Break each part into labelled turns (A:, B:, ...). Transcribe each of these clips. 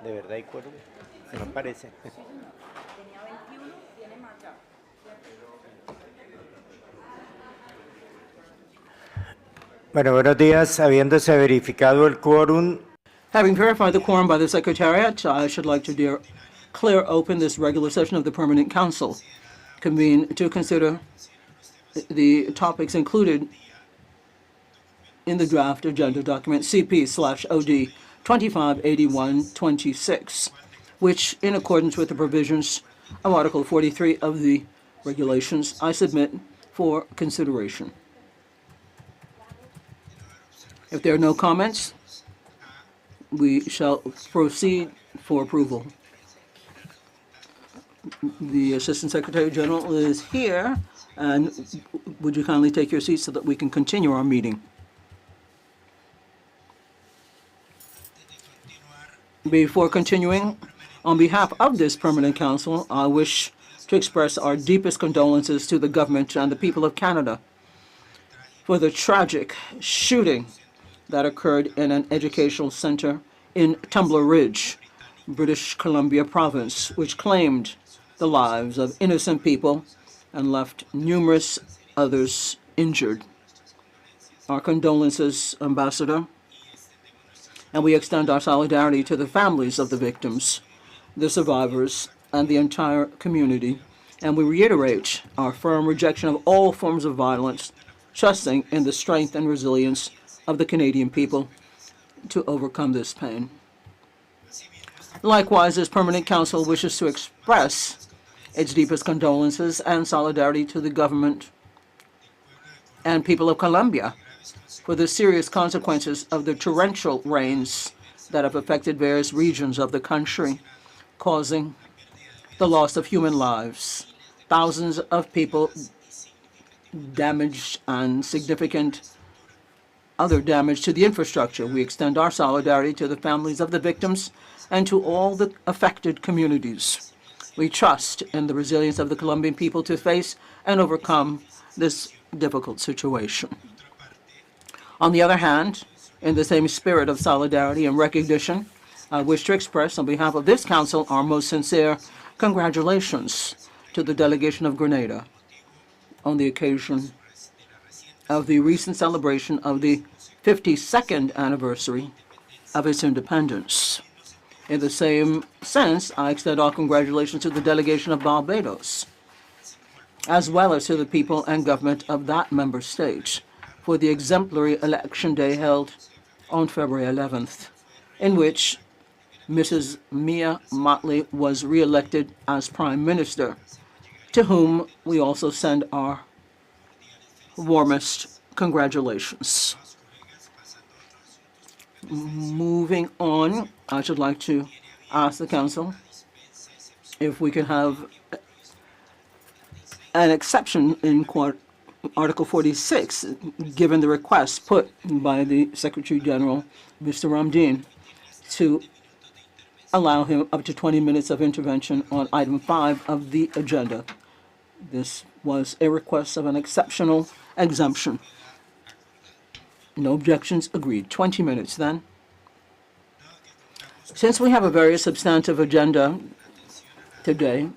A: ¿De verdad hay quórum? No parece. Bueno, buenos días. Habiéndose verificado el quórum,
B: Having verified the quorum by the Secretariat, I should like to declare open this regular session of the Permanent Council, convened to consider the topics included in the draft agenda document CP/OD 258126, which, in accordance with the provisions of Article 43 of the regulations, I submit for consideration. If there are no comments, we shall proceed for approval. The Assistant Secretary General is here, and would you kindly take your seat so that we can continue our meeting? Before continuing, on behalf of this Permanent Council, I wish to express our deepest condolences to the government and the people of Canada for the tragic shooting that occurred in an educational center in Tumbler Ridge, British Columbia province, which claimed the lives of innocent people and left numerous others injured. Our condolences, Ambassador, and we extend our solidarity to the families of the victims, the survivors, and the entire community, and we reiterate our firm rejection of all forms of violence, trusting in the strength and resilience of the Canadian people to overcome this pain. Likewise, this Permanent Council wishes to express its deepest condolences and solidarity to the government and people of Colombia for the serious consequences of the torrential rains that have affected various regions of the country, causing the loss of human lives, thousands of people damaged, and significant other damage to the infrastructure. We extend our solidarity to the families of the victims and to all the affected communities. We trust in the resilience of the Colombian people to face and overcome this difficult situation. On the other hand, in the same spirit of solidarity and recognition, I wish to express on behalf of this Council our most sincere congratulations to the delegation of Grenada on the occasion of the recent celebration of the 52nd anniversary of its independence. In the same sense, I extend our congratulations to the delegation of Barbados, as well as to the people and government of that member state, for the exemplary election day held on February 11th, in which Mrs. Mia Mottley was re-elected as Prime Minister, to whom we also send our warmest congratulations. Moving on, I should like to ask the Council if we could have an exception in Article 46, given the request put by the Secretary General, Mr. Ramdin, to allow him up to 20 minutes of intervention on item 5 of the agenda. This was a request of an exceptional exemption. No objections, agreed. 20 minutes then. Since we have a very substantive agenda today,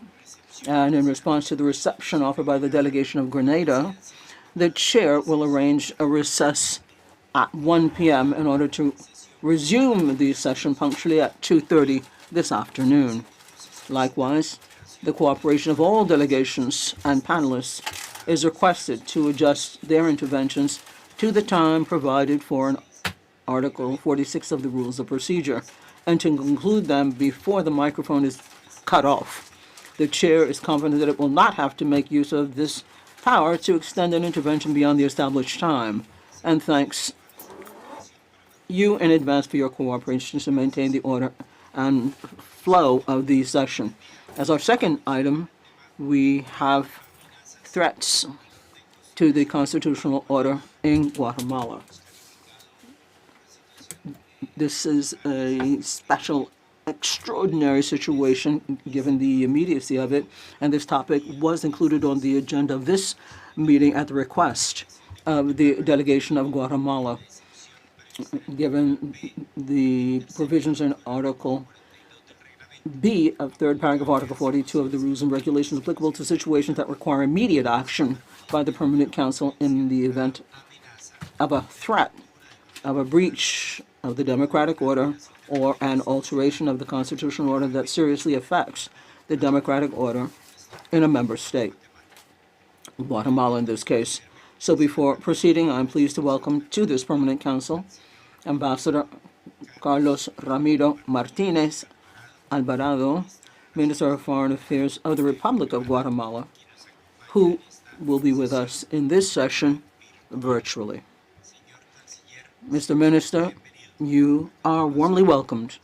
B: and in response to the reception offered by the delegation of Grenada, the chair will arrange a recess at 1 p.m. in order to resume the session punctually at 2:30 this afternoon. Likewise, the cooperation of all delegations and panelists is requested to adjust their interventions to the time provided for in Article 46 of the Rules of Procedure, and to conclude them before the microphone is cut off. The chair is confident that it will not have to make use of this power to extend an intervention beyond the established time, and thanks you in advance for your cooperation to maintain the order and flow of the session. As our second item, we have threats to the constitutional order in Guatemala. This is a special, extraordinary situation given the immediacy of it, and this topic was included on the agenda of this meeting at the request of the delegation of Guatemala, given the provisions in Article B of third paragraph Article 42 of the rules and regulations applicable to situations that require immediate action by the Permanent Council in the event of a threat of a breach of the democratic order or an alteration of the constitutional order that seriously affects the democratic order in a member state, Guatemala in this case. So before proceeding, I'm pleased to welcome to this Permanent Council Ambassador Carlos Ramiro Martinez Alvarado, Minister of Foreign Affairs of the Republic of Guatemala, who will be with us in this session virtually. Mr. Minister, you are warmly welcomed.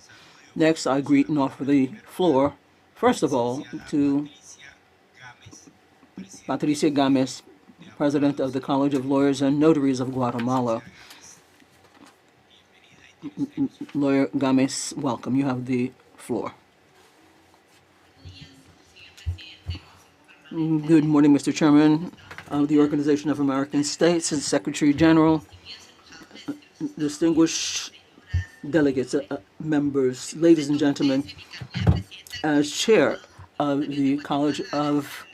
B: Next, I greet and offer the floor, first of all, to Patricia Gámez, President of the College of Lawyers and Notaries of Guatemala. Lawyer Gámez, welcome. You have the floor. Good morning, Mr. Chairman of the Organization of American States and Secretary General, distinguished delegates, members, ladies and gentlemen. As chair of the College of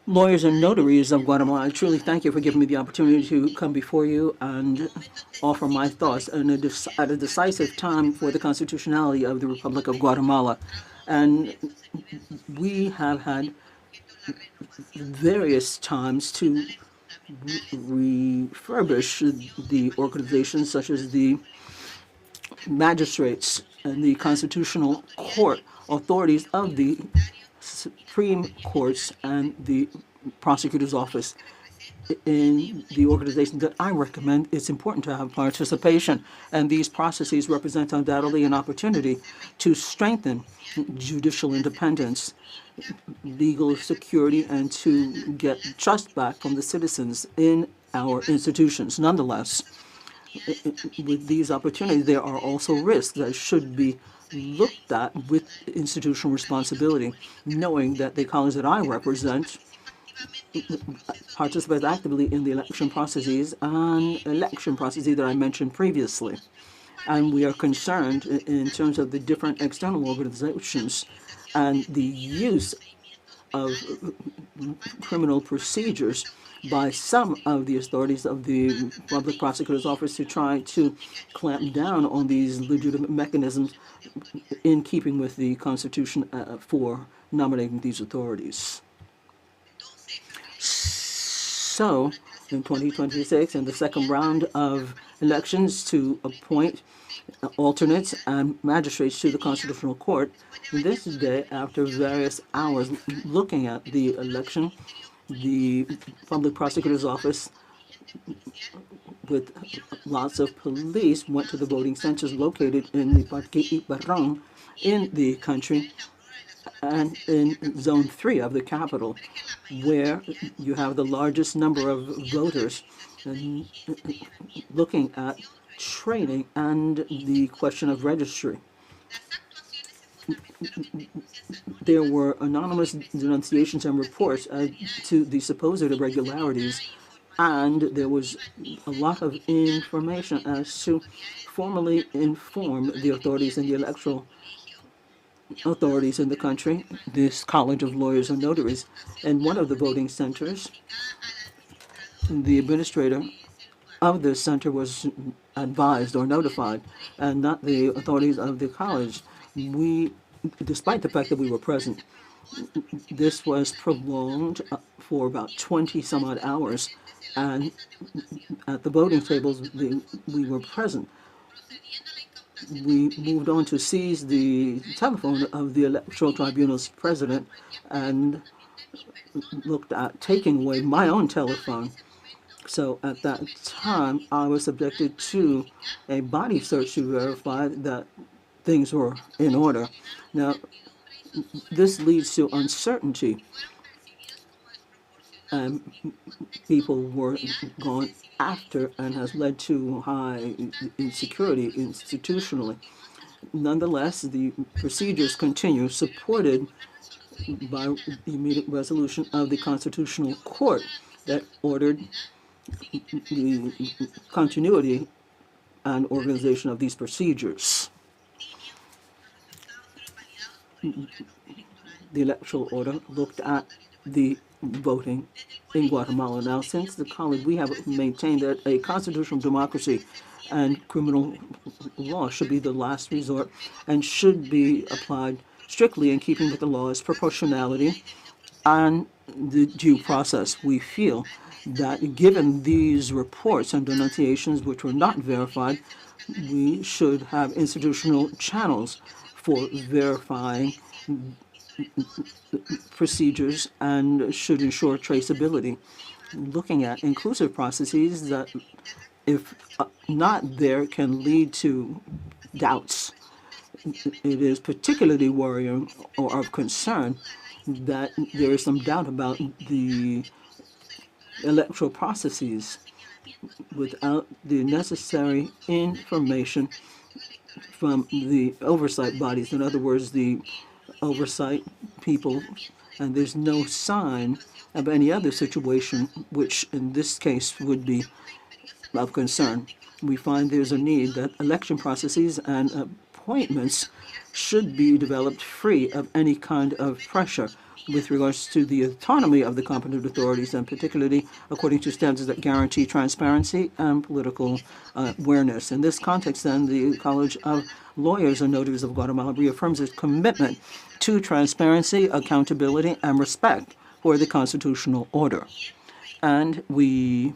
B: Lawyers and Notaries of Guatemala, I truly thank you for giving me the opportunity to come before you and offer my thoughts at a decisive time for the constitutionality of the Republic of Guatemala. And we have had various times to refurbish the organizations such as the magistrates and the constitutional court authorities of the Supreme Courts and the prosecutor's office. In the organization that I recommend, it's important to have participation, and these processes represent undoubtedly an opportunity to strengthen judicial independence, legal security, and to get trust back from the citizens in our institutions. Nonetheless, with these opportunities, there are also risks that should be looked at with institutional responsibility, knowing that the college that I represent participates actively in the election processes that I mentioned previously. And we are concerned in terms of the different external organizations and the use of criminal procedures by some of the authorities of the public prosecutor's office to try to clamp down on these legitimate mechanisms in keeping with the Constitution for nominating these authorities. So, in 2026, in the second round of elections to appoint alternates and magistrates to the Constitutional Court, this day, after various hours looking at the election, the public prosecutor's office, with lots of police, went to the voting centers located in the Parque Ibarrón in the country and in Zone 3 of the capital, where you have the largest number of voters, and looking at training and the question of registry. There were anonymous denunciations and reports to the supposed irregularities, and there was a lot of information as to formally inform the authorities and the electoral authorities in the country, this College of Lawyers and Notaries. In one of the voting centers, the administrator of this center was advised or notified, and not the authorities of the college. Despite the fact that we were present, this was prolonged for about 20 some odd hours, and at the voting tables we were present. We moved on to seize the telephone of the Electoral Tribunal's president and looked at taking away my own telephone. So at that time, I was subjected to a body search to verify that things were in order. Now, this leads to uncertainty, and people were gone after and has led to high insecurity institutionally. Nonetheless, the procedures continue, supported by the immediate resolution of the Constitutional Court that ordered the continuity and organization of these procedures. the electoral order looked at the voting in Guatemala. Now, since the college, we have maintained that a constitutional democracy and criminal law should be the last resort and should be applied strictly in keeping with the law's proportionality and the due process. We feel that given these reports and denunciations which were not verified, we should have institutional channels for verifying procedures and should ensure traceability. Looking at inclusive processes that, if not there, can lead to doubts. It is particularly worrying or of concern that there is some doubt about the electoral processes without the necessary information from the oversight bodies. In other words, the oversight people, and there's no sign of any other situation which in this case would be of concern. We find there's a need that election processes and appointments should be developed free of any kind of pressure with regards to the autonomy of the competent authorities, and particularly according to standards that guarantee transparency and political awareness. In this context, then, the College of Lawyers and Notaries of Guatemala reaffirms its commitment to transparency, accountability, and respect for the constitutional order. And we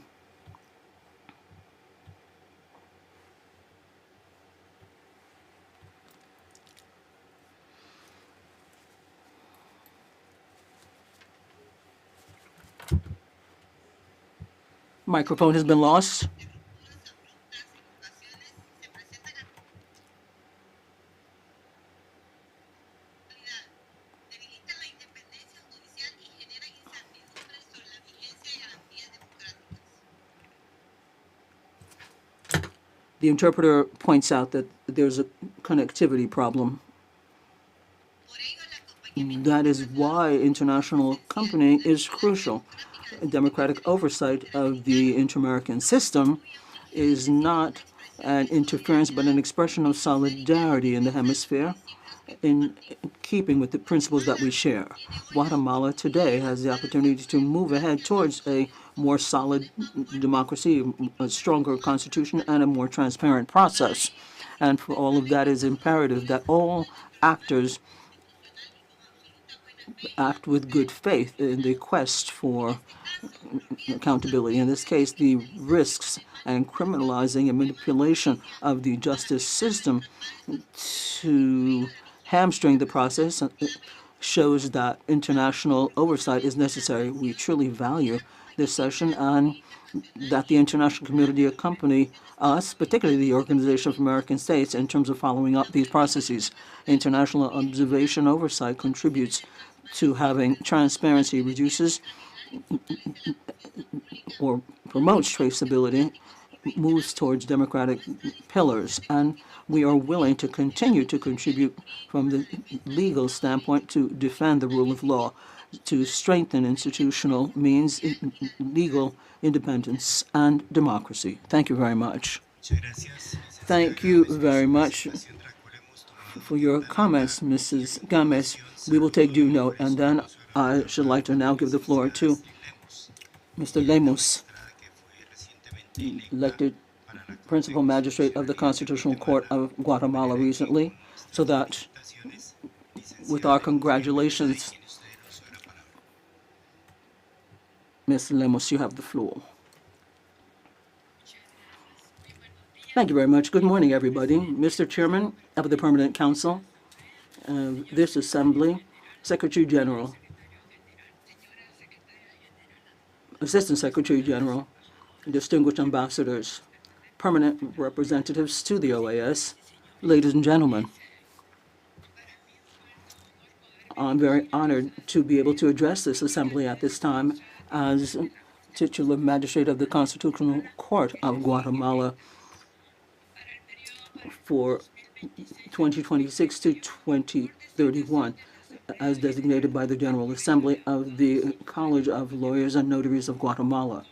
B: microphone has been lost. The interpreter points out that there's a connectivity problem. That is why international company is crucial. Democratic oversight of the inter-American system is not an interference but an expression of solidarity in the hemisphere in keeping with the principles that we share. Guatemala today has the opportunity to move ahead towards a more solid democracy, a stronger constitution, and a more transparent process. And for all of that, it is imperative that all actors act with good faith in the quest for accountability. In this case, the risks and criminalizing and manipulation of the justice system to hamstring the process shows that international oversight is necessary. We truly value this session and that the international community accompany us, particularly the Organization of American States, in terms of following up these processes. International observation oversight contributes to having transparency, reduces or promotes traceability, moves towards democratic pillars, and we are willing to continue to contribute from the legal standpoint to defend the rule of law, to strengthen institutional means, legal independence, and democracy. Thank you very much. Thank you very much for your comments, Mrs. Gomez. We will take due note, and then I should like to now give the floor to Mr. Lemos, elected principal magistrate of the Constitutional Court of Guatemala recently, so that with our congratulations, Ms. Lemos, you have the floor. Thank you very much. Good morning, everybody. Mr. Chairman of the Permanent Council, this Assembly, Secretary General, Assistant Secretary General, distinguished ambassadors, permanent representatives to the OAS, ladies and gentlemen. I'm very honored to be able to address this Assembly at this time as titular magistrate of the Constitutional Court of Guatemala for 2026 to 2031, as designated by the General Assembly of the College of Lawyers and Notaries of Guatemala.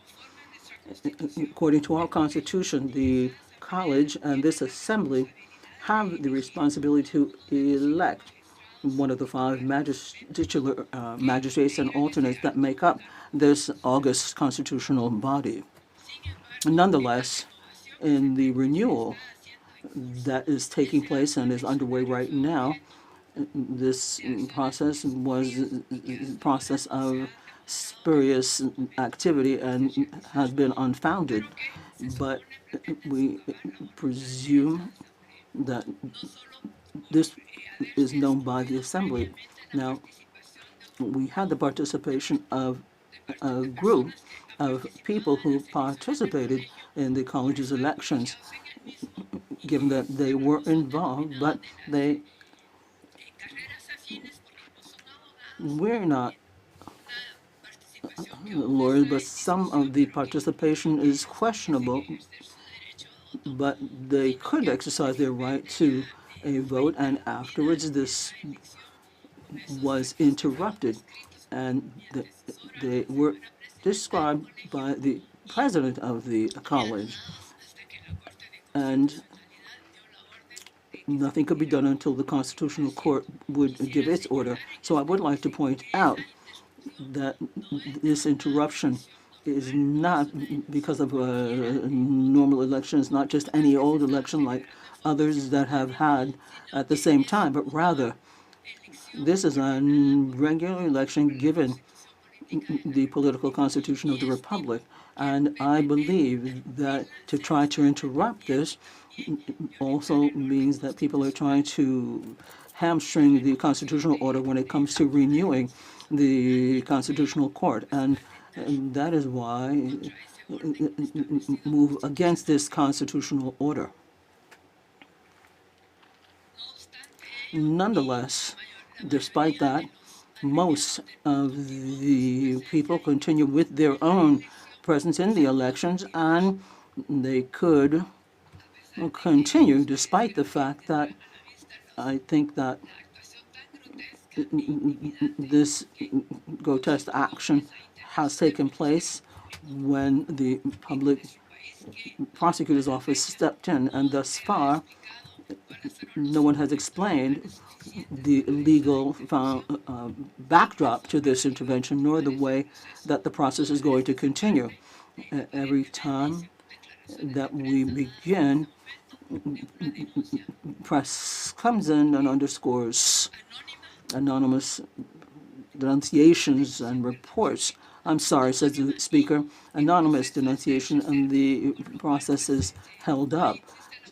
B: According to our Constitution, the College and this Assembly have the responsibility to elect one of the five titular magistrates and alternates that make up this august constitutional body. Nonetheless, in the renewal that is taking place and is underway right now, this process was a process of spurious activity and has been unfounded. But we presume that this is known by the Assembly. Now, we had the participation of a group of people who participated in the college's elections, given that they were involved, but we're not lawyers, but some of the participation is questionable, but they could exercise their right to a vote, and afterwards this was interrupted, and they were described by the president of the college, and nothing could be done until the Constitutional Court would give its order. So I would like to point out that this interruption is not because of a normal election. It's not just any old election like others that have had at the same time, but rather this is a regular election given the political constitution of the republic. And I believe that to try to interrupt this also means that people are trying to hamstring the constitutional order when it comes to renewing the constitutional court. And that is why move against this constitutional order. Nonetheless, despite that, most of the people continue with their own presence in the elections, and they could continue despite the fact that I think that this grotesque action has taken place when the public prosecutor's office stepped in, and thus far no one has explained the legal backdrop to this intervention, nor the way that the process is going to continue. Every time that we begin, press comes in and underscores anonymous denunciations and reports. I'm sorry, says the speaker, anonymous denunciation, and the process is held up.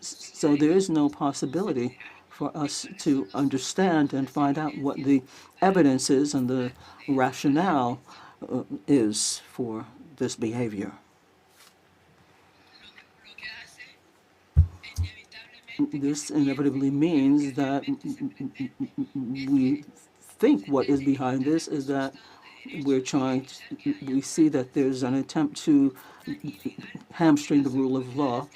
B: So there is no possibility for us to understand and find out what the evidence is and the rationale is for this behavior. This inevitably means that we think what is behind this is that we see that there's an attempt to hamstring the rule of law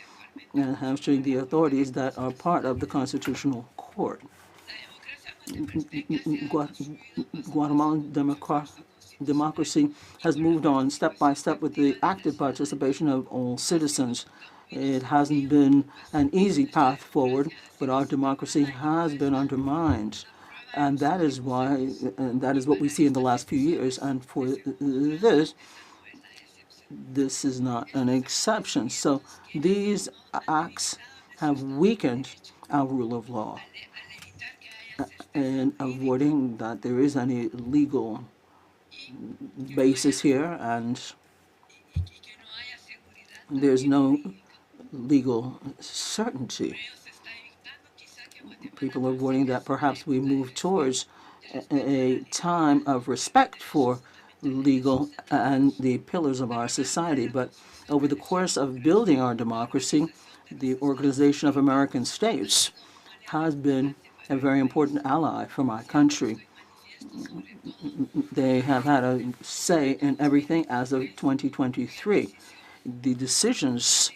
B: and hamstring the authorities that are part of the Constitutional Court. Guatemalan democracy has moved on step by step with the active participation of all citizens. It hasn't been an easy path forward, but our democracy has been undermined. And that is why, and that is what we see in the last few years. And for this is not an exception. So these acts have weakened our rule of law and avoiding that there is any legal basis here, and there's no legal certainty. People are worrying that perhaps we move towards a time of respect for legal and the pillars of our society. But over the course of building our democracy, the Organization of American States has been a very important ally for my country. They have had a say in everything as of 2023. The decisions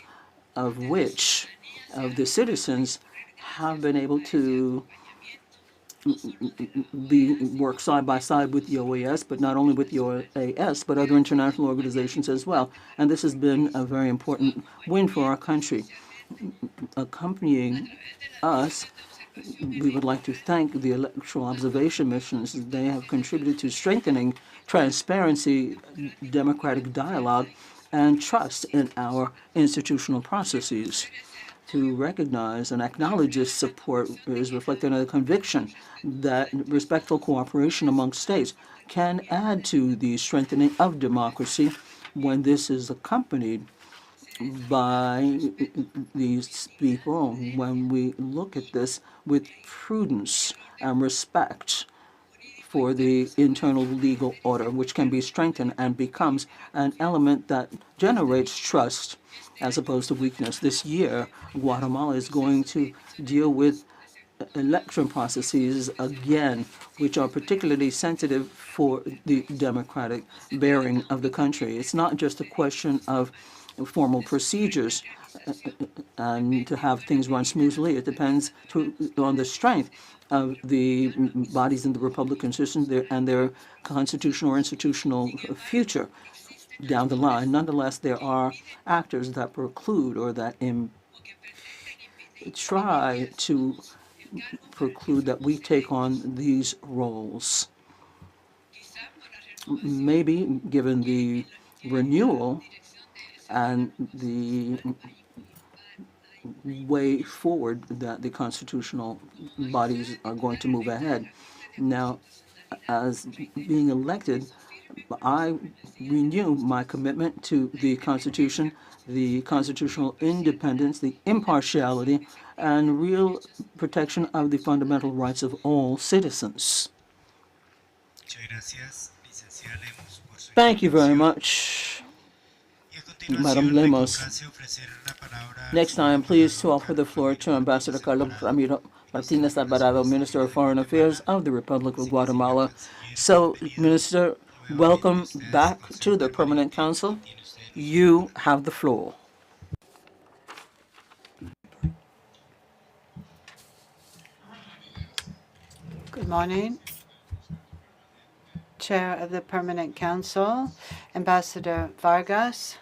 B: of the citizens have been able to work side by side with the OAS, but not only with the OAS, but other international organizations as well. And this has been a very important win for our country. Accompanying us We would like to thank the electoral observation missions. They have contributed to strengthening transparency, democratic dialogue, and trust in our institutional processes. To recognize and acknowledge this support is reflected in the conviction that respectful cooperation among states can add to the strengthening of democracy when this is accompanied by these people, when we look at this with prudence and respect for the internal legal order, which can be strengthened and becomes an element that generates trust as opposed to weakness. This year, Guatemala is going to deal with election processes again, which are particularly sensitive for the democratic bearing of the country. It's not just a question of formal procedures and to have things run smoothly. It depends on the strength of the bodies in the Republican system and their constitutional or institutional future down the line. Nonetheless, there are actors that preclude or that try to preclude that we take on these roles. Maybe given the renewal and the way forward that the constitutional bodies are going to move ahead. Now, as being elected, I renew my commitment to the Constitution, the constitutional independence, the impartiality, and real protection of the fundamental rights of all citizens. Thank you very much, Madam Lemos. Next, I am pleased to offer the floor to Ambassador Carlos Ramiro Martinez Alvarado, Minister of Foreign Affairs of the Republic of Guatemala. So, Minister, welcome back to the Permanent Council. You have the floor.
C: Good morning. Chair of the Permanent Council, Ambassador Vargas,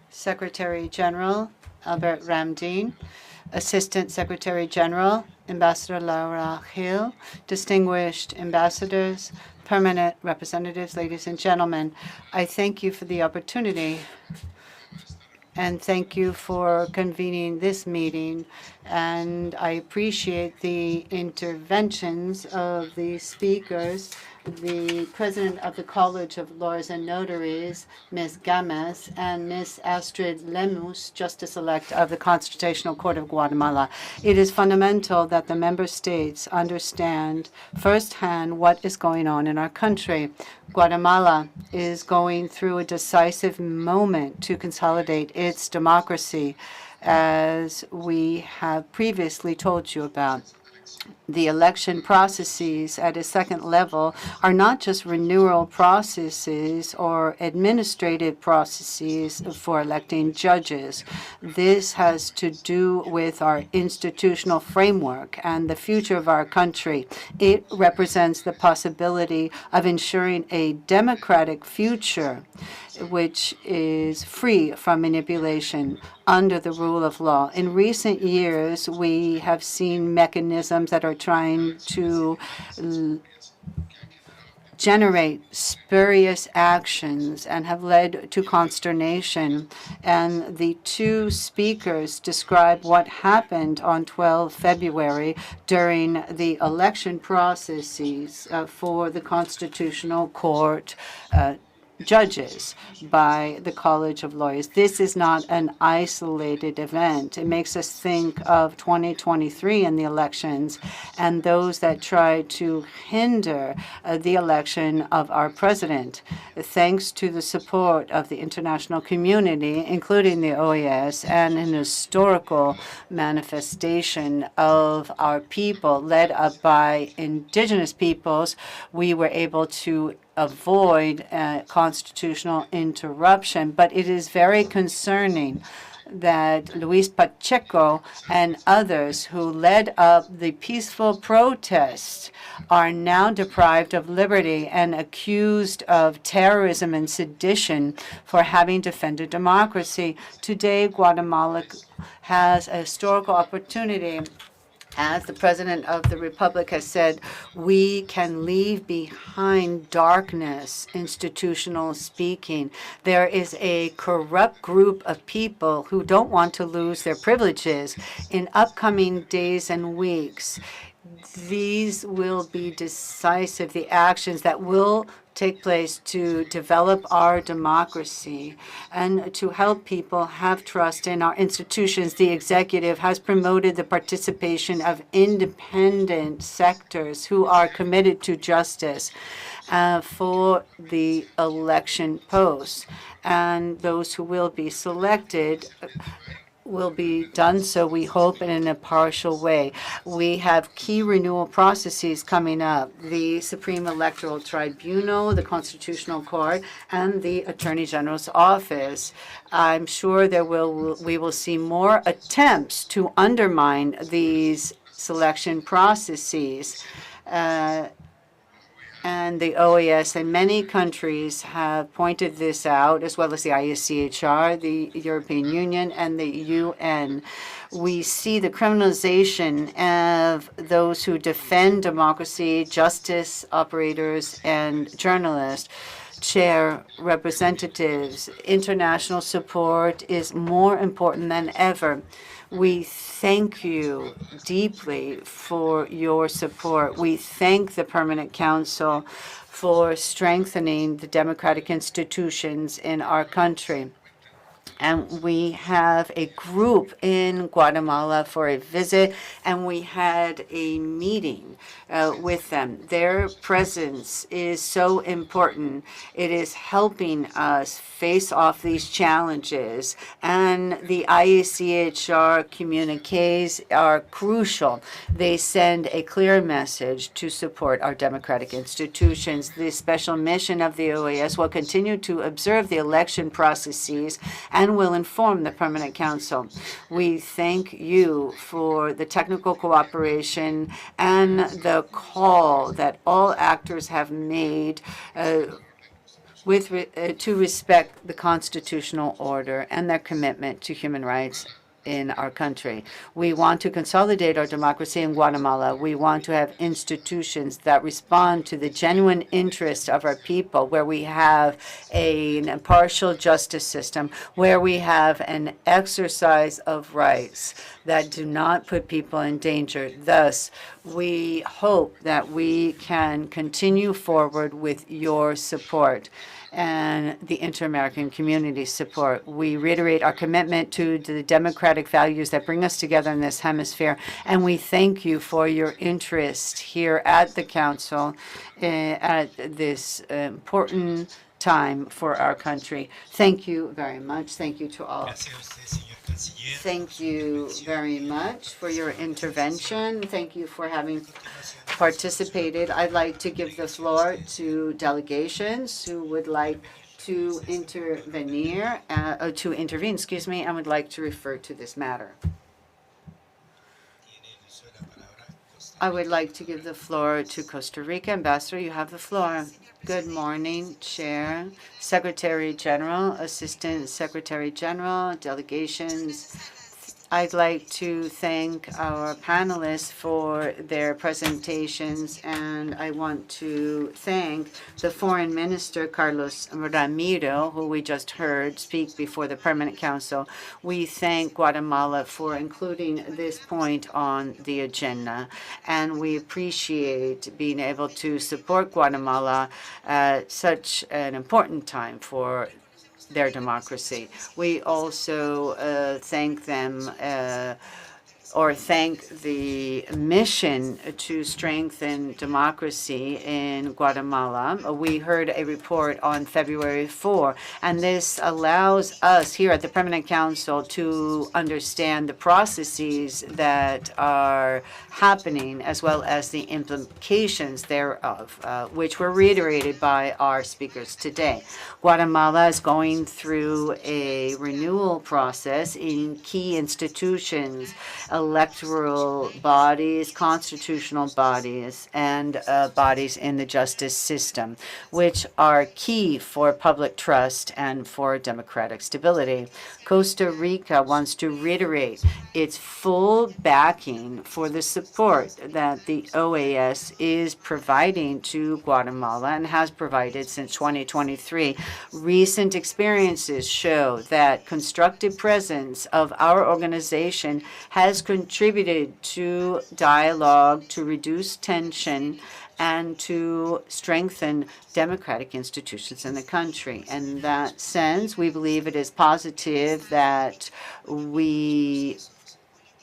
C: Secretary General Albert Ramdin, Assistant Secretary General Ambassador Laura Gil, distinguished ambassadors, permanent representatives, ladies and gentlemen, I thank you for the opportunity and thank you for convening this meeting. And I appreciate the interventions of the speakers. The President of the College of Lawyers and Notaries, Ms. Games, and Ms. Astrid Lemus, Justice-elect of the Constitutional Court of Guatemala. It is fundamental that the member states understand firsthand what is going on in our country. Guatemala is going through a decisive moment to consolidate its democracy, as we have previously told you about. The election processes at a second level are not just renewal processes or administrative processes for electing judges. This has to do with our institutional framework and the future of our country. It represents the possibility of ensuring a democratic future which is free from manipulation under the rule of law. In recent years, we have seen mechanisms that are trying to generate spurious actions and have led to consternation. And the two speakers describe what happened on 12 February during the election processes for the Constitutional Court judges by the College of Lawyers. This is not an isolated event. It makes us think of 2023 and the elections and those that try to hinder the election of our president. Thanks to the support of the international community, including the OAS, and an historical manifestation of our people led up by indigenous peoples, we were able to avoid constitutional interruption. But it is very concerning that Luis Pacheco and others who led up the peaceful protests are now deprived of liberty and accused of terrorism and sedition for having defended democracy. Today, Guatemala has a historical opportunity As the President of the Republic has said, we can leave behind darkness, institutional speaking. There is a corrupt group of people who don't want to lose their privileges. In upcoming days and weeks, these will be decisive, the actions that will take place to develop our democracy and to help people have trust in our institutions. The executive has promoted the participation of independent sectors who are committed to justice for the election posts. And those who will be selected will be done so, we hope, in a partial way. We have key renewal processes coming up: the Supreme Electoral Tribunal, the Constitutional Court, and the Attorney General's Office. I'm sure we will see more attempts to undermine these selection processes. And the OAS and many countries have pointed this out, as well as the ICHR, the European Union, and the UN. We see the criminalization of those who defend democracy, justice operators, and journalists. Chair, representatives, international support is more important than ever. We thank you deeply for your support. We thank the Permanent Council for strengthening the democratic institutions in our country. And we have a group in Guatemala for a visit, and we had a meeting with them. Their presence is so important. It is helping us face off these challenges, and the IACHR communiques are crucial. They send a clear message to support our democratic institutions. The special mission of the OAS will continue to observe the election processes and will inform the Permanent Council. We thank you for the technical cooperation and the call that all actors have made to respect the constitutional order and their commitment to human rights in our country. We want to consolidate our democracy in Guatemala. We want to have institutions that respond to the genuine interests of our people, where we have an impartial justice system, where we have an exercise of rights that do not put people in danger. Thus, we hope that we can continue forward with your support and the inter-American community's support. We reiterate our commitment to the democratic values that bring us together in this hemisphere, and we thank you for your interest here at the Council at this important time for our country. Thank you very much. Thank you to all. Thank you very much for your intervention. Thank you for having participated. I'd like to give the floor to delegations who would like to intervene, and would like to refer to this matter. I would like to give the floor to Costa Rica. Ambassador, you have the floor. Good morning, Chair, Secretary General, Assistant Secretary General, delegations. I'd like to thank our panelists for their presentations, and I want to thank the Foreign Minister, Carlos Ramiro, who we just heard speak before the Permanent Council. We thank Guatemala for including this point on the agenda, and we appreciate being able to support Guatemala at such an important time for their democracy. We also thank them thank the mission to strengthen democracy in Guatemala. We heard a report on February 4, and this allows us here at the Permanent Council to understand the processes that are happening, as well as the implications thereof, which were reiterated by our speakers today. Guatemala is going through a renewal process in key institutions. electoral bodies, constitutional bodies, and bodies in the justice system, which are key for public trust and for democratic stability. Costa Rica wants to reiterate its full backing for the support that the OAS is providing to Guatemala and has provided since 2023. Recent experiences show that constructive presence of our organization has contributed to dialogue, to reduce tension, and to strengthen democratic institutions in the country. In that sense, we believe it is positive that we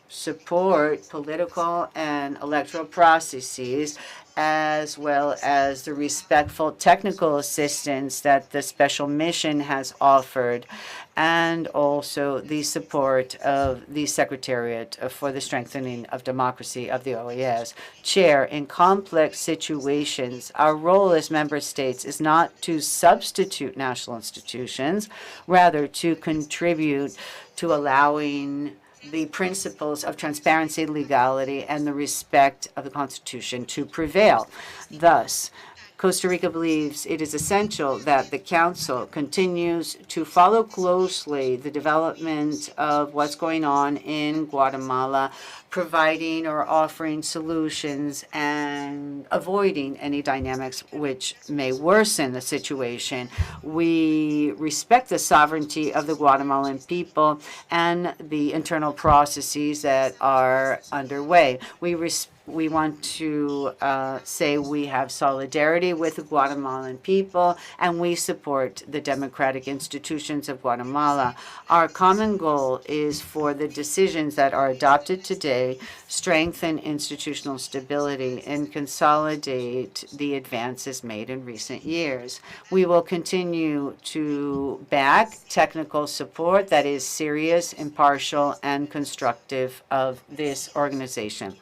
C: support political and electoral processes, as well as the respectful technical assistance that the special mission has offered, and also the support of the Secretariat for the Strengthening of Democracy of the OAS. Chair, in complex situations, our role as member states is not to substitute national institutions, rather to contribute to allowing the principles of transparency, legality, and the respect of the Constitution to prevail. Thus, Costa Rica believes it is essential that the Council continues to follow closely the development of what's going on in Guatemala, providing or offering solutions and avoiding any dynamics which may worsen the situation. We respect the sovereignty of the Guatemalan people and the internal processes that are underway. We want to say we have solidarity with the Guatemalan people, and we support the democratic institutions of Guatemala. Our common goal is for the decisions that are adopted today strengthen institutional stability and consolidate the advances made in recent years. We will continue to back technical support that is serious, impartial, and constructive of this organization.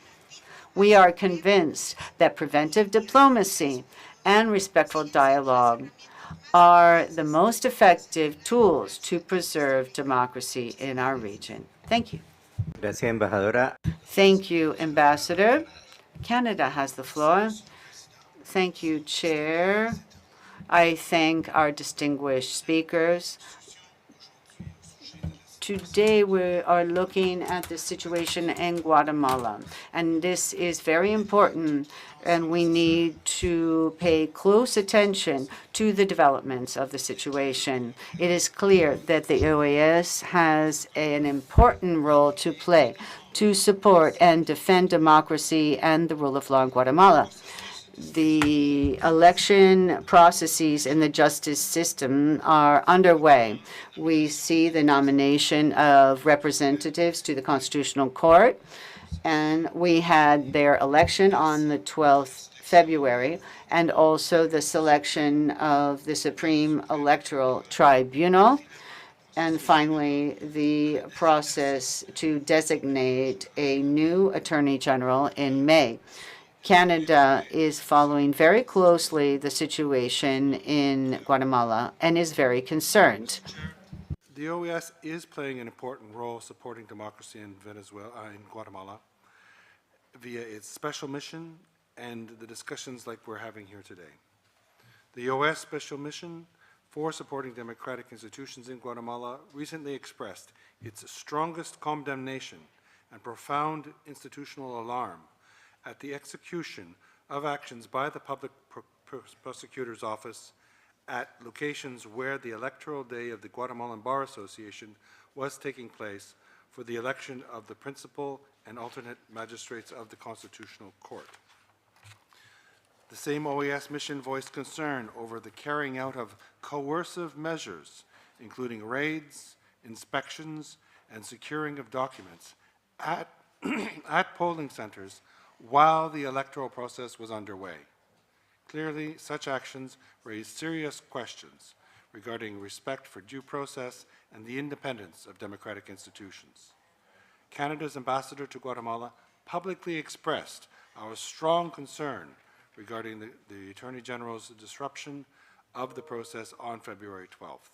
C: We are convinced that preventive diplomacy and respectful dialogue are the most effective tools to preserve democracy in our region. Thank you.
A: Gracias, embajadora.
C: Thank you, Ambassador. Canada has the floor. Thank you, Chair. I thank our distinguished speakers. Today we are looking at the situation in Guatemala, and this is very important, and we need to pay close attention to the developments of the situation. It is clear that the OAS has an important role to play to support and defend democracy and the rule of law in Guatemala. The election processes in the justice system are underway. We see the nomination of representatives to the Constitutional Court, and we had their election on the 12th February, and also the selection of the Supreme Electoral Tribunal, and finally, the process to designate a new Attorney General in May. Canada is following very closely the situation in Guatemala and is very concerned.
D: The OAS is playing an important role supporting democracy in Guatemala, via its special mission and the discussions like we're having here today. The OAS special mission for supporting democratic institutions in Guatemala recently expressed its strongest condemnation and profound institutional alarm at the execution of actions by the Public Prosecutor's Office at locations where the electoral day of the Guatemalan Bar Association was taking place for the election of the principal and alternate magistrates of the Constitutional Court. The same OAS mission voiced concern over the carrying out of coercive measures, including raids, inspections, and securing of documents at, at polling centers while the electoral process was underway. Clearly, such actions raise serious questions regarding respect for due process and the independence of democratic institutions. Canada's ambassador to Guatemala publicly expressed our strong concern regarding the Attorney General's disruption of the process on February 12th.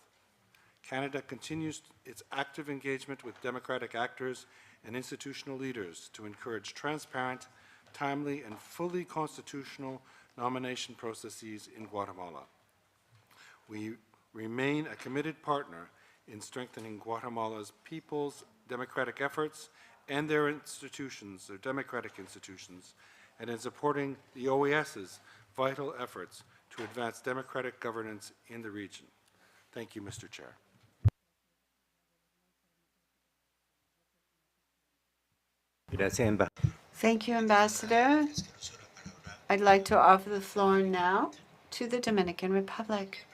D: Canada continues its active engagement with democratic actors and institutional leaders to encourage transparent, timely, and fully constitutional nomination processes in Guatemala. We remain a committed partner in strengthening Guatemala's people's democratic efforts and their institutions, their democratic institutions, and in supporting the OAS's vital efforts to advance democratic governance in the region. Thank you, Mr. Chair.
A: Gracias, embajador.
C: Thank you, Ambassador. I'd like to offer the floor now to the Dominican Republic.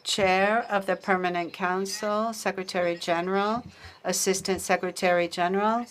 C: Chair of the Permanent Council, Secretary General, Assistant Secretary General,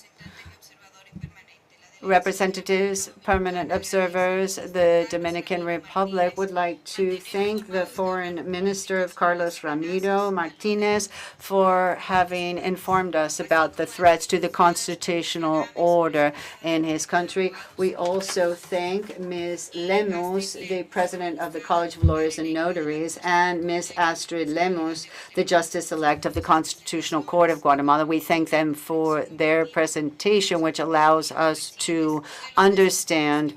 C: representatives, permanent observers, the Dominican Republic would like to thank the Foreign Minister of Carlos Ramiro Martinez for having informed us about the threats to the constitutional order in his country. We also thank Ms. Lemus, the President of the College of Lawyers and Notaries, and Ms. Astrid Lemus, the Justice-elect of the Constitutional Court of Guatemala. We thank them for their presentation, which allows us to understand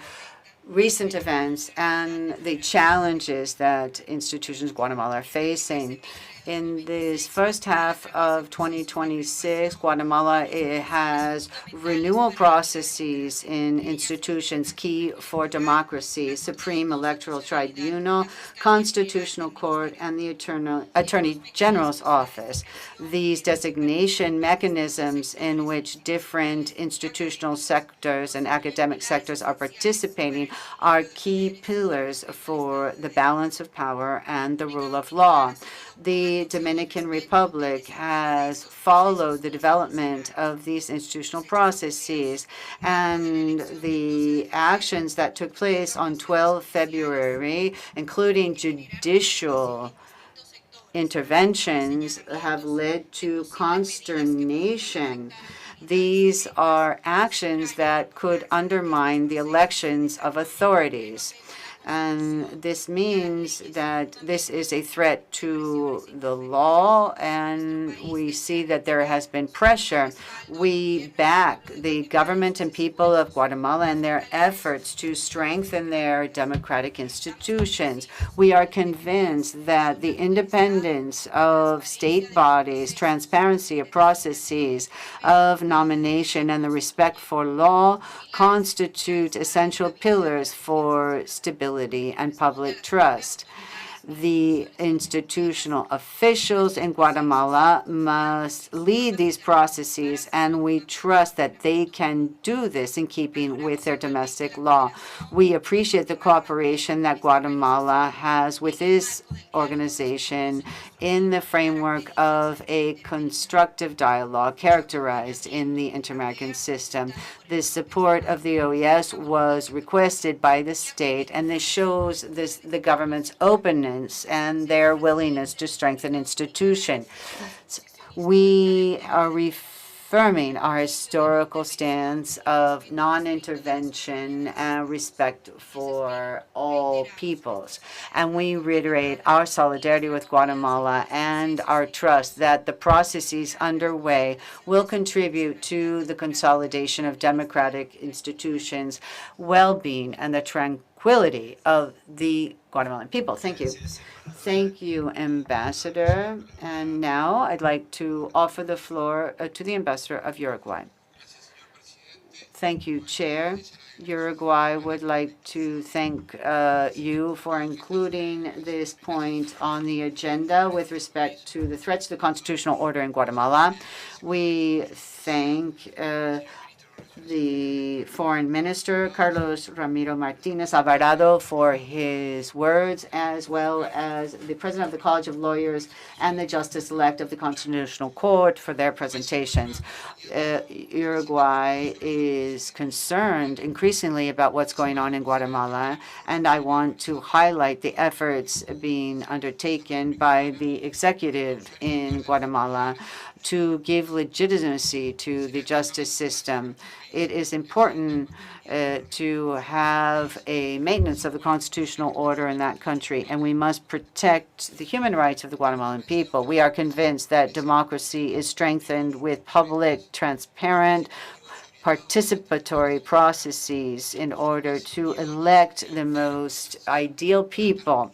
C: recent events and the challenges that institutions in Guatemala are facing. In this first half of 2026, Guatemala has renewal processes in institutions key for democracy: Supreme Electoral Tribunal, Constitutional Court, and the Attorney General's Office. These designation mechanisms in which different institutional sectors and academic sectors are participating are key pillars for the balance of power and the rule of law. The Dominican Republic has followed the development of these institutional processes, and the actions that took place on 12 February, including judicial interventions, have led to consternation. These are actions that could undermine the elections of authorities. And this means that this is a threat to the law, and we see that there has been pressure. We back the government and people of Guatemala and their efforts to strengthen their democratic institutions. We are convinced that the independence of state bodies, transparency of processes of nomination, and the respect for law constitute essential pillars for stability and public trust. The institutional officials in Guatemala must lead these processes, and we trust that they can do this in keeping with their domestic law. We appreciate the cooperation that Guatemala has with this organization in the framework of a constructive dialogue characterized in the Inter-American system. The support of the OAS was requested by the state, and this shows the government's openness and their willingness to strengthen institutions. We are reaffirming our historical stance of non-intervention and respect for all peoples. And we reiterate our solidarity with Guatemala and our trust that the processes underway will contribute to the consolidation of democratic institutions, well-being, and the tranquility of the Guatemalan people. Thank you. Thank you, Ambassador. And now I'd like to offer the floor to the Ambassador of Uruguay. Thank you, Chair. Uruguay would like to thank you for including this point on the agenda with respect to the threats to the constitutional order in Guatemala. We thank the Foreign Minister, Carlos Ramiro Martinez Alvarado, for his words, as well as the President of the College of Lawyers and the Justice-elect of the Constitutional Court for their presentations. Uruguay is concerned increasingly about what's going on in Guatemala, and I want to highlight the efforts being undertaken by the executive in Guatemala to give legitimacy to the justice system. It is important to have a maintenance of the constitutional order in that country, and we must protect the human rights of the Guatemalan people. We are convinced that democracy is strengthened with public, transparent, participatory processes in order to elect the most ideal people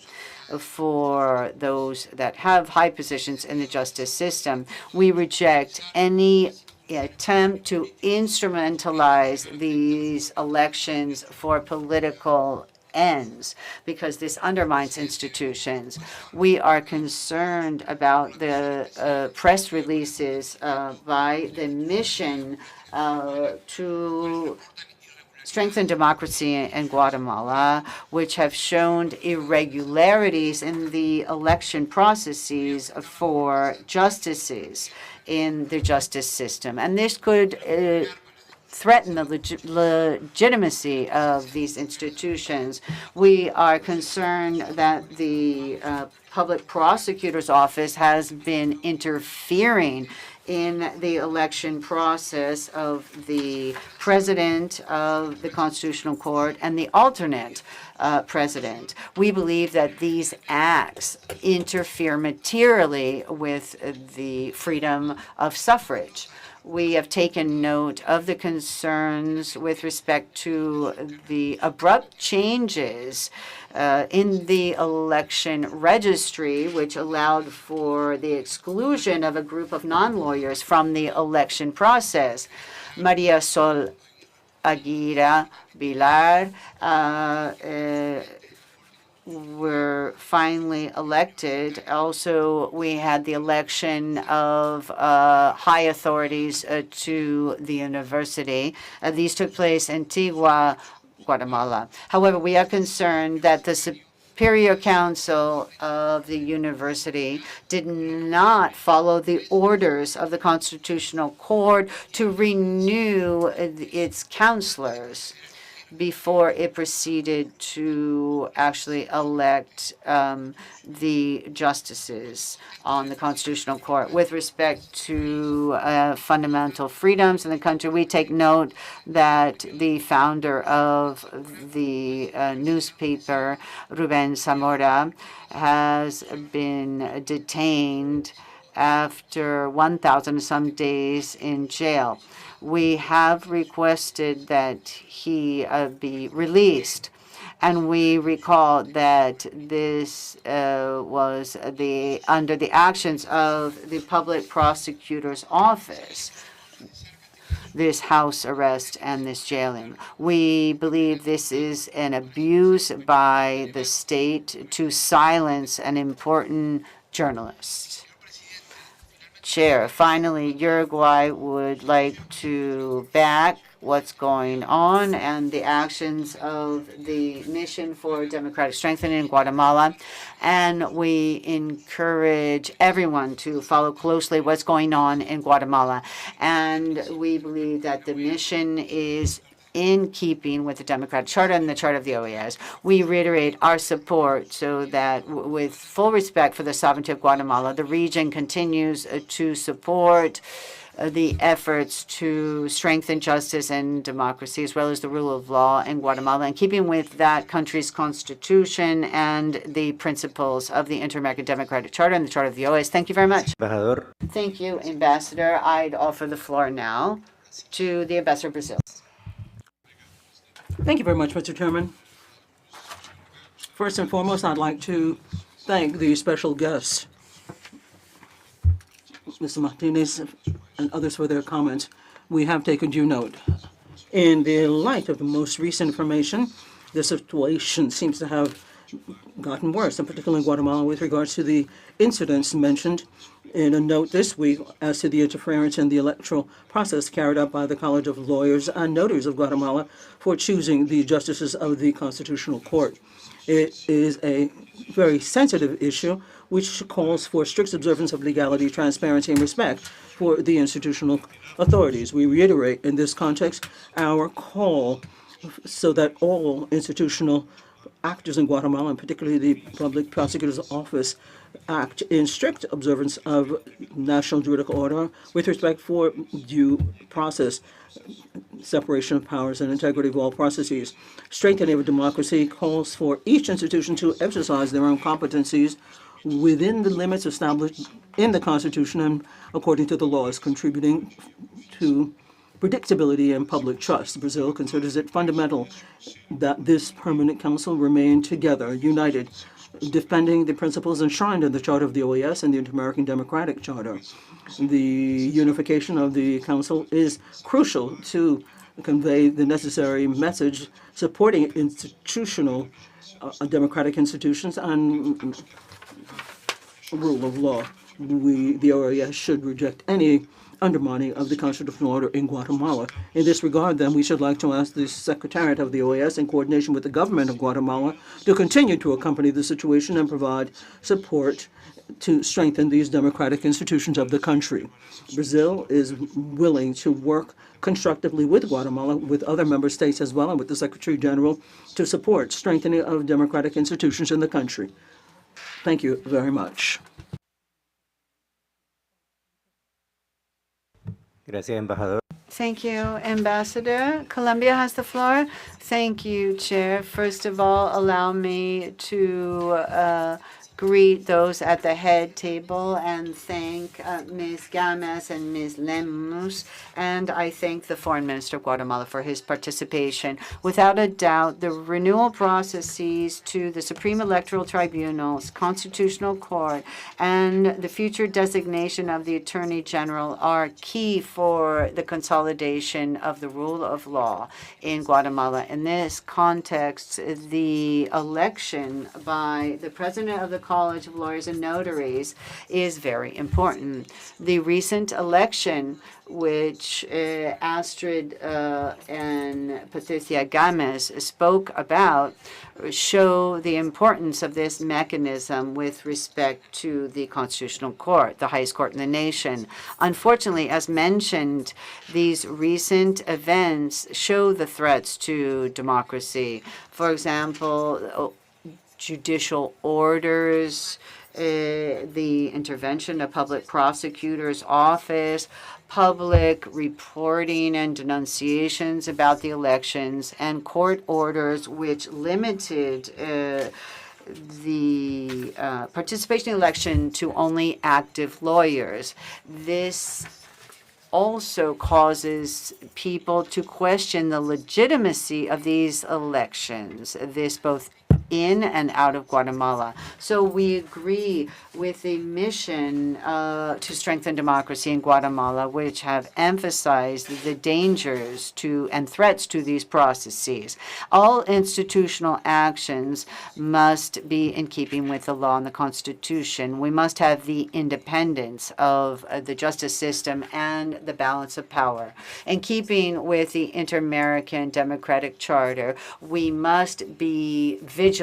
C: for those that have high positions in the justice system. We reject any attempt to instrumentalize these elections for political ends, because this undermines institutions. We are concerned about the press releases by the mission to strengthen democracy in Guatemala, which have shown irregularities in the election processes for justices in the justice system. And this could threaten the legitimacy of these institutions. We are concerned that the public prosecutor's office has been interfering in the election process of the president of the Constitutional Court and the alternate president. We believe that these acts interfere materially with the freedom of suffrage. We have taken note of the concerns with respect to the abrupt changes in the election registry, which allowed for the exclusion of a group of non-lawyers from the election process. Maria Sol Aguirre Vilar were finally elected. Also, we had the election of high authorities to the university. These took place in Antigua, Guatemala. However, we are concerned that the Superior Council of the university did not follow the orders of the Constitutional Court to renew its counselors before it proceeded to actually elect the justices on the Constitutional Court. With respect to fundamental freedoms in the country, we take note that the founder of the newspaper, Ruben Zamora, has been detained after 1,000 some days in jail. We have requested that he be released. And we recall that this was under the actions of the public prosecutor's office, this house arrest and this jailing. We believe this is an abuse by the state to silence an important journalist. Chair, finally, Uruguay would like to back what's going on and the actions of the Mission for Democratic Strengthening in Guatemala. And we encourage everyone to follow closely what's going on in Guatemala. And we believe that the mission is in keeping with the Democratic Charter and the Charter of the OAS. We reiterate our support so that with full respect for the sovereignty of Guatemala, the region continues to support the efforts to strengthen justice and democracy, as well as the rule of law in Guatemala, in keeping with that country's constitution and the principles of the Inter-American Democratic Charter and the Charter of the OAS. Thank you very much.
A: Embajador.
C: Thank you, Ambassador. I'd offer the floor now to the Ambassador of Brazil.
B: Thank you very much, Mr. Chairman. First and foremost, I'd like to thank the special guests, Mr. Martinez and others, for their comments. We have taken due note. In the light of the most recent information, the situation seems to have gotten worse, and particularly in Guatemala with regards to the incidents mentioned in a note this week as to the interference in the electoral process carried out by the College of Lawyers and Notaries of Guatemala for choosing the justices of the Constitutional Court. It is a very sensitive issue which calls for strict observance of legality, transparency, and respect for the institutional authorities. We reiterate in this context our call so that all institutional actors in Guatemala, and particularly the Public Prosecutor's Office, act in strict observance of national juridical order with respect for due process, separation of powers, and integrity of all processes. Strengthening of democracy calls for each institution to exercise their own competencies within the limits established in the Constitution and according to the laws, contributing to predictability and public trust. Brazil considers it fundamental that this permanent council remain together, united, defending the principles enshrined in the Charter of the OAS and the Inter-American Democratic Charter. The unification of the council is crucial to convey the necessary message supporting institutional democratic institutions and rule of law. The OAS should reject any undermining of the constitutional order in Guatemala. In this regard, then, we should like to ask the Secretariat of the OAS, in coordination with the government of Guatemala, to continue to accompany the situation and provide support to strengthen these democratic institutions of the country. Brazil is willing to work constructively with Guatemala, with other member states as well, and with the Secretary General to support strengthening of democratic institutions in the country. Thank you very much.
A: Gracias, embajador.
C: Thank you, Ambassador. Colombia has the floor. Thank you, Chair. First of all, allow me to greet those at the head table and thank Ms. Games and Ms. Lemus. And I thank the Foreign Minister of Guatemala for his participation. Without a doubt, the renewal processes to the Supreme Electoral Tribunal's Constitutional Court and the future designation of the Attorney General are key for the consolidation of the rule of law in Guatemala. In this context, the election by the President of the College of Lawyers and Notaries is very important. The recent election, which Astrid and Patricia Games spoke about, show the importance of this mechanism with respect to the Constitutional Court, the highest court in the nation. Unfortunately, as mentioned, these recent events show the threats to democracy. For example, judicial orders, the intervention of public prosecutor's office, public reporting and denunciations about the elections, and court orders which limited the participation in the election to only active lawyers. This also causes people to question the legitimacy of these elections, this both in and out of Guatemala. So we agree with the mission to strengthen democracy in Guatemala, which have emphasized the dangers to and threats to these processes. All institutional actions must be in keeping with the law and the Constitution. We must have the independence of the justice system and the balance of power. In keeping with the Inter-American Democratic Charter, we must be vigilant.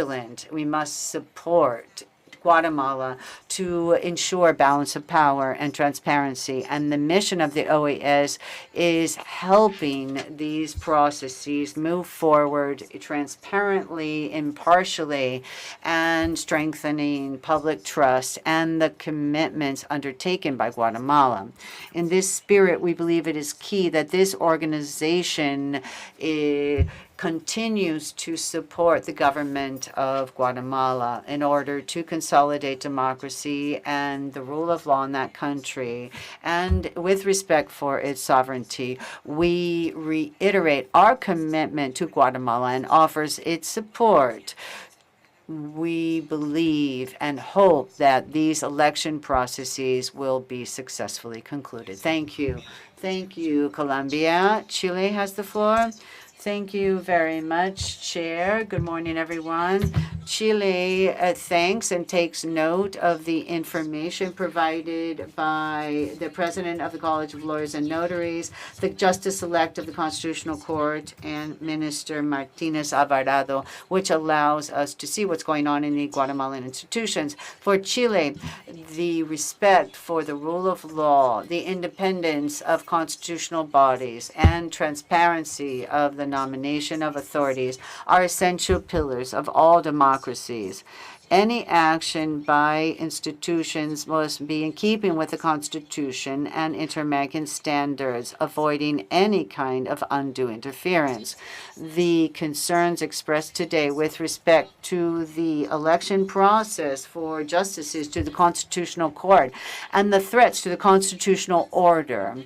C: We must support Guatemala to ensure balance of power and transparency. And the mission of the OAS is helping these processes move forward transparently, impartially, and strengthening public trust and the commitments undertaken by Guatemala. In this spirit, we believe it is key that this organization continues to support the government of Guatemala in order to consolidate democracy and the rule of law in that country. And with respect for its sovereignty, we reiterate our commitment to Guatemala and offers its support. We believe and hope that these election processes will be successfully concluded. Thank you. Thank you, Colombia. Chile has the floor. Thank you very much, Chair. Good morning, everyone. Chile thanks and takes note of the information provided by the President of the College of Lawyers and Notaries, the Justice-elect of the Constitutional Court, and Minister Martinez Alvarado, which allows us to see what's going on in the Guatemalan institutions. For Chile, the respect for the rule of law, the independence of constitutional bodies, and transparency of the nomination of authorities are essential pillars of all democracies. any action by institutions must be in keeping with the Constitution and inter-American standards, avoiding any kind of undue interference. The concerns expressed today with respect to the election process for justices to the Constitutional Court and the threats to the constitutional order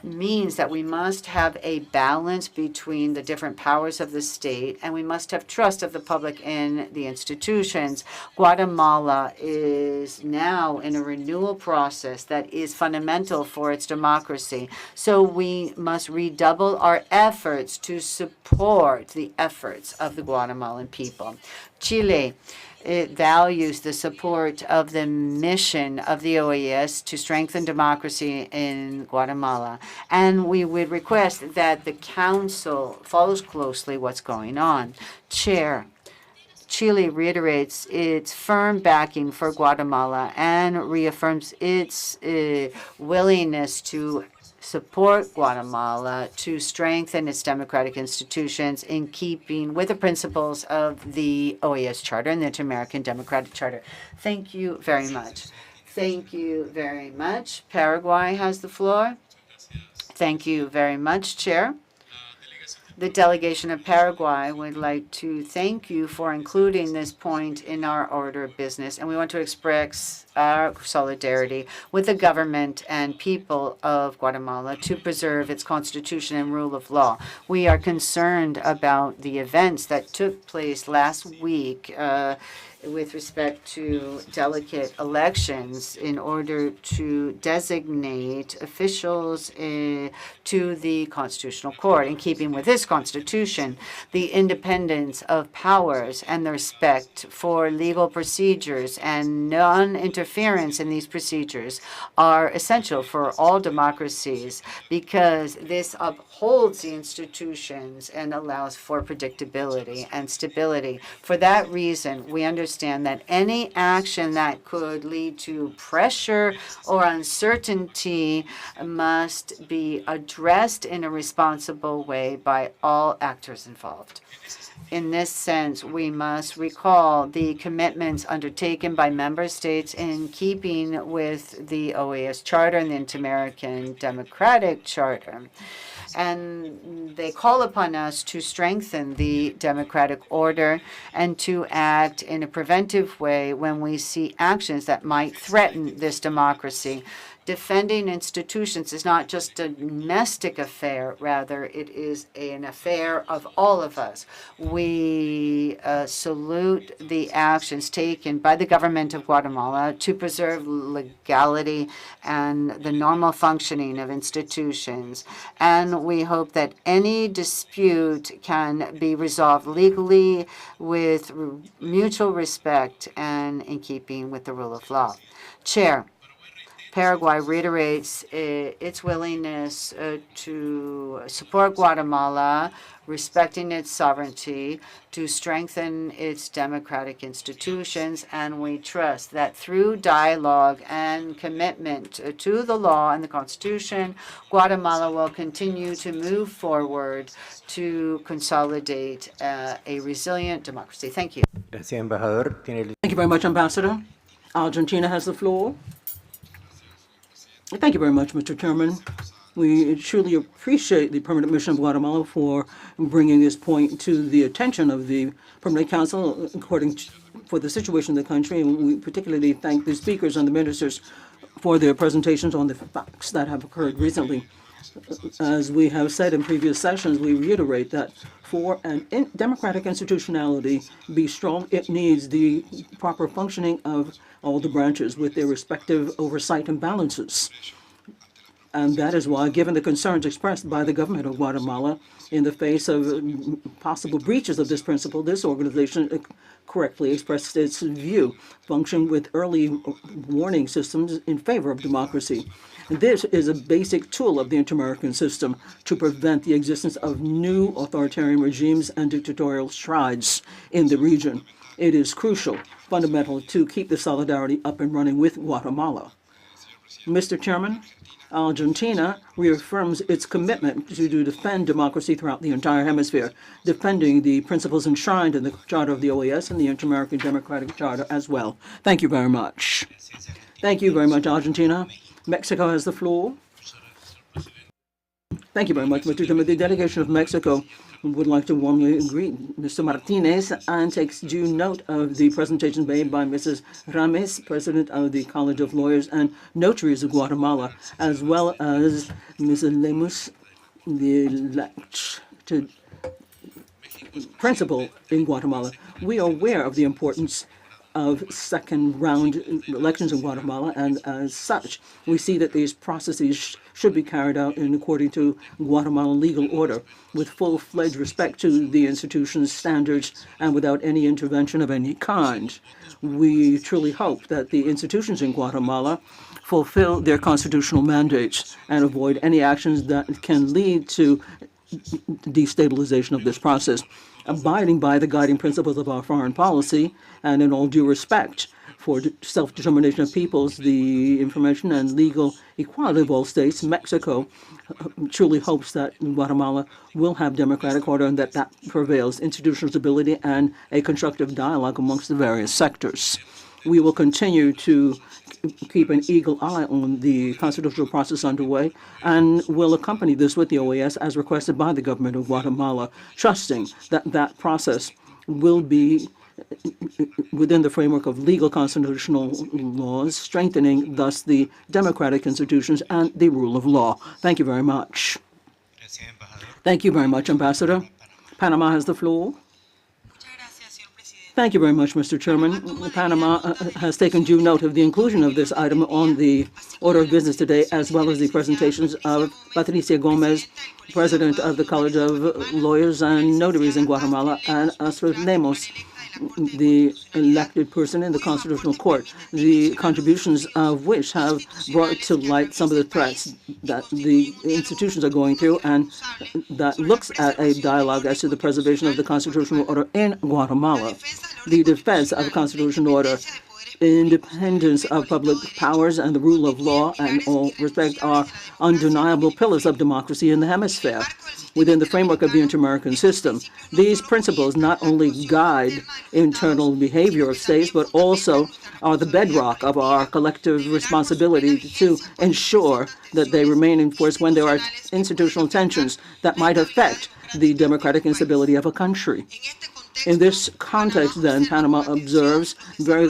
C: means that we must have a balance between the different powers of the state, and we must have trust of the public in the institutions. Guatemala is now in a renewal process that is fundamental for its democracy. So we must redouble our efforts to support the efforts of the Guatemalan people. Chile, it values the support of the mission of the OAS to strengthen democracy in Guatemala. And we would request that the Council follows closely what's going on. Chair, Chile reiterates its firm backing for Guatemala and reaffirms its willingness to support Guatemala to strengthen its democratic institutions in keeping with the principles of the OAS Charter and the Inter-American Democratic Charter. Thank you very much. Thank you very much. Paraguay has the floor. Thank you very much, Chair. The delegation of Paraguay would like to thank you for including this point in our order of business, and we want to express our solidarity with the government and people of Guatemala to preserve its constitution and rule of law. We are concerned about the events that took place last week with respect to delicate elections in order to designate officials to the Constitutional Court. In keeping with this Constitution, the independence of powers and the respect for legal procedures and non-interference in these procedures are essential for all democracies because this upholds the institutions and allows for predictability and stability. For that reason, we understand that any action that could lead to pressure or uncertainty must be addressed in a responsible way by all actors involved. In this sense, we must recall the commitments undertaken by member states in keeping with the OAS Charter and the Inter-American Democratic Charter. And they call upon us to strengthen the democratic order and to act in a preventive way when we see actions that might threaten this democracy. Defending institutions is not just a domestic affair, rather it is an affair of all of us. We salute the actions taken by the government of Guatemala to preserve legality and the normal functioning of institutions. And we hope that any dispute can be resolved legally with mutual respect and in keeping with the rule of law. Chair, Paraguay reiterates its willingness to support Guatemala, respecting its sovereignty, to strengthen its democratic institutions, and we trust that through dialogue and commitment to the law and the Constitution, Guatemala will continue to move forward to consolidate a resilient democracy. Thank you.
A: Gracias, embajador.
B: Thank you very much, Ambassador. Argentina has the floor. Thank you very much, Mr. Chairman. We truly appreciate the Permanent Mission of Guatemala for bringing this point to the attention of the Permanent Council for the situation in the country, and we particularly thank the speakers and the ministers for their presentations on the facts that have occurred recently. As we have said in previous sessions, we reiterate that for an democratic institutionality be strong, it needs the proper functioning of all the branches with their respective oversight and balances. And that is why, given the concerns expressed by the government of Guatemala in the face of possible breaches of this principle, this organization correctly expressed its view, function with early warning systems in favor of democracy. And this is a basic tool of the inter-American system to prevent the existence of new authoritarian regimes and dictatorial strides in the region. It is crucial, fundamental, to keep the solidarity up and running with Guatemala. Mr. Chairman, Argentina reaffirms its commitment to defend democracy throughout the entire hemisphere, defending the principles enshrined in the Charter of the OAS and the Inter-American Democratic Charter as well. Thank you very much. Thank you very much, Argentina. Mexico has the floor. Thank you very much, Mr. Chairman. The delegation of Mexico would like to warmly greet Mr. Martinez and takes due note of the presentation made by Mrs. Rames, President of the College of Lawyers and Notaries of Guatemala, as well as Mrs. Lemus, the elected principal in Guatemala. We are aware of the importance of second-round elections in Guatemala, and as such, we see that these processes should be carried out according to Guatemalan legal order, with full-fledged respect to the institution's standards and without any intervention of any kind. We truly hope that the institutions in Guatemala fulfill their constitutional mandates and avoid any actions that can lead to destabilization of this process. Abiding by the guiding principles of our foreign policy and in all due respect for self-determination of peoples, the information and legal equality of all states, Mexico truly hopes that Guatemala will have democratic order and that prevails, institutional stability, and a constructive dialogue amongst the various sectors. We will continue to keep an eagle eye on the constitutional process underway and will accompany this with the OAS as requested by the government of Guatemala, trusting that that process will be within the framework of legal constitutional laws, strengthening thus the democratic institutions and the rule of law. Thank you very much. Thank you very much, Ambassador. Panama has the floor. Thank you very much, Mr. Chairman. Panama has taken due note of the inclusion of this item on the order of business today, as well as the presentations of Patricia Gomez, President of the College of Lawyers and Notaries in Guatemala, and Astrid Lemos, the elected person in the Constitutional Court, the contributions of which have brought to light some of the threats that the institutions are going through, and that looks at a dialogue as to the preservation of the constitutional order in Guatemala. The defense of constitutional order, independence of public powers, and the rule of law, and all respect, are undeniable pillars of democracy in the hemisphere. Within the framework of the inter-American system, these principles not only guide internal behavior of states, but also are the bedrock of our collective responsibility to ensure that they remain in force when there are institutional tensions that might affect the democratic instability of a country. In this context, then, Panama observes very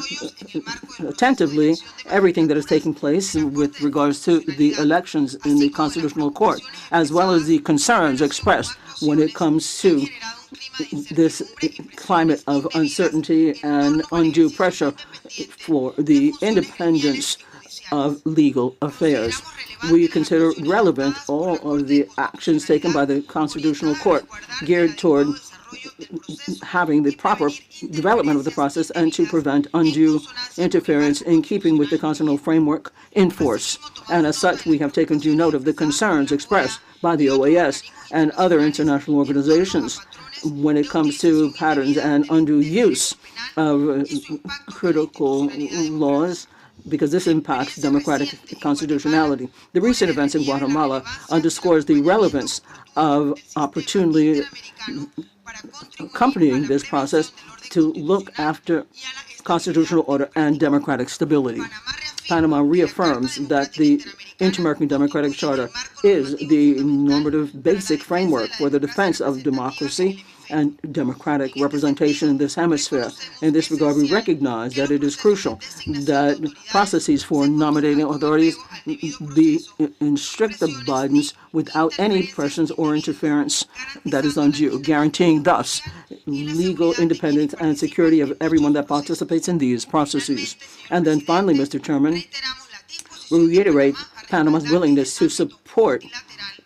B: attentively everything that is taking place with regards to the elections in the Constitutional Court, as well as the concerns expressed when it comes to this climate of uncertainty and undue pressure for the independence of legal affairs. We consider relevant all of the actions taken by the Constitutional Court geared toward having the proper development of the process and to prevent undue interference in keeping with the constitutional framework in force. And as such, we have taken due note of the concerns expressed by the OAS and other international organizations when it comes to patterns and undue use of critical laws, because this impacts democratic constitutionality. The recent events in Guatemala underscores the relevance of opportunely accompanying this process to look after constitutional order and democratic stability. Panama reaffirms that the Inter-American Democratic Charter is the normative basic framework for the defense of democracy and democratic representation in this hemisphere. In this regard, we recognize that it is crucial that processes for nominating authorities be in strict abidance without any pressures or interference that is undue, guaranteeing thus legal independence and security of everyone that participates in these processes. And then finally, Mr. Chairman, we reiterate Panama's willingness to support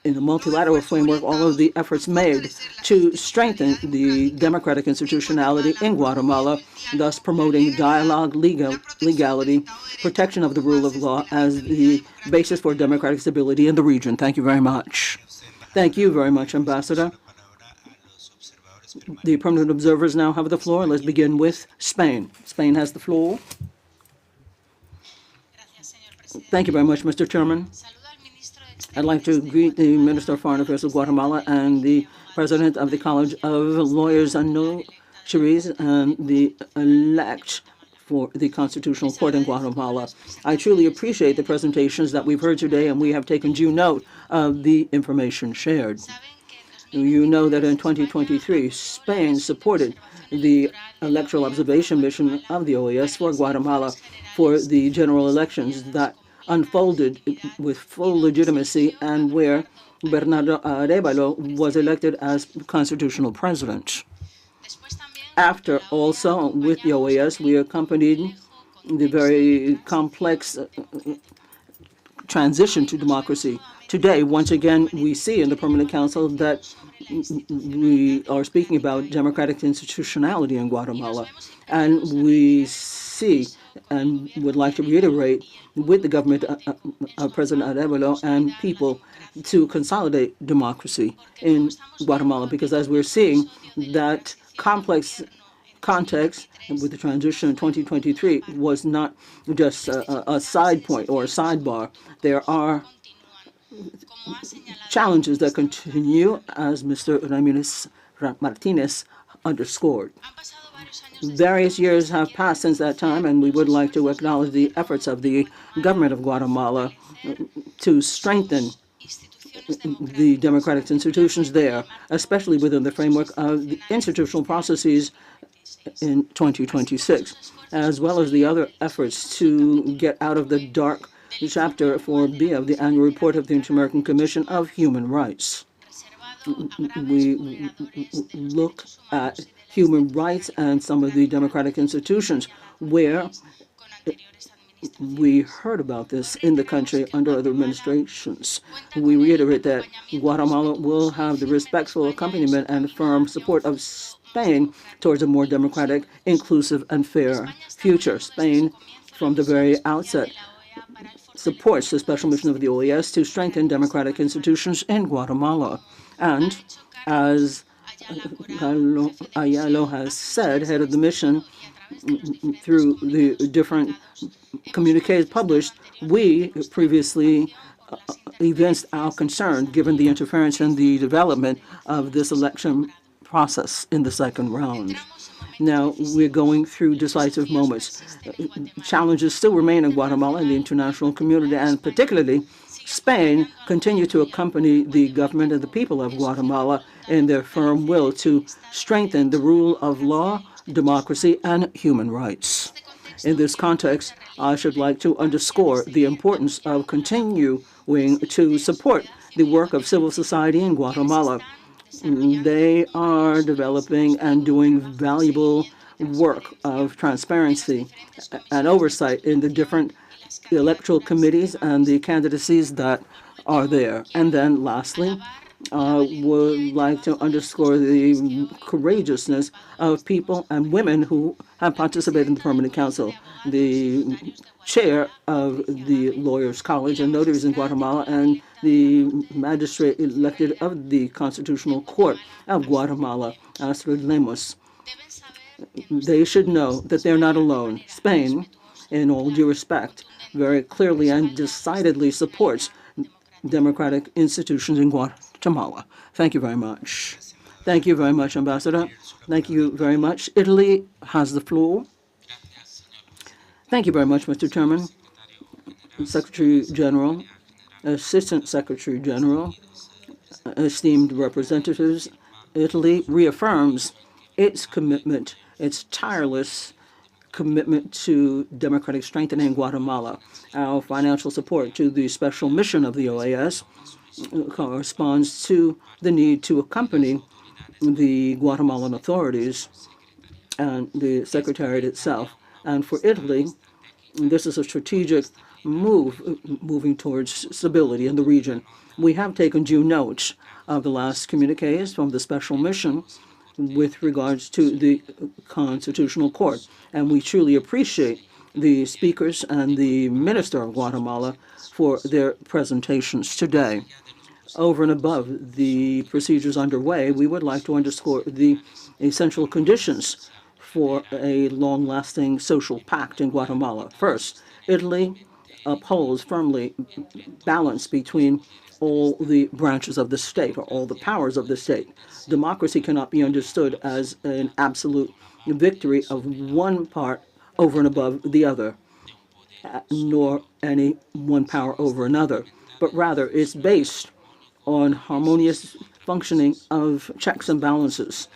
B: in a multilateral framework all of the efforts made to strengthen the democratic institutionality in Guatemala, thus promoting dialogue, legality, protection of the rule of law as the basis for democratic stability in the region. Thank you very much. Thank you very much, Ambassador. The permanent observers now have the floor. Let's begin with Spain. Spain has the floor. Thank you very much, Mr. Chairman. I'd like to greet the Minister of Foreign Affairs of Guatemala and the President of the College of Lawyers and Notaries and the elect for the Constitutional Court in Guatemala. I truly appreciate the presentations that we've heard today, and we have taken due note of the information shared. You know that in 2023, Spain supported the electoral observation mission of the OAS for Guatemala for the general elections that unfolded with full legitimacy and where Bernardo Arévalo was elected as constitutional president. After, also, with the OAS, we accompanied the very complex transition to democracy. Today, once again, we see in the Permanent Council that we are speaking about democratic institutionality in Guatemala. And we see and would like to reiterate with the government of President Arevalo and people to consolidate democracy in Guatemala, because as we're seeing, that complex context with the transition in 2023 was not just a side point or a sidebar. There are challenges that continue, as Mr. Ramirez Martinez underscored. Various years have passed since that time, and we would like to acknowledge the efforts of the government of Guatemala to strengthen the democratic institutions there, especially within the framework of the institutional processes in 2026, as well as the other efforts to get out of the dark Chapter 4B of the annual report of the Inter-American Commission of Human Rights. We look at human rights and some of the democratic institutions where we heard about this in the country under other administrations. We reiterate that Guatemala will have the respectful accompaniment and firm support of Spain towards a more democratic, inclusive, and fair future. Spain, from the very outset, supports the special mission of the OAS to strengthen democratic institutions in Guatemala. And as Ayalo has said, head of the mission, through the different communiques published, we previously evinced our concern given the interference in the development of this election process in the second round. Now, we're going through decisive moments. Challenges still remain in Guatemala and the international community, and particularly Spain continue to accompany the government and the people of Guatemala in their firm will to strengthen the rule of law, democracy, and human rights. In this context, I should like to underscore the importance of continuing to support the work of civil society in Guatemala. They are developing and doing valuable work of transparency and oversight in the different electoral committees and the candidacies that are there. And then lastly, I would like to underscore the courageousness of people and women who have participated in the Permanent Council. The chair of the Lawyers College and Notaries in Guatemala and the magistrate elected of the Constitutional Court of Guatemala, Astrid Lemos. They should know that they're not alone. Spain, in all due respect, very clearly and decidedly supports democratic institutions in Guatemala. Thank you very much. Thank you very much, Ambassador. Thank you very much. Italy has the floor. Thank you very much, Mr. Chairman. Secretary General, Assistant Secretary General, esteemed representatives, Italy reaffirms its commitment, its tireless commitment to democratic strengthening in Guatemala. Our financial support to the special mission of the OAS corresponds to the need to accompany the Guatemalan authorities and the Secretariat itself. And for Italy, this is a strategic move moving towards stability in the region. We have taken due note of the last communiques from the special mission with regards to the Constitutional Court, and we truly appreciate the speakers and the Minister of Guatemala for their presentations today. Over and above the procedures underway, we would like to underscore the essential conditions for a long-lasting social pact in Guatemala. First, Italy upholds firmly balance between all the branches of the state or all the powers of the state. Democracy cannot be understood as an absolute victory of one part over and above the other, nor any one power over another, but rather it's based on harmonious functioning of checks and balances.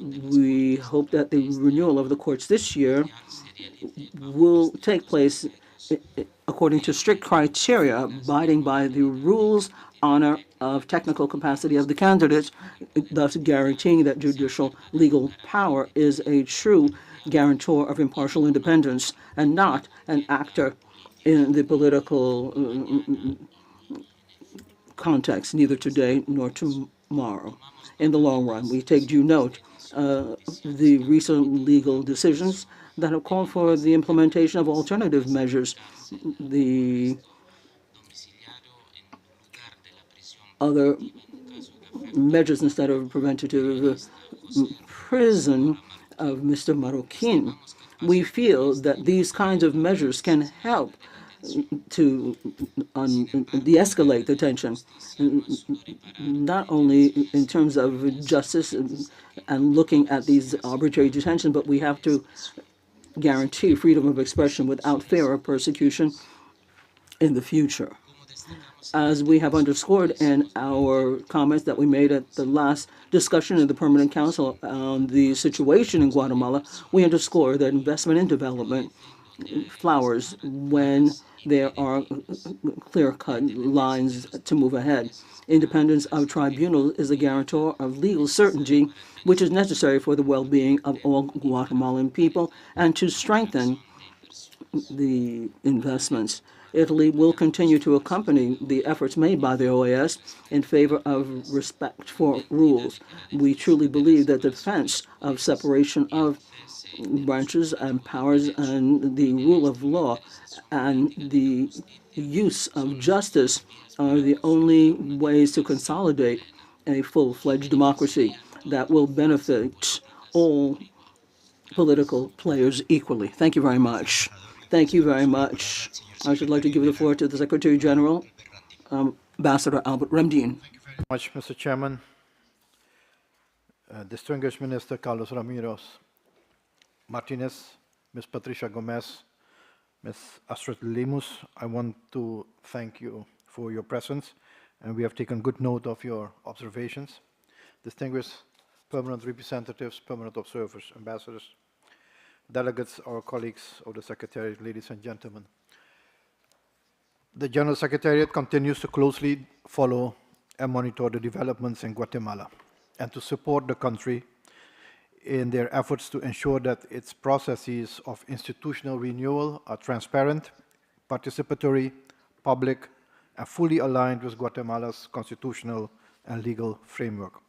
B: We hope that the renewal of the courts this year will take place according to strict criteria, abiding by the rules, honor of technical capacity of the candidates, thus guaranteeing that judicial legal power is a true guarantor of impartial independence and not an actor in the political context, neither today nor tomorrow. In the long run, we take due note of the recent legal decisions that have called for the implementation of alternative measures. The other measures instead of preventative prison of Mr. Maroquin. We feel that these kinds of measures can help to de-escalate the tension, not only in terms of justice and looking at these arbitrary detentions, but we have to guarantee freedom of expression without fear of persecution in the future. As we have underscored in our comments that we made at the last discussion in the Permanent Council on the situation in Guatemala, we underscore that investment in development flowers when there are clear-cut lines to move ahead. Independence of tribunals is a guarantor of legal certainty, which is necessary for the well-being of all Guatemalan people and to strengthen the investments. Italy will continue to accompany the efforts made by the OAS in favor of respect for rules. We truly believe that the defense of separation of branches and powers and the rule of law and the use of justice are the only ways to consolidate a full-fledged democracy that will benefit all political players equally. Thank you very much. Thank you very much. I should like to give the floor to the Secretary General, Ambassador Albert Remdin.
E: Much, Mr. Chairman. Distinguished Minister Carlos Ramirez Martinez, Ms. Patricia Gomez, Ms. Astrid Lemus, I want to thank you for your presence, and we have taken good note of your observations. Distinguished permanent representatives, permanent observers, ambassadors, delegates, our colleagues of the Secretariat, ladies and gentlemen. The General Secretariat continues to closely follow and monitor the developments in Guatemala and to support the country in their efforts to ensure that its processes of institutional renewal are transparent, participatory, public, and fully aligned with Guatemala's constitutional and legal framework.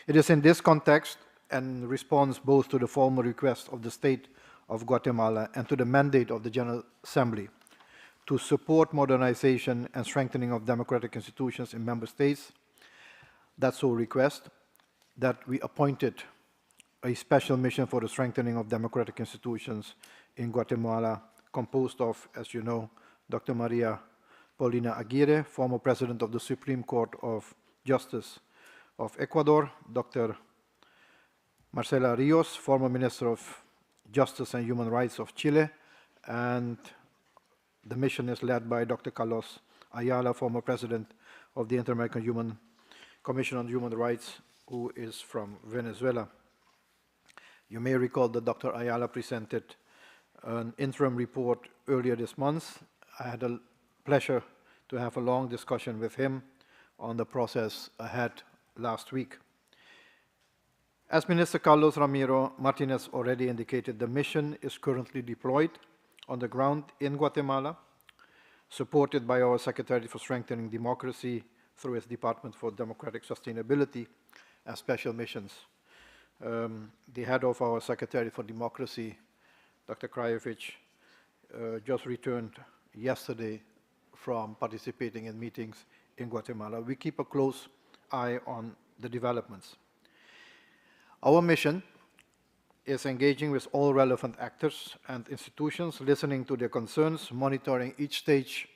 E: It is in this context and response both to the formal request of the State of Guatemala and to the mandate of the General Assembly to support modernization and strengthening of democratic institutions in member states, that so request, that we appointed a special mission for the strengthening of democratic institutions in Guatemala, composed of, as you know, Dr. Maria Paulina Aguirre, former President of the Supreme Court of Justice of Ecuador, Dr. Marcela Rios, former Minister of Justice and Human Rights of Chile, and the mission is led by Dr. Carlos Ayala, former President of the Inter-American Commission on Human Rights, who is from Venezuela. You may recall that Dr. Ayala presented an interim report earlier this month. I had a pleasure to have a long discussion with him on the process ahead last week. As Minister Carlos Ramiro Martinez already indicated, the mission is currently deployed on the ground in Guatemala, supported by our Secretary for Strengthening Democracy through its Department for Democratic Sustainability and Special Missions. The head of our Secretary for Democracy, Dr. Krajewicz, just returned yesterday from participating in meetings in Guatemala. We keep a close eye on the developments. Our mission is engaging with all relevant actors and institutions, listening to their concerns, monitoring each stage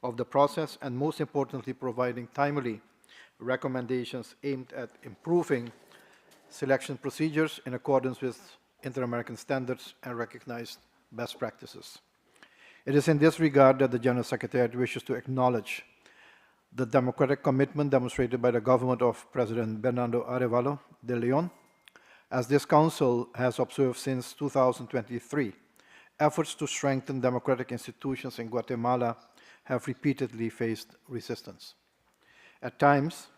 E: of the process, and most importantly, providing timely recommendations aimed at improving selection procedures in accordance with inter-American standards and recognized best practices. It is in this regard that the General Secretariat wishes to acknowledge the democratic commitment demonstrated by the government of President Bernardo Arevalo de Leon. As this Council has observed since 2023, efforts to strengthen democratic institutions in Guatemala have repeatedly faced resistance. At times,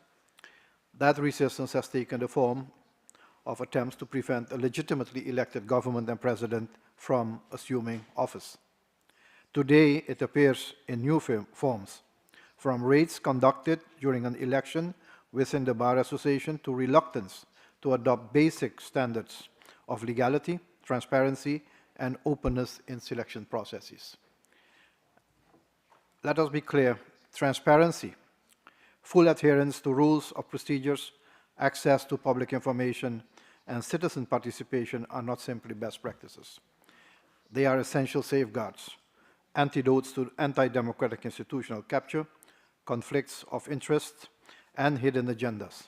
E: that resistance has taken the form of attempts to prevent a legitimately elected government and president from assuming office. Today, it appears in new forms, from raids conducted during an election within the Bar Association to reluctance to adopt basic standards of legality, transparency, and openness in selection processes. Let us be clear, transparency, full adherence to rules of procedures, access to public information, and citizen participation are not simply best practices. They are essential safeguards, antidotes to anti-democratic institutional capture, conflicts of interest, and hidden agendas.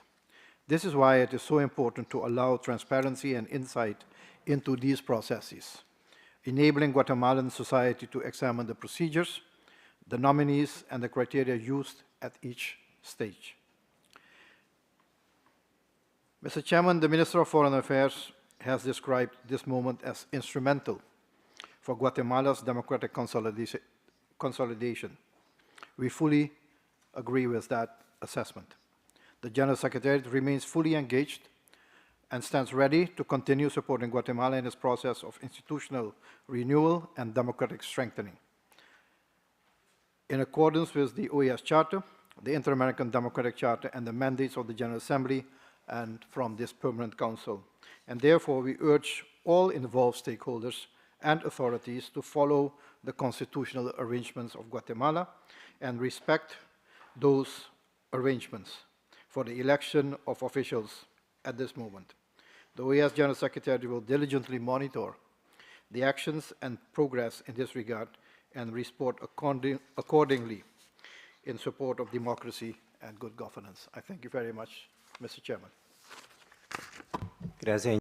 E: This is why it is so important to allow transparency and insight into these processes, enabling Guatemalan society to examine the procedures, the nominees, and the criteria used at each stage. Mr. Chairman, the Minister of Foreign Affairs has described this moment as instrumental for Guatemala's democratic consolidation. We fully agree with that assessment. The General Secretariat remains fully engaged and stands ready to continue supporting Guatemala in its process of institutional renewal and democratic strengthening. In accordance with the OAS Charter, the Inter-American Democratic Charter, and the mandates of the General Assembly and from this Permanent Council. And therefore, we urge all involved stakeholders and authorities to follow the constitutional arrangements of Guatemala and respect those arrangements for the election of officials at this moment. The OAS General Secretary will diligently monitor the actions and progress in this regard and report accordingly in support of democracy and good governance. I thank you very much, Mr. Chairman.
A: Gracias.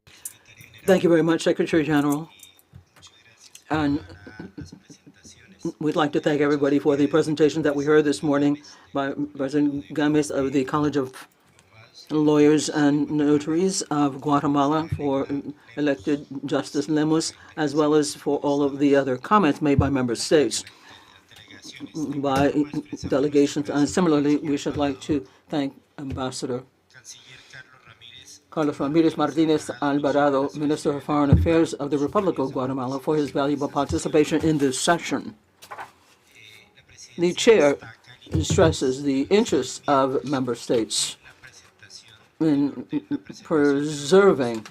B: Thank you very much, Secretary General. And we'd like to thank everybody for the presentation that we heard this morning by President Games of the College of Lawyers and Notaries of Guatemala, for elected Justice Lemus, as well as for all of the other comments made by member states, by delegations. And similarly, we should like to thank Ambassador Carlos Ramirez Martinez Alvarado, Minister of Foreign Affairs of the Republic of Guatemala, for his valuable participation in this session. The chair stresses the interests of member states in preserving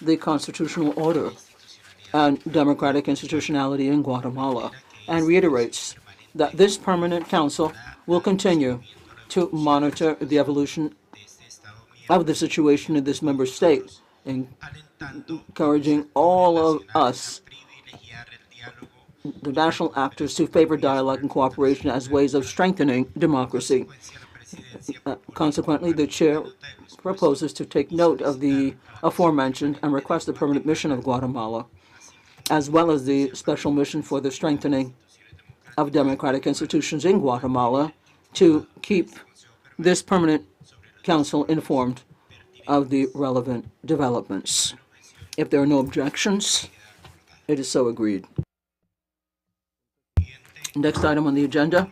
B: the constitutional order and democratic institutionality in Guatemala, and reiterates that this permanent council will continue to monitor the evolution of the situation in this member state, encouraging all of us, the national actors, to favor dialogue and cooperation as ways of strengthening democracy. Consequently, the chair proposes to take note of the aforementioned and request the permanent mission of Guatemala, as well as the special mission for the strengthening of democratic institutions in Guatemala, to keep this permanent council informed of the relevant developments. If there are no objections, it is so agreed. Next item on the agenda,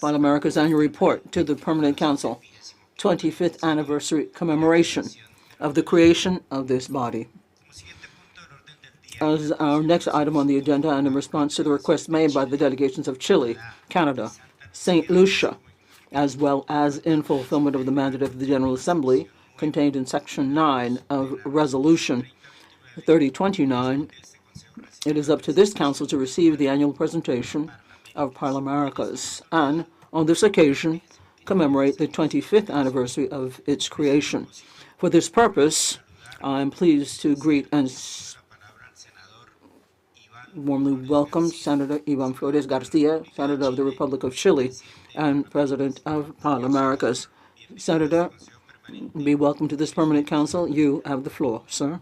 B: Parlamerica's annual report to the Permanent Council, 25th anniversary commemoration of the creation of this body. As our next item on the agenda, and in response to the request made by the delegations of Chile, Canada, St. Lucia, as well as in fulfillment of the mandate of the General Assembly contained in Section 9 of Resolution 3029, it is up to this Council to receive the annual presentation of Parlamerica's and, on this occasion, commemorate the 25th anniversary of its creation. For this purpose, I'm pleased to greet and warmly welcome Senator Ivan Flores Garcia, Senator of the Republic of Chile and President of Parliamericas. Senator, be welcome to this permanent council. You have the floor, sir.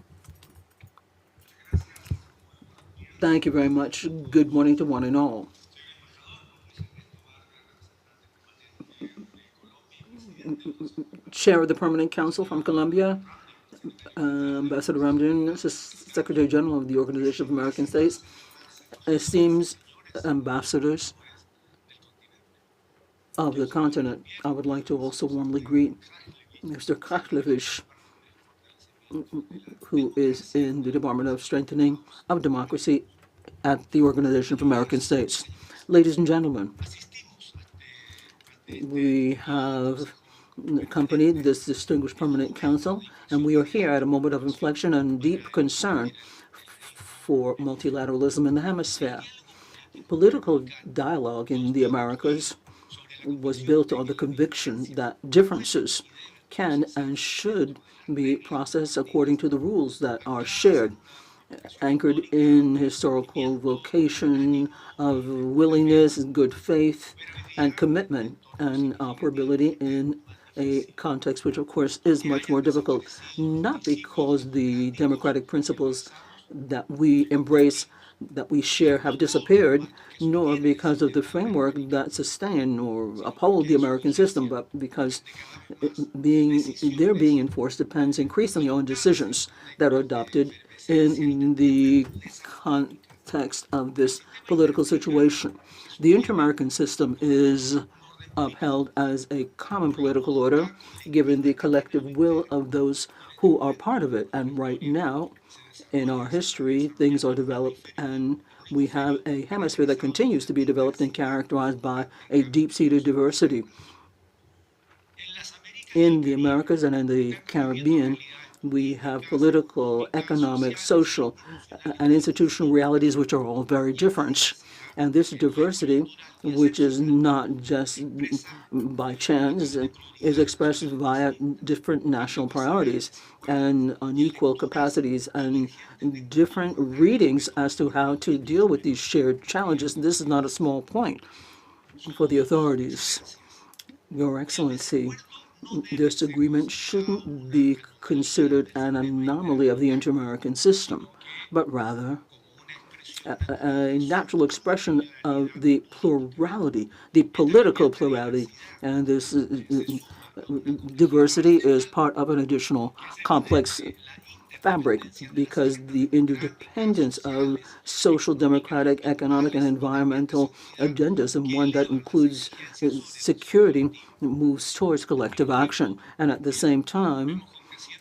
B: Thank you very much. Good morning to one and all. Chair of the Permanent Council from Colombia, Ambassador Ramjan, Secretary General of the Organization of American States, esteemed ambassadors of the continent. I would like to also warmly greet Mr. Kraklevich, who is in the Department of Strengthening of Democracy at the Organization of American States. Ladies and gentlemen, we have accompanied this distinguished permanent council, and we are here at a moment of inflection and deep concern for multilateralism in the hemisphere. Political dialogue in the Americas was built on the conviction that differences can and should be processed according to the rules that are shared, anchored in historical vocation of willingness, good faith, and commitment and operability in a context which, of course, is much more difficult, not because the democratic principles that we embrace, that we share, have disappeared, nor because of the framework that sustain or uphold the American system, but because their being enforced depends increasingly on decisions that are adopted in the context of this political situation. The inter-American system is upheld as a common political order, given the collective will of those who are part of it. And right now, in our history, things are developed, and we have a hemisphere that continues to be developed and characterized by a deep-seated diversity. In the Americas and in the Caribbean, we have political, economic, social, and institutional realities which are all very different. And this diversity, which is not just by chance, is expressed via different national priorities and unequal capacities and different readings as to how to deal with these shared challenges. And this is not a small point for the authorities. Your Excellency, this agreement shouldn't be considered an anomaly of the inter-American system, but rather a natural expression of the plurality, the political plurality, and this diversity is part of an additional complex fabric because the interdependence of social, democratic, economic, and environmental agendas, and one that includes security, moves towards collective action. And at the same time,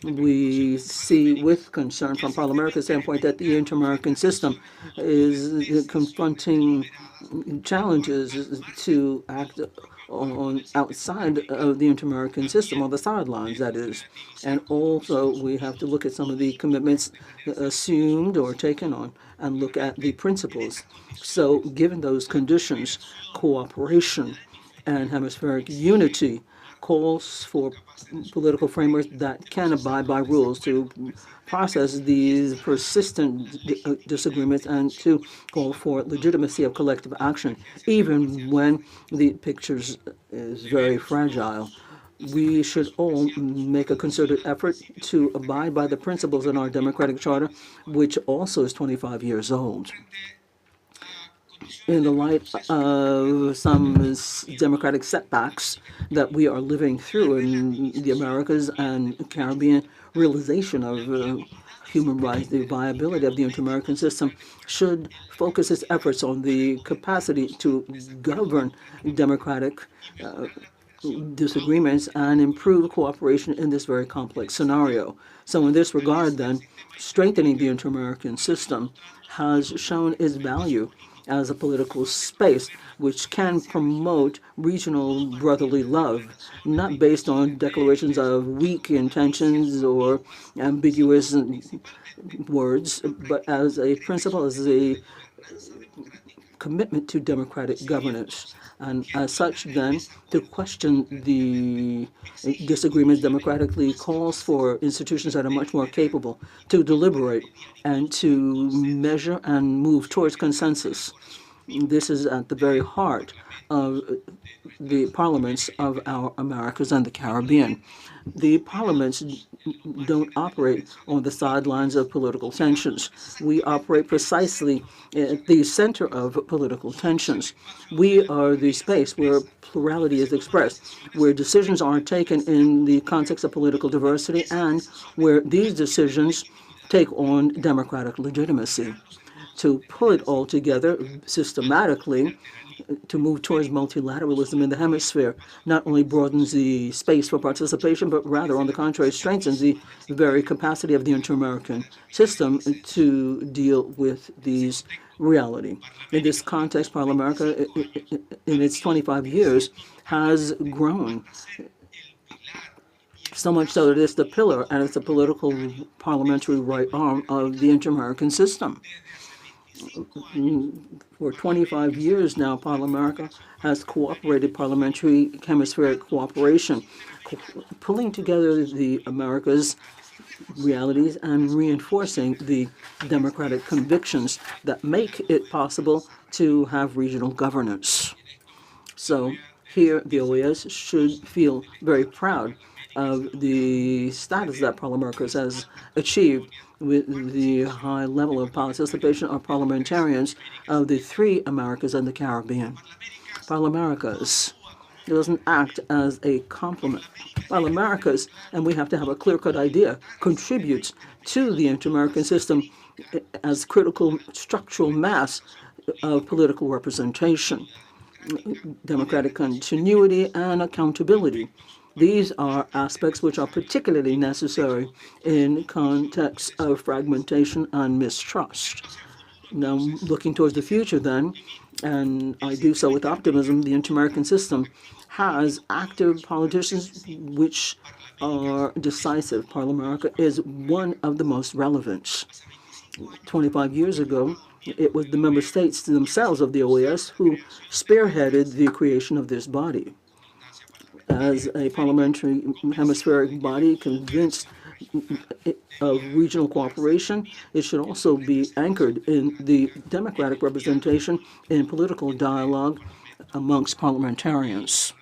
B: we see with concern from Parliamericas' standpoint that the inter-American system is confronting challenges to act on outside of the inter-American system, on the sidelines, that is. And also, we have to look at some of the commitments assumed or taken on and look at the principles. So, given those conditions, cooperation and hemispheric unity calls for political frameworks that can abide by rules to process these persistent disagreements and to call for legitimacy of collective action, even when the picture is very fragile. We should all make a concerted effort to abide by the principles in our democratic charter, which also is 25 years old. In the light of some democratic setbacks that we are living through in the Americas and Caribbean, realization of human rights, the viability of the inter-American system should focus its efforts on the capacity to govern democratic disagreements and improve cooperation in this very complex scenario. So in this regard, then, strengthening the inter-American system has shown its value as a political space which can promote regional brotherly love, not based on declarations of weak intentions or ambiguous words, but as a principle, as a commitment to democratic governance. And as such, then, to question the disagreements democratically calls for institutions that are much more capable to deliberate and to measure and move towards consensus. This is at the very heart of the parliaments of our Americas and the Caribbean. The parliaments don't operate on the sidelines of political tensions. We operate precisely at the center of political tensions. We are the space where plurality is expressed, where decisions are taken in the context of political diversity, and where these decisions take on democratic legitimacy. To pull it all together systematically, to move towards multilateralism in the hemisphere not only broadens the space for participation, but rather, on the contrary, strengthens the very capacity of the inter-American system to deal with these reality. In this context, Parliamerica, in its 25 years, has grown so much so that it's the pillar and it's the political parliamentary right arm of the inter-American system. For 25 years now, Parliamerica has cooperated parliamentary hemispheric cooperation, pulling together the Americas realities and reinforcing the democratic convictions that make it possible to have regional governance. So here, the OAS should feel very proud of the status that Parliamericas has achieved with the high level of participation of parliamentarians of the three Americas and the Caribbean. Parliamericas doesn't act as a complement. Parliamericas, and we have to have a clear-cut idea, contributes to the inter-American system as critical structural mass of political representation, democratic continuity, and accountability. These are aspects which are particularly necessary in contexts of fragmentation and mistrust. Now, looking towards the future, then, and I do so with optimism, the inter-American system has active politicians which are decisive. Parliamerica is one of the most relevant. 25 years ago, it was the member states themselves of the OAS who spearheaded the creation of this body. As a parliamentary hemispheric body convinced of regional cooperation, it should also be anchored in the democratic representation in political dialogue amongst parliamentarians.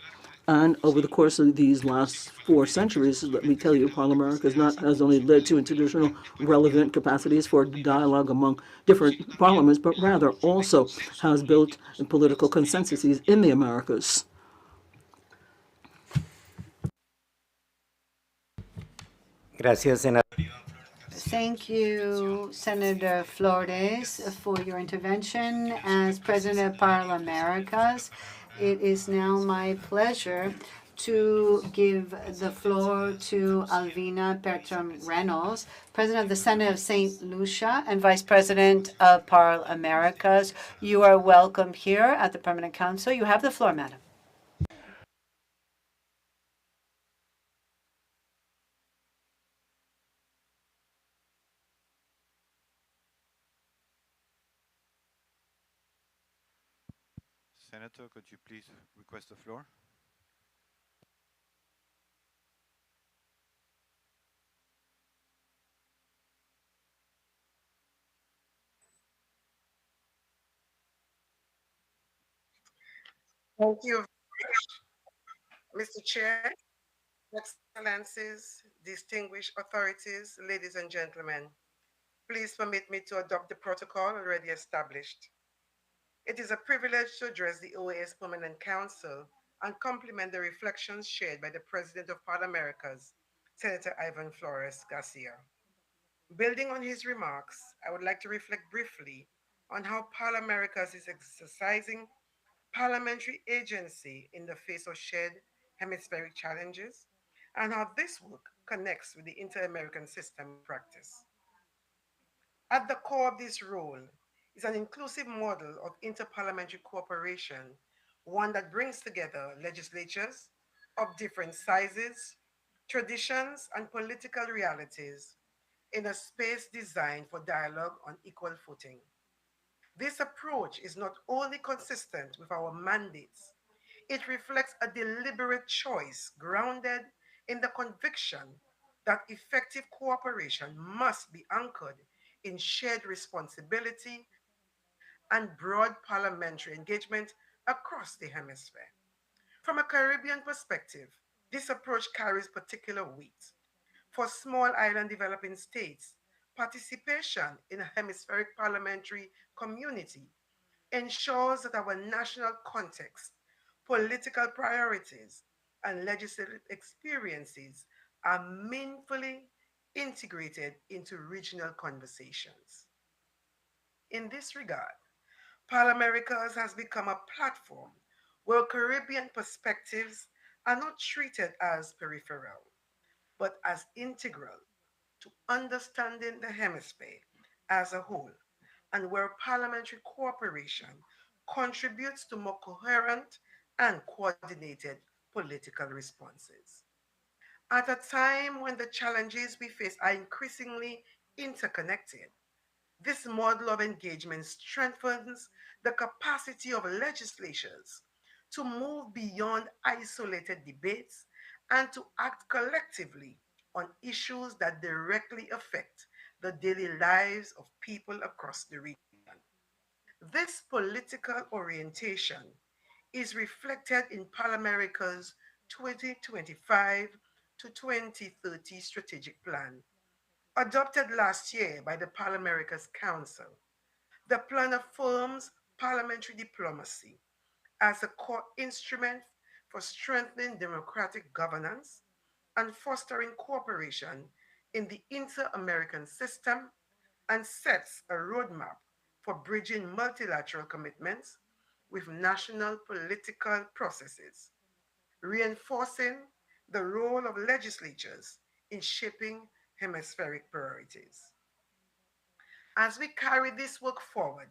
B: And over the course of these last 4 centuries, let me tell you, Parliamerica has only led to institutional relevant capacities for dialogue among different parliaments, but rather also has built political consensuses in the Americas.
A: Gracias, senador.
C: Thank you, Senator Flores, for your intervention as President of Parliamericas. It is now my pleasure to give the floor to Alvina Bertram Reynolds, President of the Senate of St. Lucia and Vice President of Parliamericas. You are welcome here at the Permanent Council. You have the floor, madam.
F: Senator, could you please request the floor?
G: Thank you, Mr. Chair, Excellencies, distinguished authorities, ladies and gentlemen. Please permit me to adopt the protocol already established. It is a privilege to address the OAS Permanent Council and complement the reflections shared by the President of Parliamericas, Senator Ivan Flores Garcia. Building on his remarks, I would like to reflect briefly on how Parliamericas is exercising parliamentary agency in the face of shared hemispheric challenges, and how this work connects with the inter-American system practice. At the core of this role is an inclusive model of interparliamentary cooperation, one that brings together legislatures of different sizes, traditions, and political realities in a space designed for dialogue on equal footing. This approach is not only consistent with our mandates, it reflects a deliberate choice grounded in the conviction that effective cooperation must be anchored in shared responsibility and broad parliamentary engagement across the hemisphere. From a Caribbean perspective, this approach carries particular weight. For small island developing states, participation in a hemispheric parliamentary community ensures that our national context, political priorities, and legislative experiences are meaningfully integrated into regional conversations. In this regard, Parlaméricas has become a platform where Caribbean perspectives are not treated as peripheral, but as integral to understanding the hemisphere as a whole, and where parliamentary cooperation contributes to more coherent and coordinated political responses. At a time when the challenges we face are increasingly interconnected, this model of engagement strengthens the capacity of legislatures to move beyond isolated debates and to act collectively on issues that directly affect the daily lives of people across the region. This political orientation is reflected in Parlamerica's 2025 to 2030 strategic plan, adopted last year by the Parlamerica's Council. The plan affirms parliamentary diplomacy as a core instrument for strengthening democratic governance and fostering cooperation in the inter American system, and sets a roadmap for bridging multilateral commitments with national political processes, reinforcing the role of legislatures in shaping hemispheric priorities. As we carry this work forward,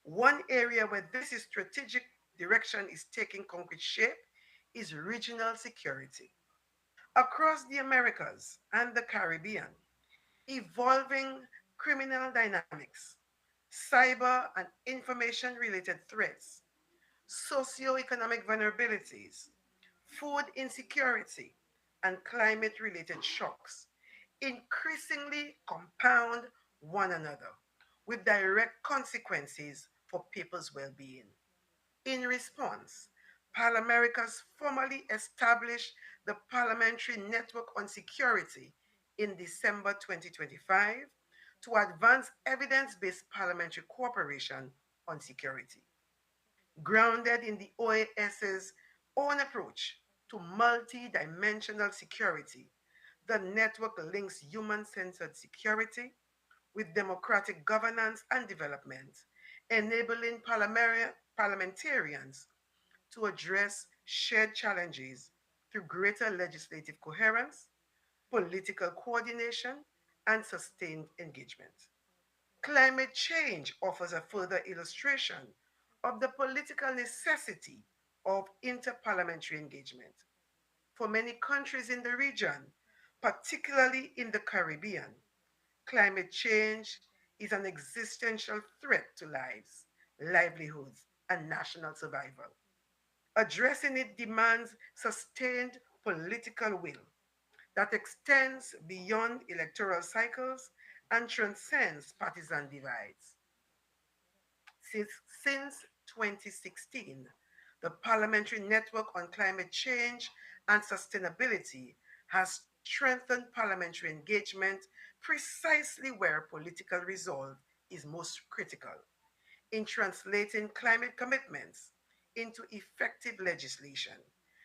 G: one area where this is strategic direction is taking concrete shape is regional security. Across the Americas and the Caribbean, evolving criminal dynamics, cyber and information related threats, socioeconomic vulnerabilities, food insecurity, and climate related shocks increasingly compound one another with direct consequences for people's well being. In response, Parlaméricas formally established the Parliamentary Network on Security in December 2025 to advance evidence based parliamentary cooperation on security. Grounded in the OAS's own approach to multi-dimensional security, the network links human-centered security with democratic governance and development, enabling parliamentarians to address shared challenges through greater legislative coherence, political coordination, and sustained engagement. Climate change offers a further illustration of the political necessity of interparliamentary engagement. For many countries in the region, particularly in the Caribbean, climate change is an existential threat to lives, livelihoods, and national survival. Addressing it demands sustained political will that extends beyond electoral cycles and transcends partisan divides. Since 2016, the Parliamentary Network on Climate Change and Sustainability has strengthened parliamentary engagement precisely where political resolve is most critical, in translating climate commitments into effective legislation,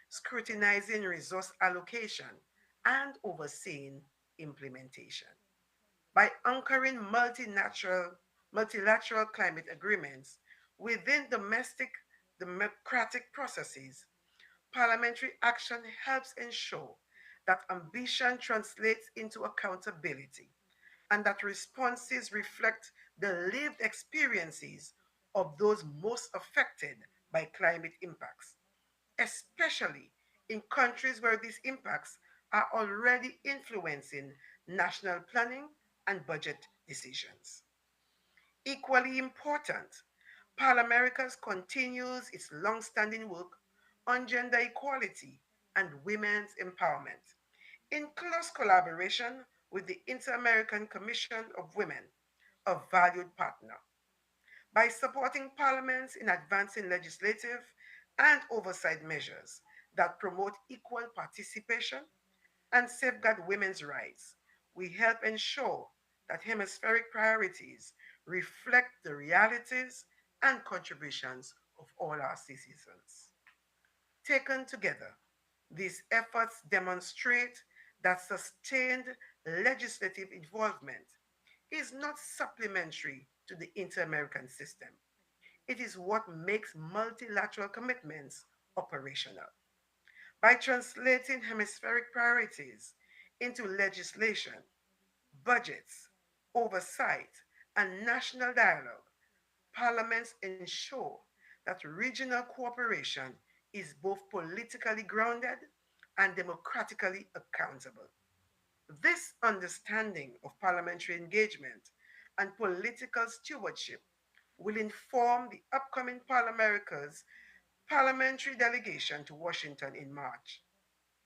G: scrutinizing resource allocation, and overseeing implementation. By anchoring multilateral climate agreements within domestic democratic processes, parliamentary action helps ensure that ambition translates into accountability and that responses reflect the lived experiences of those most affected by climate impacts, especially in countries where these impacts are already influencing national planning and budget decisions. Equally important, Parlaméricas continues its long-standing work on gender equality and women's empowerment in close collaboration with the Inter-American Commission of Women, a valued partner. By supporting parliaments in advancing legislative and oversight measures that promote equal participation and safeguard women's rights, we help ensure that hemispheric priorities reflect the realities and contributions of all our citizens. Taken together, these efforts demonstrate that sustained legislative involvement is not supplementary to the inter American system. It is what makes multilateral commitments operational. By translating hemispheric priorities into legislation, budgets, oversight, and national dialogue, parliaments ensure that regional cooperation is both politically grounded and democratically accountable. This understanding of parliamentary engagement and political stewardship will inform the upcoming Parlamerica's parliamentary delegation to Washington in March.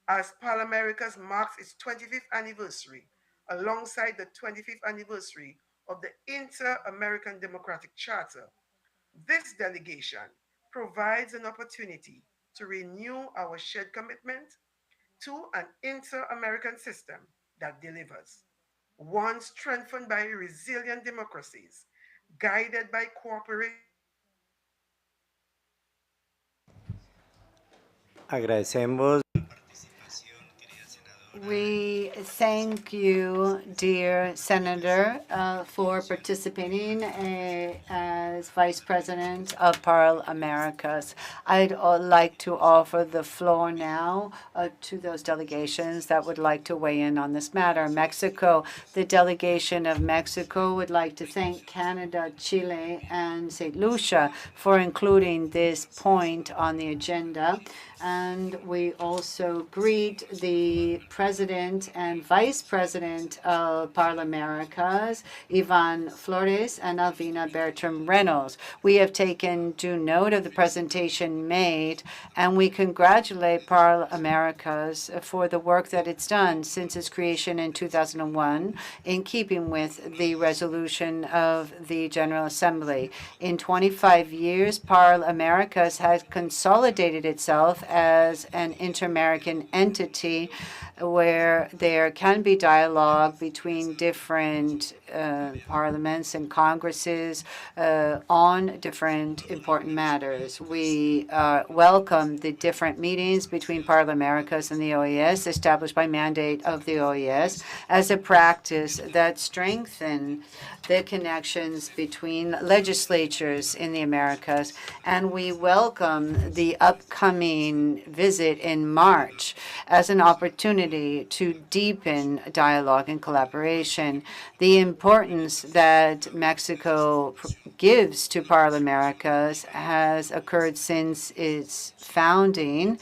G: As Parlamerica's marks its 25th anniversary alongside the 25th anniversary of the Inter-American Democratic Charter, this delegation provides an opportunity to renew our shared commitment to an inter-American system that delivers, one strengthened by resilient democracies, guided by cooperation and respect for human rights.
A: Agradecemos.
C: We thank you, dear Senator, for participating as Vice President of Parl Americas. I'd like to offer the floor now to those delegations that would like to weigh in on this matter. Mexico, the delegation of Mexico would like to thank Canada, Chile, and St. Lucia for including this point on the agenda. And we also greet the President and Vice President of Parlaméricas, Ivan Flores and Alvina Bertram Reynolds. We have taken due note of the presentation made, and we congratulate Parlaméricas for the work that it's done since its creation in 2001, in keeping with the resolution of the General Assembly. In 25 years, Parlaméricas has consolidated itself as an inter-American entity where there can be dialogue between different parliaments and congresses on different important matters. We welcome the different meetings between Parlaméricas and the OAS established by mandate of the OAS as a practice that strengthens the connections between legislatures in the Americas, and we welcome the upcoming visit in March as an opportunity to deepen dialogue and collaboration. The importance that Mexico gives to Parlaméricas has occurred since its founding.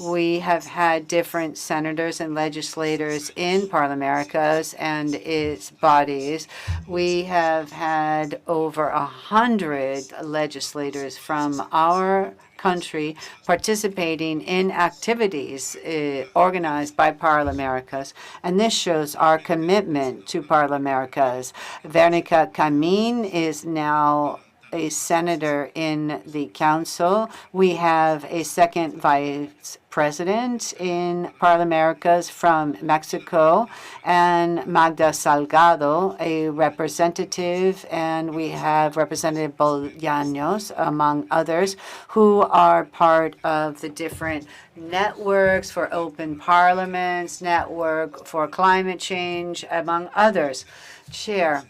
C: We have had different senators and legislators in Parlaméricas and its bodies. We have had over 100 legislators from our country participating in activities organized by Parlaméricas, and this shows our commitment to Parlaméricas. Veronica Camin is now a senator in the council. We have a second vice president in Parlaméricas from Mexico, and Magda Salgado, a representative, and we have Representative Bolaños, among others, who are part of the different networks for open parliaments, network for climate change, among others. Chair,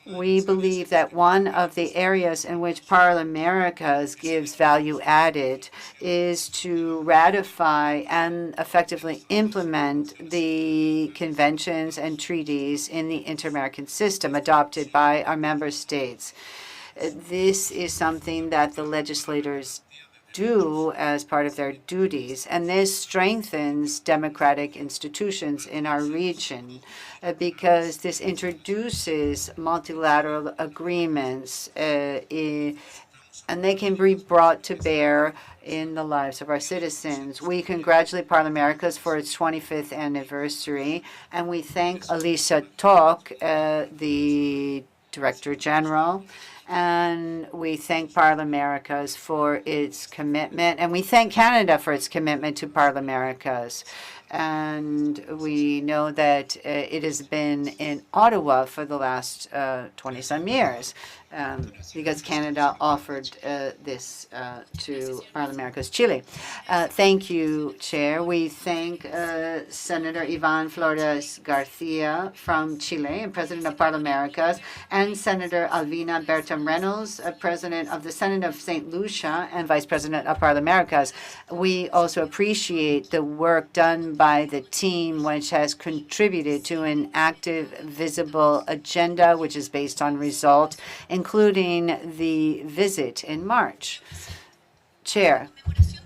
C: we believe that one of the areas in which Parlaméricas gives value added is to ratify and effectively implement the conventions and treaties in the inter-American system adopted by our member states. This is something that the legislators do as part of their duties, and this strengthens democratic institutions in our region because this introduces multilateral agreements and they can be brought to bear in the lives of our citizens. We congratulate Parlaméricas for its 25th anniversary, and we thank Alicia Tok, the Director General, and we thank Parlaméricas for its commitment, and we thank Canada for its commitment to Parlaméricas. And we know that it has been in Ottawa for the last 20-some years, because Canada offered this to Parlaméricas Chile. Thank you, Chair. We thank Senator Ivan Flores Garcia from Chile and President of Parlaméricas, and Senator Alvina Bertram Reynolds, President of the Senate of St. Lucia and Vice President of Parlaméricas. We also appreciate the work done by the team, which has contributed to an active, visible agenda, which is based on result, including the visit in March. Chair,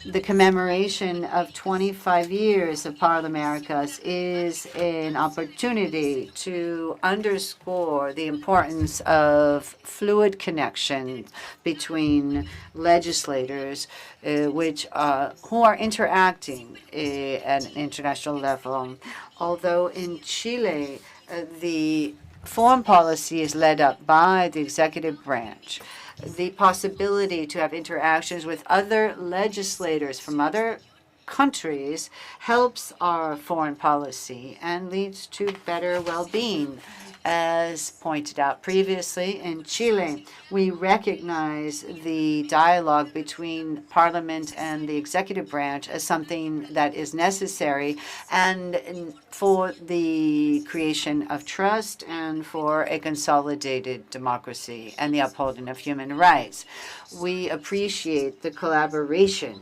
C: the commemoration of 25 years of Parlaméricas is an opportunity to underscore the importance of fluid connection between legislators who are interacting at an international level. Although in Chile, the foreign policy is led up by the executive branch, the possibility to have interactions with other legislators from other countries helps our foreign policy and leads to better well-being. As pointed out previously, in Chile, we recognize the dialogue between Parliament and the executive branch as something that is necessary and for the creation of trust and for a consolidated democracy and the upholding of human rights. We appreciate the collaboration.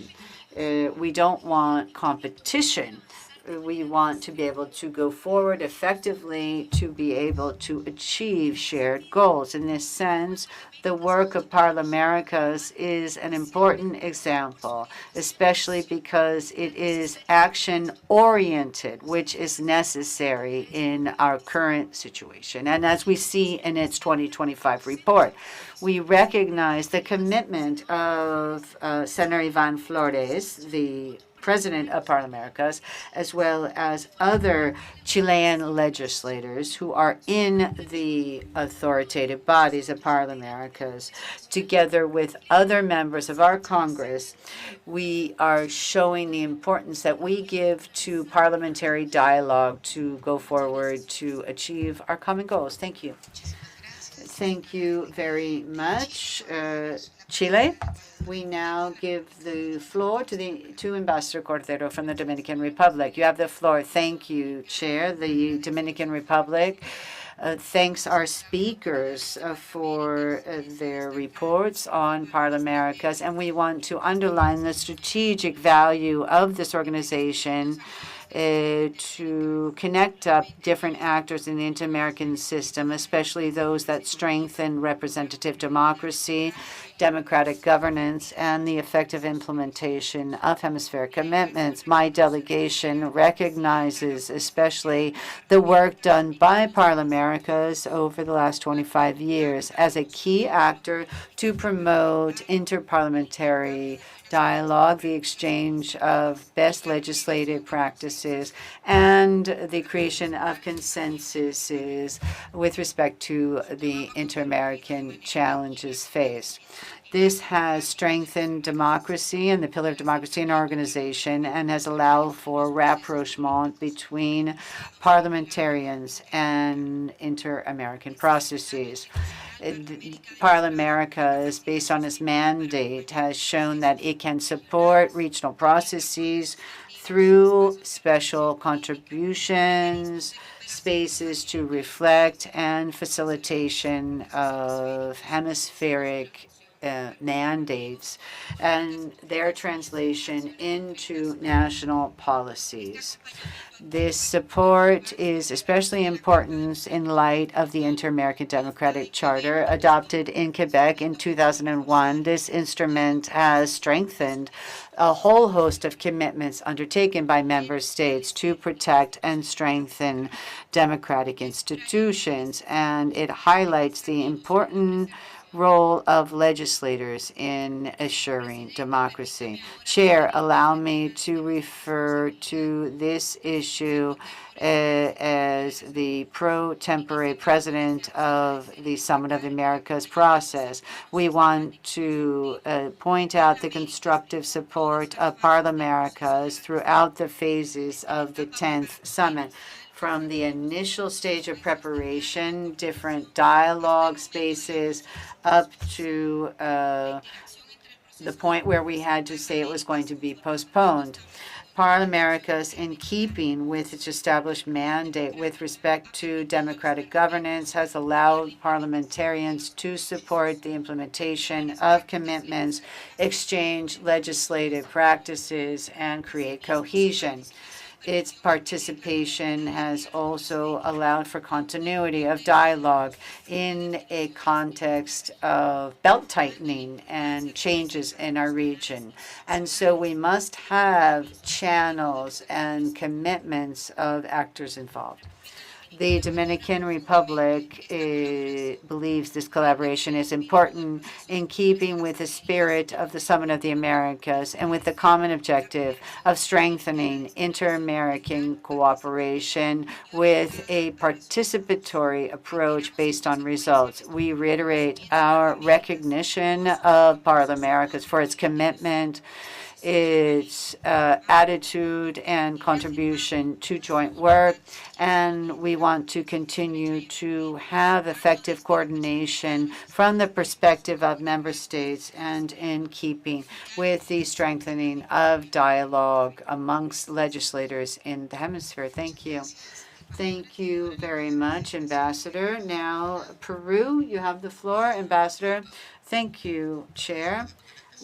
C: We don't want competition. We want to be able to go forward effectively to be able to achieve shared goals. In this sense, the work of Parlaméricas is an important example, especially because it is action-oriented, which is necessary in our current situation. And as we see in its 2025 report, we recognize the commitment of Senator Ivan Flores, the President of Parlaméricas, as well as other Chilean legislators who are in the authoritative bodies of Parlaméricas. Together with other members of our Congress, we are showing the importance that we give to parliamentary dialogue to go forward to achieve our common goals. Thank you. Thank you very much, Chile. We now give the floor to Ambassador Cordero from the Dominican Republic. You have the floor. Thank you, Chair. The Dominican Republic thanks our speakers for their reports on Parlaméricas, and we want to underline the strategic value of this organization to connect up different actors in the inter-American system, especially those that strengthen representative democracy, democratic governance, and the effective implementation of hemispheric commitments. My delegation recognizes especially the work done by Parlaméricas over the last 25 years as a key actor to promote interparliamentary dialogue, the exchange of best legislative practices, and the creation of consensuses with respect to the inter-American challenges faced. This has strengthened democracy and the pillar of democracy in our organization and has allowed for rapprochement between parliamentarians and inter-American processes. Parlaméricas, based on its mandate, has shown that it can support regional processes through special contributions, spaces to reflect, and facilitation of hemispheric mandates and their translation into national policies. This support is especially important in light of the Inter-American Democratic Charter adopted in Quebec in 2001. This instrument has strengthened a whole host of commitments undertaken by member states to protect and strengthen democratic institutions, and it highlights the important role of legislators in assuring democracy. Chair, allow me to refer to this issue as the pro tempore president of the Summit of the Americas process. We want to point out the constructive support of Parliamericas throughout the phases of the 10th summit, from the initial stage of preparation, different dialogue spaces, up to the point where we had to say it was going to be postponed. Parliamericas, in keeping with its established mandate with respect to democratic governance, has allowed parliamentarians to support the implementation of commitments, exchange legislative practices, and create cohesion. Its participation has also allowed for continuity of dialogue in a context of belt-tightening and changes in our region. And so we must have channels and commitments of actors involved. The Dominican Republic believes this collaboration is important in keeping with the spirit of the Summit of the Americas and with the common objective of strengthening inter-American cooperation with a participatory approach based on results. We reiterate our recognition of Parliamericas for its commitment, its attitude and contribution to joint work, and we want to continue to have effective coordination from the perspective of member states and in keeping with the strengthening of dialogue amongst legislators in the hemisphere. Thank you. Thank you very much, Ambassador. Now, Peru, you have the floor, Ambassador. Thank you, Chair.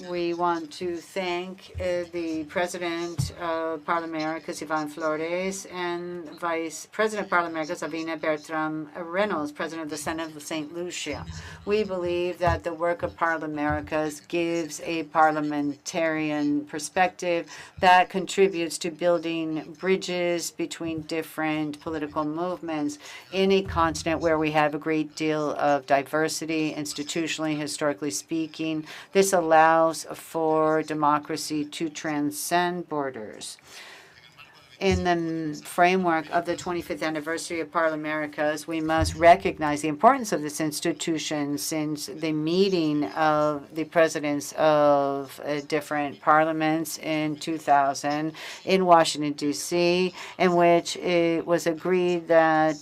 C: We want to thank the President of Parliamericas, Ivan Flores, and Vice President of Parliamericas, Avina Bertram Reynolds, President of the Senate of St. Lucia. We believe that the work of Parliamericas gives a parliamentarian perspective that contributes to building bridges between different political movements in a continent where we have a great deal of diversity, institutionally, historically speaking. This allows for democracy to transcend borders. In the framework of the 25th anniversary of Parliamericas, we must recognize the importance of this institution since the meeting of the presidents of different parliaments in 2000 in Washington, D.C., in which it was agreed that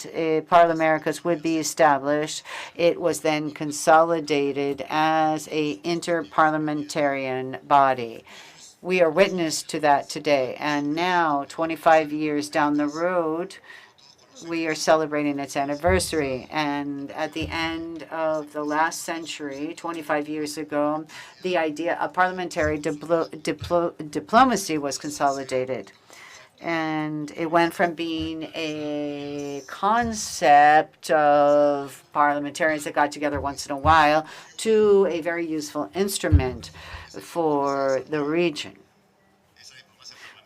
C: Parliamericas would be established. It was then consolidated as an interparliamentarian body. We are witness to that today. And now, 25 years down the road, we are celebrating its anniversary. And at the end of the last century, 25 years ago, the idea of parliamentary diplomacy was consolidated. And it went from being a concept of parliamentarians that got together once in a while to a very useful instrument for the region.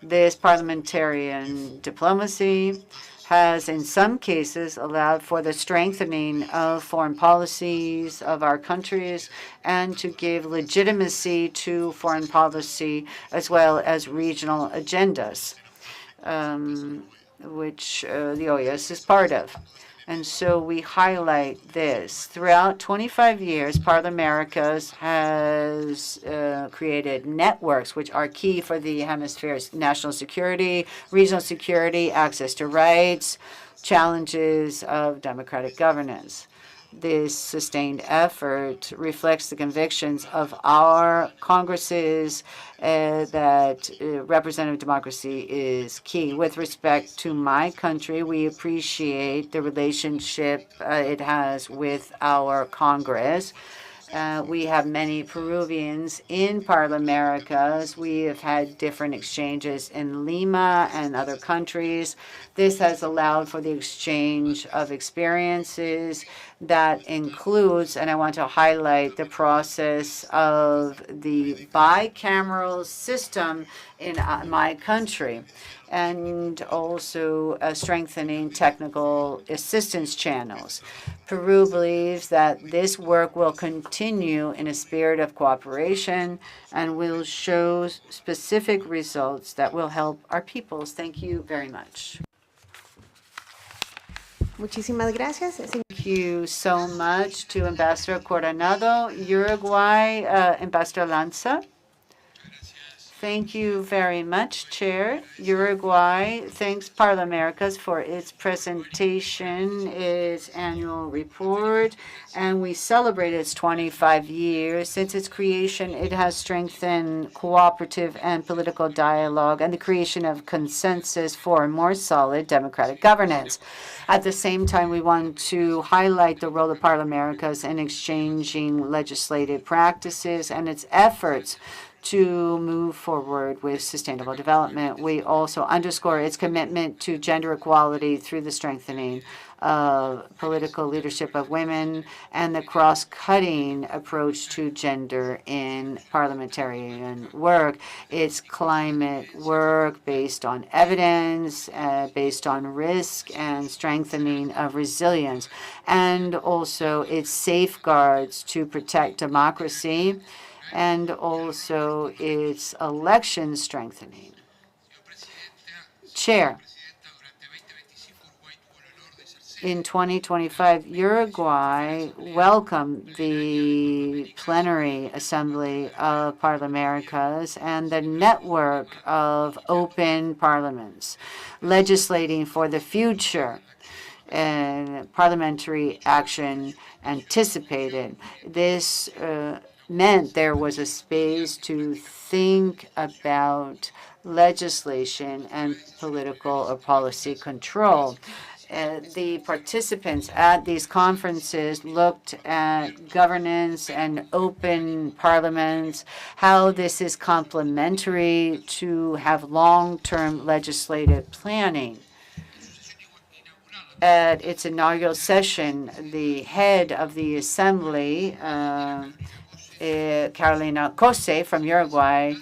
C: This parliamentarian diplomacy has, in some cases, allowed for the strengthening of foreign policies of our countries and to give legitimacy to foreign policy as well as regional agendas, which the OAS is part of. And so we highlight this. Throughout 25 years, Parliamericas has created networks which are key for the hemisphere's national security, regional security, access to rights, challenges of democratic governance. This sustained effort reflects the convictions of our Congresses that representative democracy is key. With respect to my country, we appreciate the relationship it has with our Congress. We have many Peruvians in Parliamericas. We have had different exchanges in Lima and other countries. This has allowed for the exchange of experiences That includes, and I want to highlight, the process of the bicameral system in my country, and also strengthening technical assistance channels. Peru believes that this work will continue in a spirit of cooperation and will show specific results that will help our peoples. Thank you very much.
H: Muchísimas gracias.
C: Thank you so much to Ambassador Coronado. Uruguay, Ambassador Lanza. Thank you very much, Chair. Uruguay thanks Parlamericas for its presentation, its annual report, and we celebrate its 25 years. Since its creation, it has strengthened cooperative and political dialogue and the creation of consensus for more solid democratic governance. At the same time, we want to highlight the role of Parlamericas in exchanging legislative practices and its efforts to move forward with sustainable development. We also underscore its commitment to gender equality through the strengthening of political leadership of women and the cross-cutting approach to gender in parliamentarian work. It's climate work based on evidence, based on risk and strengthening of resilience, and also its safeguards to protect democracy, and also its election strengthening. Chair, in 2025, Uruguay welcomed the plenary assembly of Parlamericas and the network of open parliaments, legislating for the future, and parliamentary action anticipated. This meant there was a space to think about legislation and political or policy control. The participants at these conferences looked at governance and open parliaments, how this is complementary to have long-term legislative planning. At its inaugural session, the head of the assembly, Carolina Cose from Uruguay,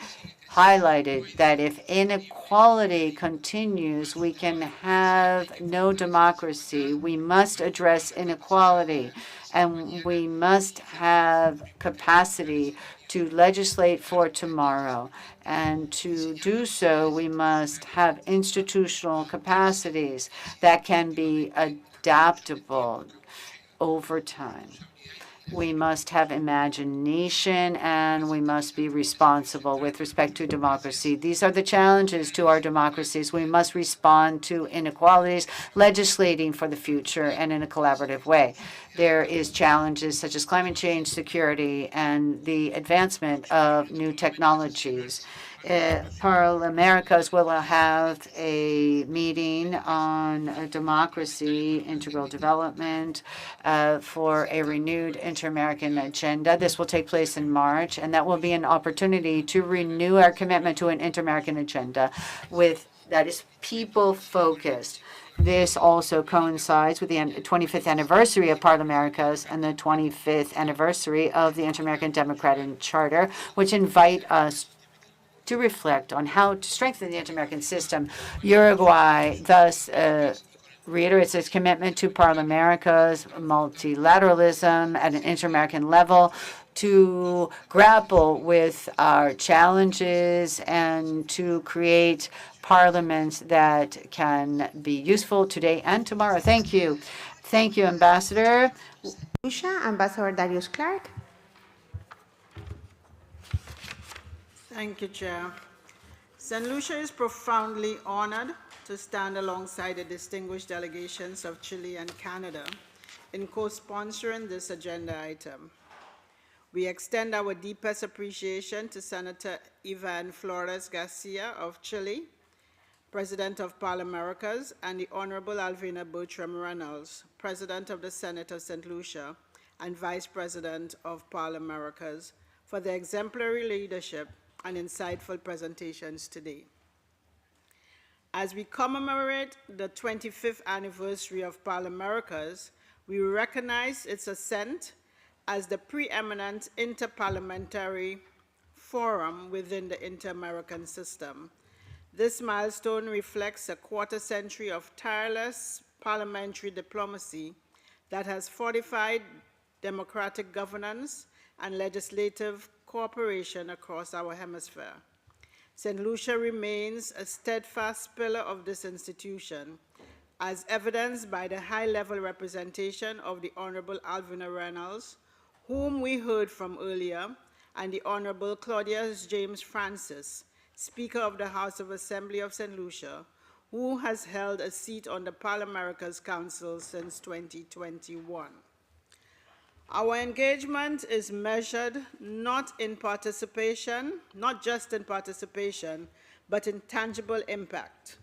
C: highlighted that if inequality continues, we can have no democracy. We must address inequality, and we must have capacity to legislate for tomorrow. And to do so, we must have institutional capacities that can be adaptable over time. We must have imagination, and we must be responsible with respect to democracy. These are the challenges to our democracies. We must respond to inequalities, legislating for the future, and in a collaborative way. There is challenges such as climate change, security, and the advancement of new technologies. Parlamericas will have a meeting on democracy, integral development, for a renewed inter-American agenda. This will take place in March, and that will be an opportunity to renew our commitment to an inter-American agenda that is people-focused. This also coincides with the 25th anniversary of Parlamericas and the 25th anniversary of the Inter-American Democratic Charter, which invite us to reflect on how to strengthen the inter-American system. Uruguay thus reiterates its commitment to Parlamericas, multilateralism at an inter-American level, to grapple with our challenges and to create parliaments that can be useful today and tomorrow. Thank you. Thank you, Ambassador.
H: Lucia, Ambassador Darius Clark.
I: Thank you, Chair. St. Lucia is profoundly honored to stand alongside the distinguished delegations of Chile and Canada in co-sponsoring this agenda item. We extend our deepest appreciation to Senator Ivan Flores Garcia of Chile, President of Parlamericas, and the Honorable Alvina Bertram Reynolds, President of the Senate of St. Lucia and Vice President of Parlamericas, for their exemplary leadership and insightful presentations today. As we commemorate the 25th anniversary of Parlamericas, We recognize its ascent as the preeminent interparliamentary forum within the inter-American system. This milestone reflects a quarter-century of tireless parliamentary diplomacy that has fortified democratic governance and legislative cooperation across our hemisphere. St. Lucia remains a steadfast pillar of this institution, as evidenced by the high-level representation of the Honorable Alvina Reynolds, whom we heard from earlier, and the Honorable Claudius James Francis, Speaker of the House of Assembly of St. Lucia, who has held a seat on the Parl-Americas Council since 2021. Our engagement is measured not just in participation, but in tangible impact.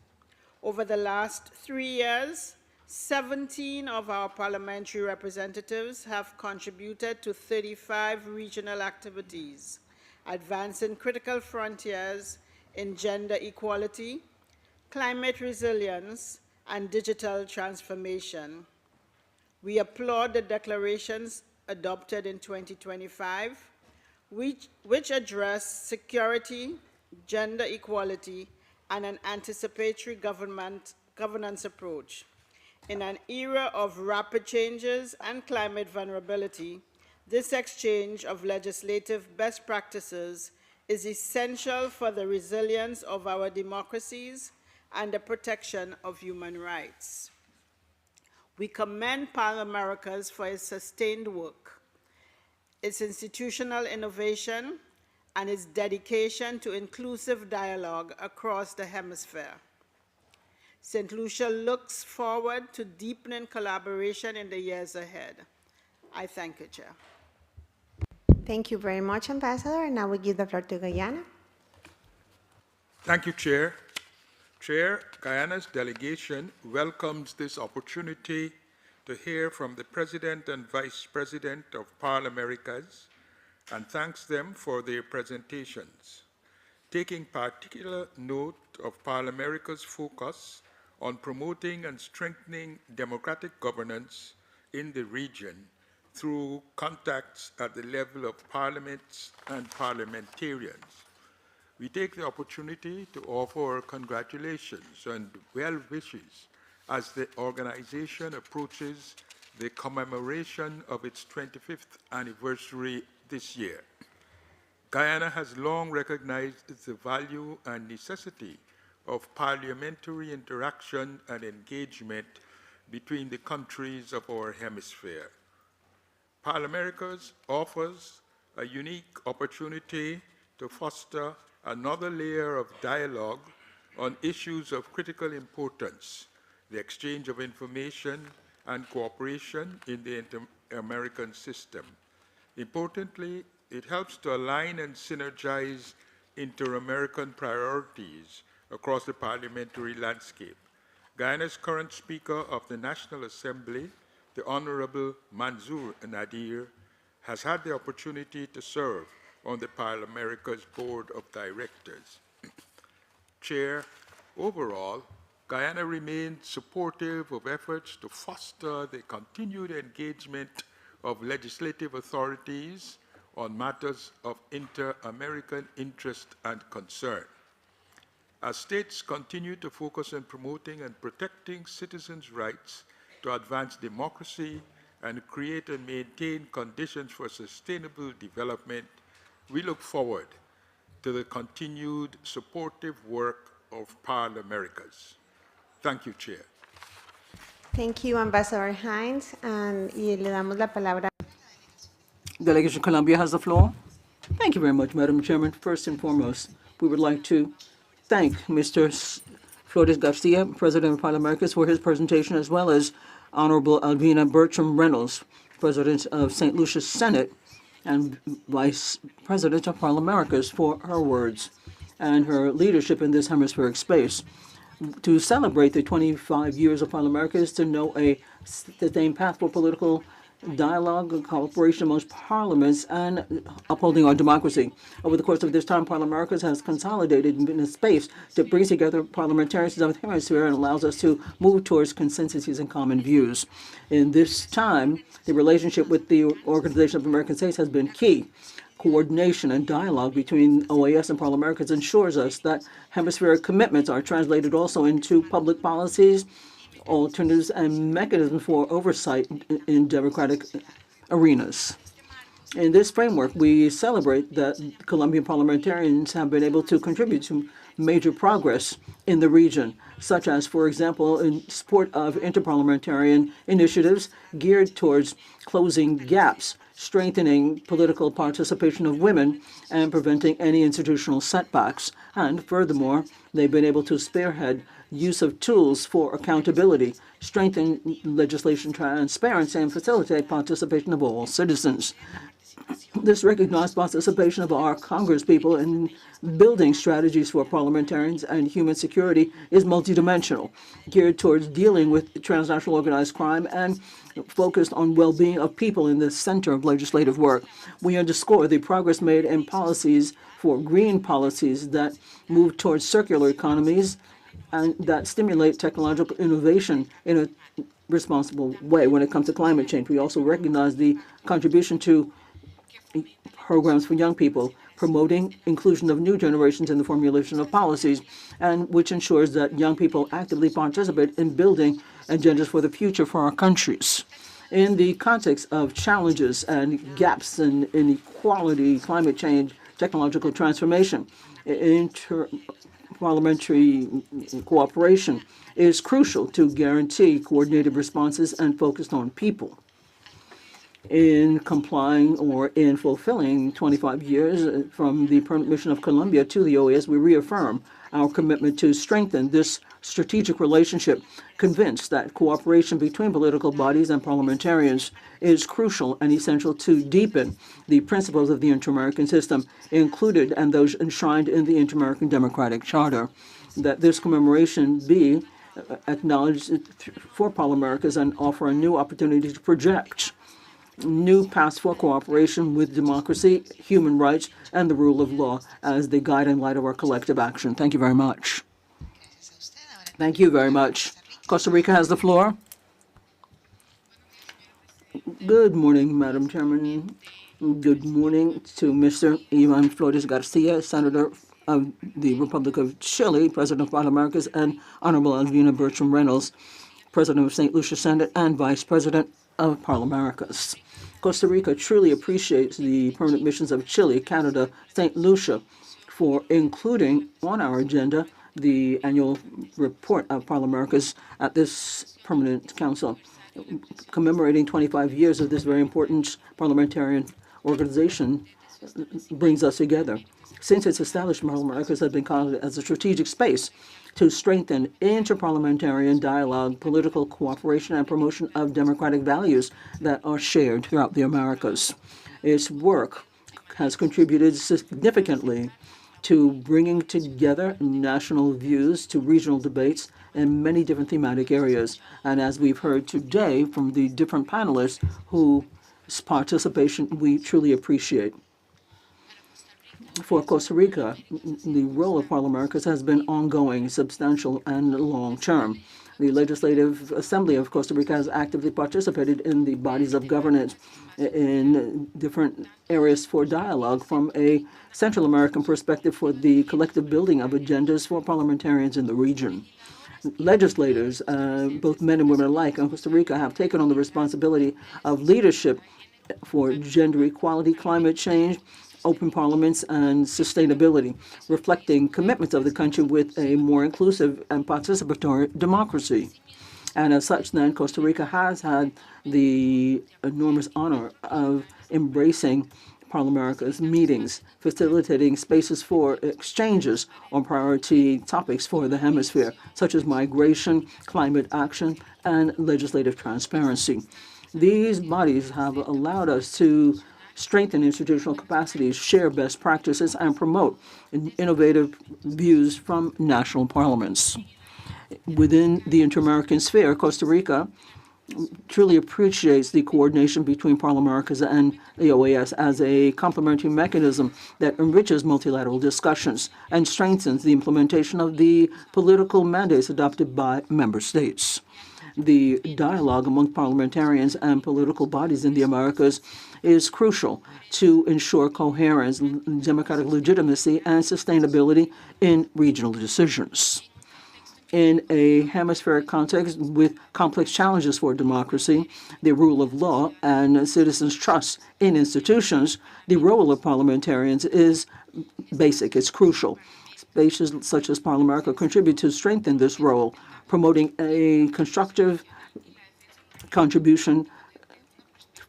I: Over the last 3 years, 17 of our parliamentary representatives have contributed to 35 regional activities, advancing critical frontiers in gender equality, climate resilience, and digital transformation. We applaud the declarations adopted in 2025, which address security, gender equality, and an anticipatory governance approach. In an era of rapid changes and climate vulnerability, this exchange of legislative best practices is essential for the resilience of our democracies and the protection of human rights. We commend Parl-Americas for its sustained work, its institutional innovation, and its dedication to inclusive dialogue across the hemisphere. St. Lucia looks forward to deepening collaboration in the years ahead. I thank you, Chair.
H: Thank you very much, Ambassador. And now we give the floor to Guyana.
J: Thank you, Chair. Chair, Guyana's delegation welcomes this opportunity to hear from the President and Vice President of Parl-Americas and thanks them for their presentations, taking particular note of Parl-America's focus on promoting and strengthening democratic governance in the region through contacts at the level of parliaments and parliamentarians. We take the opportunity to offer our congratulations and well wishes as the organization approaches the commemoration of its 25th anniversary this year. Guyana has long recognized the value and necessity of parliamentary interaction and engagement between the countries of our hemisphere. Parl-Americas offers a unique opportunity to foster another layer of dialogue on issues of critical importance, the exchange of information and cooperation in the inter-American system. Importantly, it helps to align and synergize inter-American priorities across the parliamentary landscape. Guyana's current Speaker of the National Assembly, the Honorable Mansour Nadir, has had the opportunity to serve on the Parl-Americas Board of Directors. Chair, overall, Guyana remains supportive of efforts to foster the continued engagement of legislative authorities on matters of inter-American interest and concern. As states continue to focus on promoting and protecting citizens' rights to advance democracy and create and maintain conditions for sustainable development, we look forward to the continued supportive work of Parl-Americas. Thank you, Chair.
H: Thank you, Ambassador Hines. And y le damos la palabra.
B: Delegation Columbia has the floor. Thank you very much, Madam Chairman. First and foremost, we would like to thank Mr. Flores Garcia, President of Parl-Americas, for his presentation, as well as Honorable Alvina Bertram Reynolds, President of St. Lucia's Senate and Vice President of Parl-Americas, for her words and her leadership in this hemispheric space. To celebrate the 25 years of Parl-Americas, to know a sustained path for political dialogue and cooperation amongst parliaments, and upholding our democracy. Over the course of this time, Parliamericas has consolidated and been a space that brings together parliamentarians of the hemisphere and allows us to move towards consensuses and common views. In this time, the relationship with the Organization of American States has been key. Coordination and dialogue between OAS and Parliamericas ensures us that hemispheric commitments are translated also into public policies, alternatives, and mechanisms for oversight in democratic arenas. In this framework, we celebrate that Colombian parliamentarians have been able to contribute to major progress in the region, such as, for example, in support of interparliamentarian initiatives geared towards closing gaps, strengthening political participation of women, and preventing any institutional setbacks. And furthermore, they've been able to spearhead use of tools for accountability, strengthen legislation transparency, and facilitate participation of all citizens. This recognized participation of our Congresspeople in building strategies for parliamentarians and human security is multidimensional, geared towards dealing with transnational organized crime and focused on well-being of people in the center of legislative work. We underscore the progress made in policies for green policies that move towards circular economies and that stimulate technological innovation in a responsible way when it comes to climate change. We also recognize the contribution to programs for young people, promoting inclusion of new generations in the formulation of policies, and which ensures that young people actively participate in building agendas for the future for our countries. In the context of challenges and gaps in inequality, climate change, technological transformation, parliamentary cooperation is crucial to guarantee coordinated responses and focused on people. In complying or in fulfilling 25 years from the permanent mission of Colombia to the OAS, we reaffirm our commitment to strengthen this strategic relationship, convinced that cooperation between political bodies and parliamentarians is crucial and essential to deepen the principles of the Inter-American system, included and those enshrined in the Inter-American Democratic Charter. That this commemoration be acknowledged for Parliamericas and offer a new opportunity to project new paths for cooperation with democracy, human rights, and the rule of law as the guide and light of our collective action. Thank you very much. Thank you very much. Costa Rica has the floor. Good morning, Madam Chairman. Good morning to Mr. Ivan Flores Garcia, Senator of the Republic of Chile, President of Parliamericas, and Honorable Alvina Bertram Reynolds, President of St. Lucia Senate and Vice President of Parliamericas. Costa Rica truly appreciates the permanent missions of Chile, Canada, St. Lucia for including on our agenda the annual report of Parliamericas at this permanent council, commemorating 25 years of this very important parliamentarian organization brings us together. Since its establishment, Parliamericas has been counted as a strategic space to strengthen interparliamentarian dialogue, political cooperation, and promotion of democratic values that are shared throughout the Americas. Its work has contributed significantly to bringing together national views to regional debates in many different thematic areas. And as we've heard today from the different panelists whose participation we truly appreciate. For Costa Rica, the role of Parliamericas has been ongoing, substantial, and long-term. The Legislative Assembly of Costa Rica has actively participated in the bodies of governance in different areas for dialogue from a Central American perspective for the collective building of agendas for parliamentarians in the region. Legislators, both men and women alike in Costa Rica, have taken on the responsibility of leadership for gender equality, climate change, open parliaments, and sustainability, reflecting commitments of the country with a more inclusive and participatory democracy. And as such, then, Costa Rica has had the enormous honor of embracing Parliamericas meetings, facilitating spaces for exchanges on priority topics for the hemisphere, such as migration, climate action, and legislative transparency. These bodies have allowed us to strengthen institutional capacities, share best practices, and promote innovative views from national parliaments. Within the inter-American sphere, Costa Rica truly appreciates the coordination between Parliamericas and the OAS as a complementary mechanism that enriches multilateral discussions and strengthens the implementation of the political mandates adopted by member states. The dialogue among parliamentarians and political bodies in the Americas is crucial to ensure coherence, democratic legitimacy, and sustainability in regional decisions. In a hemispheric context with complex challenges for democracy, the rule of law, and citizens' trust in institutions, the role of parliamentarians is basic, it's crucial. Spaces such as Parliamerica contribute to strengthen this role, promoting a constructive contribution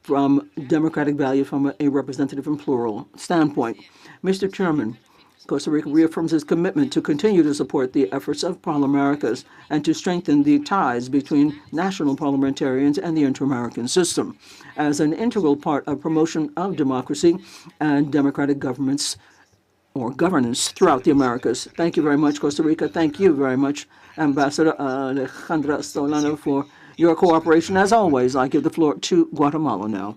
B: from democratic value from a representative and plural standpoint. Mr. Chairman, Costa Rica reaffirms its commitment to continue to support the efforts of Parliamericas and to strengthen the ties between national parliamentarians and the inter-American system as an integral part of promotion of democracy and democratic governments or governance throughout the Americas. Thank you very much, Costa Rica. Thank you very much, Ambassador Alejandra Stolano, for your cooperation. As always, I give the floor to Guatemala now.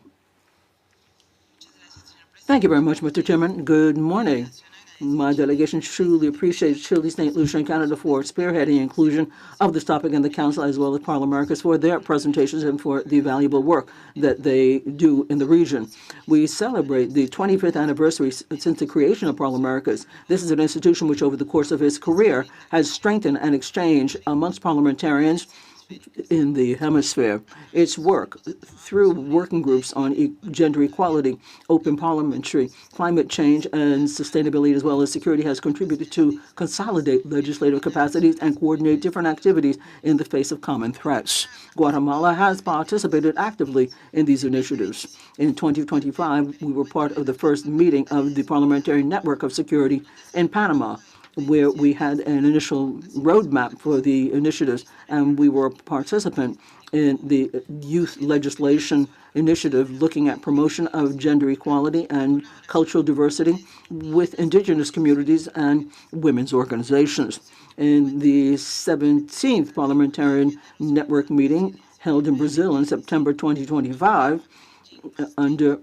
B: Thank you very much, Mr. Chairman. Good morning. My delegation truly appreciates Chile, St. Lucia, and Canada for spearheading inclusion of this topic in the Council, as well as Parliamericas for their presentations and for the valuable work that they do in the region. We celebrate the 25th anniversary since the creation of Parliamericas. This is an institution which, over the course of its career, has strengthened an exchange amongst parliamentarians in the hemisphere. Its work through working groups on gender equality, open parliamentary, climate change, and sustainability, as well as security, has contributed to consolidate legislative capacities and coordinate different activities in the face of common threats. Guatemala has participated actively in these initiatives. In 2025, we were part of the first meeting of the Parliamentary Network of Security in Panama, where we had an initial roadmap for the initiatives, and we were a participant in the youth legislation initiative looking at promotion of gender equality and cultural diversity with indigenous communities and women's organizations. In the 17th Parliamentarian Network meeting held in Brazil in September 2025, under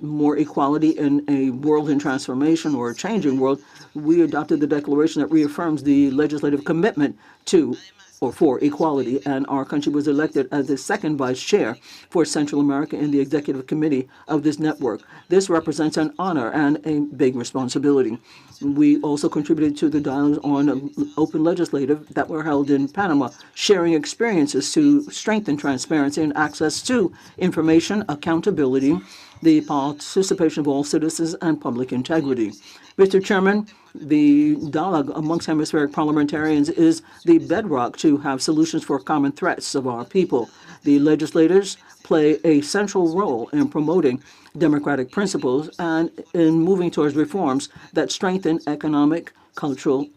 B: more equality in a world in transformation or a changing world, we adopted the declaration that reaffirms the legislative commitment to or for equality, and our country was elected as the second vice chair for Central America in the executive committee of this network. This represents an honor and a big responsibility. We also contributed to the dialogues on open legislative that were held in Panama, sharing experiences to strengthen transparency and access to information, accountability, the participation of all citizens, and public integrity. Mr. Chairman, the dialogue amongst hemispheric parliamentarians is the bedrock to have solutions for common threats of our people. The legislators play a central role in promoting democratic principles and in moving towards reforms that strengthen economic, cultural,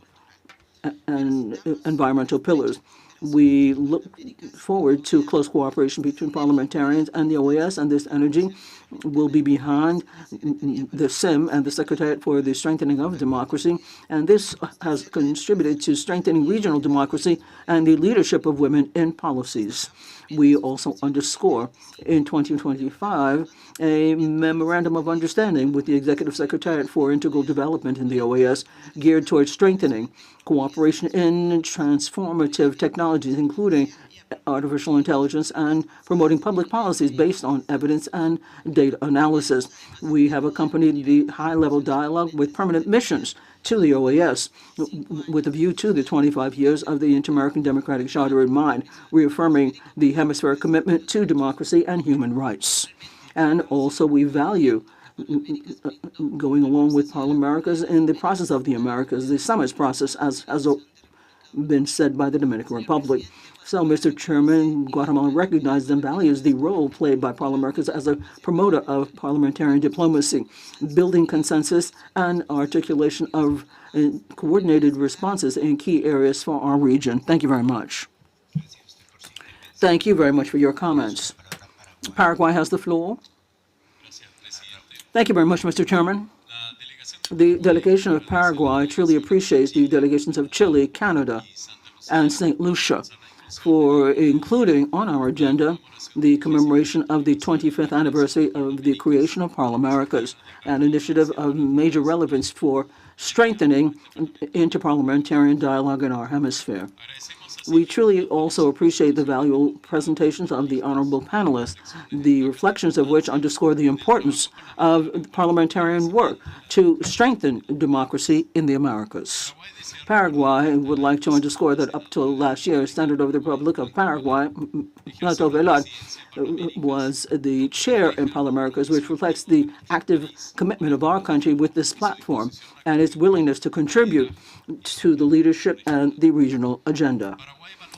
B: and environmental pillars. We look forward to close cooperation between parliamentarians and the OAS, and this energy will be behind the SIM and the Secretariat for the Strengthening of Democracy, and this has contributed to strengthening regional democracy and the leadership of women in policies. We also underscore in 2025 a memorandum of understanding with the Executive Secretariat for Integral Development in the OAS geared towards strengthening cooperation in transformative technologies, including artificial intelligence, and promoting public policies based on evidence and data analysis. We have accompanied the high-level dialogue with permanent missions to the OAS with a view to the 25 years of the Inter-American Democratic Charter in mind, reaffirming the hemispheric commitment to democracy and human rights. And also we value going along with Parliamericas in the process of the Americas, the summits process, as has been said by the Dominican Republic. So, Mr. Chairman, Guatemala recognizes and values the role played by Parliamericas as a promoter of parliamentarian diplomacy, building consensus and articulation of coordinated responses in key areas for our region. Thank you very much. Thank you very much for your comments. Paraguay has the floor. Thank you very much, Mr. Chairman. The delegation of Paraguay truly appreciates the delegations of Chile, Canada, and St. Lucia for including on our agenda the commemoration of the 25th anniversary of the creation of Parlaméricas, an initiative of major relevance for strengthening interparliamentarian dialogue in our hemisphere. We truly also appreciate the valuable presentations of the honorable panelists, the reflections of which underscore the importance of parliamentarian work to strengthen democracy in the Americas. Paraguay would like to underscore that up till last year, Senator of the Republic of Paraguay, Nato Velar, was the chair in Parliamericas, which reflects the active commitment of our country with this platform and its willingness to contribute to the leadership and the regional agenda.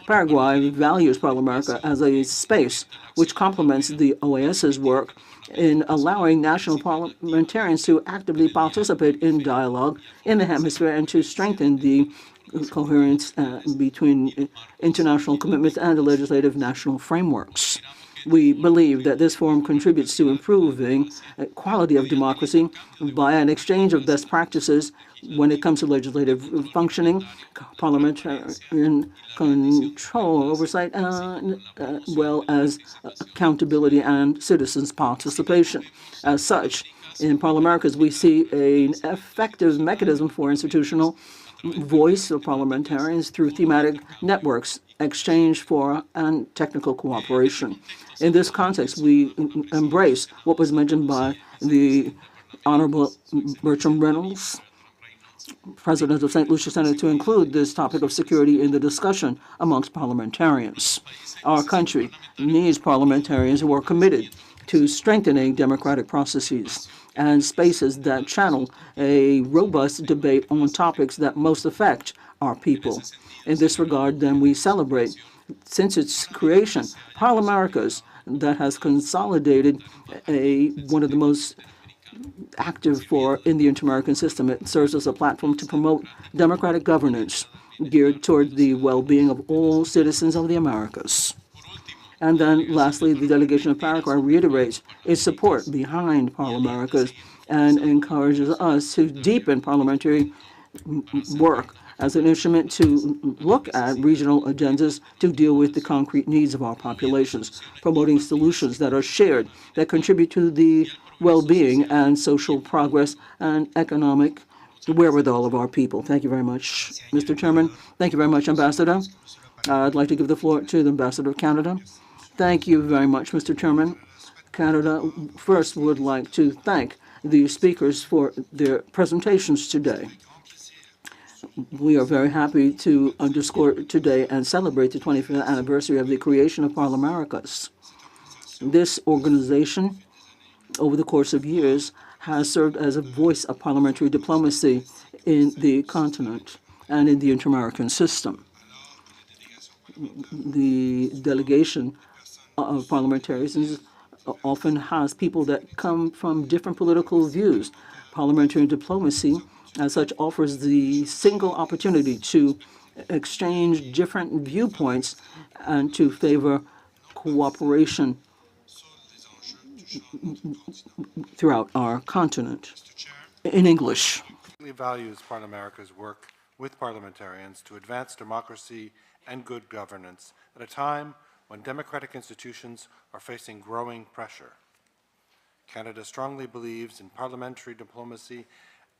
B: Paraguay values Parlamerica as a space which complements the OAS's work in allowing national parliamentarians to actively participate in dialogue in the hemisphere and to strengthen the coherence between international commitments and the legislative national frameworks. We believe that this forum contributes to improving quality of democracy by an exchange of best practices when it comes to legislative functioning, parliamentarian control, oversight, well as accountability and citizens' participation. As such, in Parliamericas, we see an effective mechanism for institutional voice of parliamentarians through thematic networks, exchange for and technical cooperation. In this context, we embrace what was mentioned by the Honorable Bertram Reynolds, President of St. Lucia Senate, to include this topic of security in the discussion amongst parliamentarians. Our country needs parliamentarians who are committed to strengthening democratic processes and spaces that channel a robust debate on topics that most affect our people. In this regard, then, we celebrate, since its creation, Parliamericas that has consolidated one of the most active in the inter-American system. It serves as a platform to promote democratic governance geared toward the well-being of all citizens of the Americas. And then, lastly, the delegation of Paraguay reiterates its support behind Parliamericas and encourages us to deepen parliamentary work as an instrument to look at regional agendas to deal with the concrete needs of our populations, promoting solutions that are shared, that contribute to the well-being and social progress and economic wherewithal of our people. Thank you very much, Mr. Chairman. Thank you very much, Ambassador. I'd like to give the floor to the Ambassador of Canada. Thank you very much, Mr. Chairman. Canada first would like to thank the speakers for their presentations today. We are very happy to underscore today and celebrate the 25th anniversary of the creation of Parliamericas. This organization, over the course of years, has served as a voice of parliamentary diplomacy in the continent and in the inter-American system. The delegation of parliamentarians often has people that come from different political views. Parliamentary diplomacy, as such, offers the single opportunity to exchange different viewpoints and to favor cooperation throughout our continent. In English.
D: Values Parliamericas' work with parliamentarians to advance democracy and good governance at a time when democratic institutions are facing growing pressure. Canada strongly believes in parliamentary diplomacy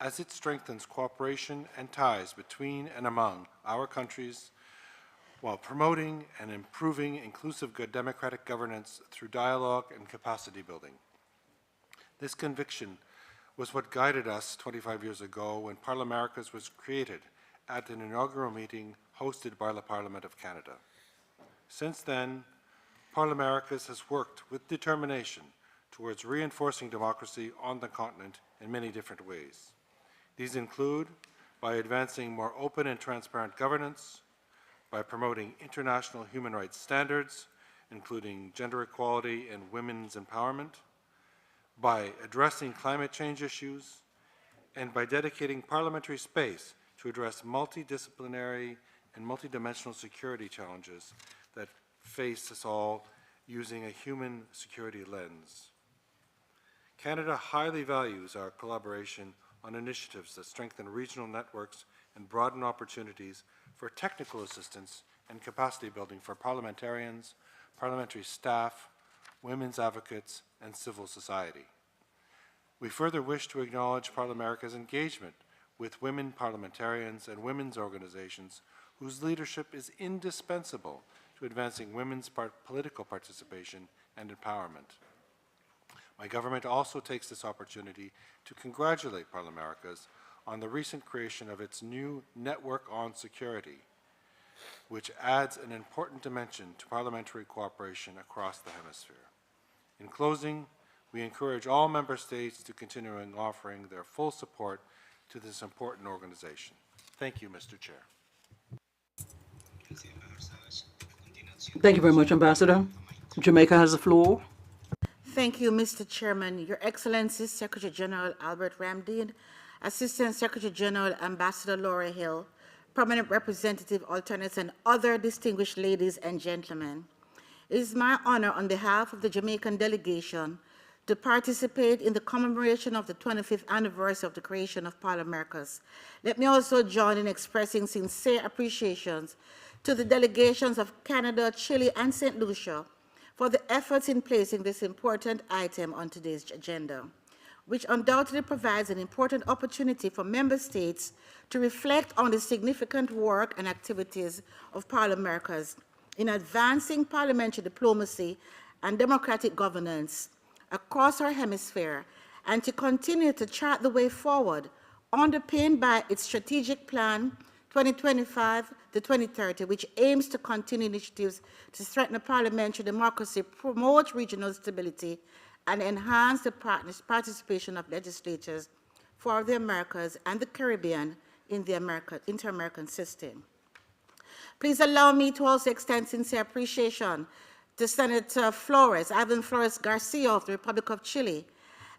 D: as it strengthens cooperation and ties between and among our countries while promoting and improving inclusive good democratic governance through dialogue and capacity building. This conviction was what guided us 25 years ago when Parliamericas was created at an inaugural meeting hosted by the Parliament of Canada. Since then, Parliamericas has worked with determination towards reinforcing democracy on the continent in many different ways. These include by advancing more open and transparent governance, by promoting international human rights standards, including gender equality and women's empowerment, by addressing climate change issues, and by dedicating parliamentary space to address multidisciplinary and multidimensional security challenges that face us all using a human security lens. Canada highly values our collaboration on initiatives that strengthen regional networks and broaden opportunities for technical assistance and capacity building for parliamentarians, parliamentary staff, women's advocates, and civil society. We further wish to acknowledge Parliamerica's engagement with women parliamentarians and women's organizations whose leadership is indispensable to advancing women's political participation and empowerment. My government also takes this opportunity to congratulate Parliamericas on the recent creation of its new Network on Security, which adds an important dimension to parliamentary cooperation across the hemisphere. In closing, we encourage all member states to continue offering their full support to this important organization. Thank you, Mr. Chair.
B: Thank you very much, Ambassador. Jamaica has the floor.
K: Thank you, Mr. Chairman. Your Excellency, Secretary General Albert Ramdeen, Assistant Secretary General Ambassador Laura Hill, Permanent Representative Alternates, and other distinguished ladies and gentlemen. It is my honor on behalf of the Jamaican delegation to participate in the commemoration of the 25th anniversary of the creation of Parliamericas. Let me also join in expressing sincere appreciations to the delegations of Canada, Chile, and St. Lucia for the efforts in placing this important item on today's agenda, which undoubtedly provides an important opportunity for member states to reflect on the significant work and activities of Parliamericas in advancing parliamentary diplomacy and democratic governance across our hemisphere, and to continue to chart the way forward, underpinned by its strategic plan 2025 to 2030, which aims to continue initiatives to strengthen parliamentary democracy, promote regional stability, and enhance the participation of legislators for the Americas and the Caribbean in the inter-American system. Please allow me to also extend sincere appreciation to Senator Flores, Ivan Flores Garcia of the Republic of Chile,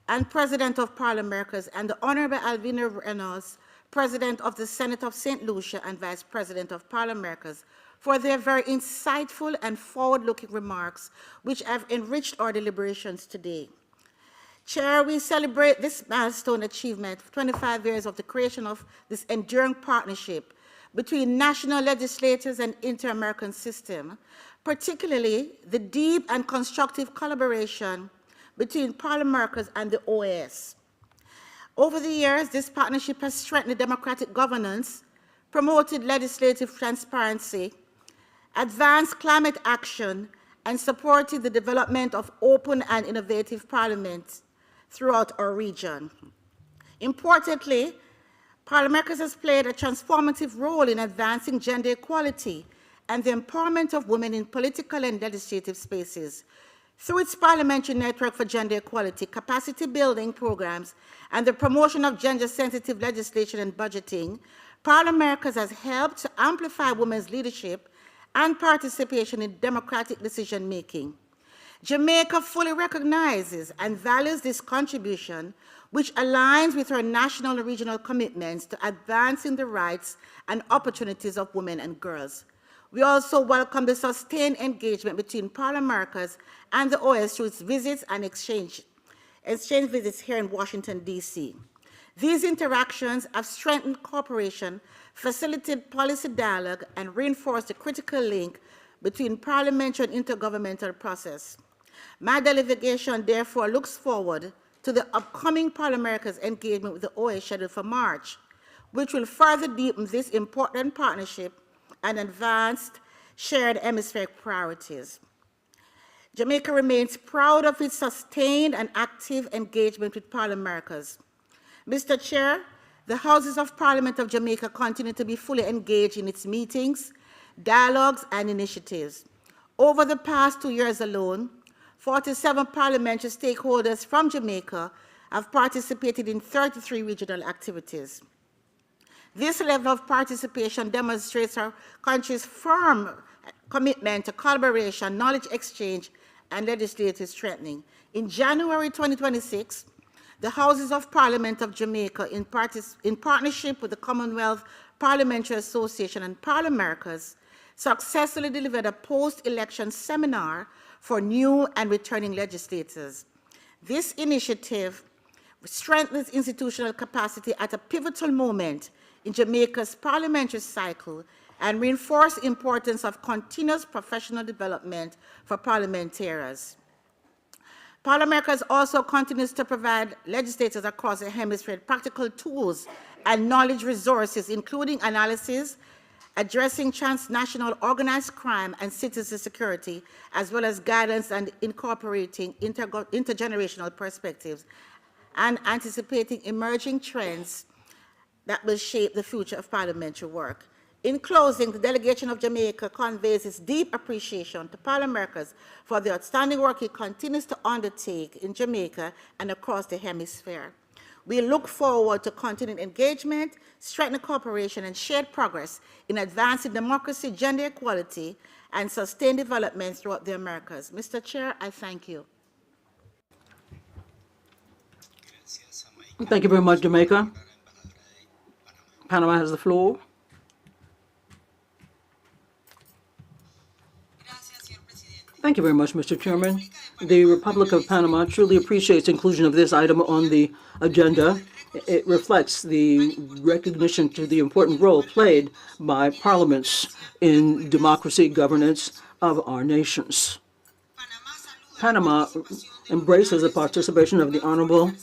K: and President of Parliamericas, and the Honorable Alvina Reynolds, President of the Senate of St. Lucia and Vice President of Parliamericas, for their very insightful and forward-looking remarks, which have enriched our deliberations today. Chair, we celebrate this milestone achievement, 25 years of the creation of this enduring partnership between national legislators and inter-American system, particularly the deep and constructive collaboration between Parliamericas and the OAS. Over the years, this partnership has strengthened democratic governance, promoted legislative transparency, advanced climate action, and supported the development of open and innovative parliaments throughout our region. Importantly, Parliamericas has played a transformative role in advancing gender equality and the empowerment of women in political and legislative spaces. Through its Parliamentary Network for Gender Equality, capacity building programs, and the promotion of gender-sensitive legislation and budgeting, Parliamericas has helped to amplify women's leadership and participation in democratic decision-making. Jamaica fully recognizes and values this contribution, which aligns with our national and regional commitments to advancing the rights and opportunities of women and girls. We also welcome the sustained engagement between Parliamericas and the OAS through its visits and exchange visits here in Washington, D.C. These interactions have strengthened cooperation, facilitated policy dialogue, and reinforced the critical link between parliamentary and intergovernmental process. My delegation, therefore, looks forward to the upcoming Parliamericas engagement with the OAS scheduled for March, which will further deepen this important partnership and advanced shared hemispheric priorities. Jamaica remains proud of its sustained and active engagement with Parliamericas. Mr. Chair, the Houses of Parliament of Jamaica continue to be fully engaged in its meetings, dialogues, and initiatives. Over the past 2 years alone, 47 parliamentary stakeholders from Jamaica have participated in 33 regional activities. This level of participation demonstrates our country's firm commitment to collaboration, knowledge exchange, and legislative strengthening. In January 2026, the Houses of Parliament of Jamaica, in partnership with the Commonwealth Parliamentary Association and Parliamericas, successfully delivered a post-election seminar for new and returning legislators. This initiative strengthens institutional capacity at a pivotal moment in Jamaica's parliamentary cycle and reinforce the importance of continuous professional development for parliamentarians. Parliamentarians also continues to provide legislators across the hemisphere practical tools and knowledge resources, including analysis, addressing transnational organized crime and citizen security, as well as guidance and incorporating intergenerational perspectives and anticipating emerging trends that will shape the future of parliamentary work. In closing, the delegation of Jamaica conveys its deep appreciation to parliamentarians for the outstanding work he continues to undertake in Jamaica and across the hemisphere. We look forward to continued engagement, strengthening cooperation, and shared progress in advancing democracy, gender equality, and sustained development throughout the Americas. Mr. Chair, I thank you.
B: Thank you very much, Jamaica. Panama has the floor. Thank you very much, Mr. Chairman. The Republic of Panama truly appreciates inclusion of this item on the agenda. It reflects the recognition to the important role played by parliaments in democracy governance of our nations. Panama embraces the participation of the Honorable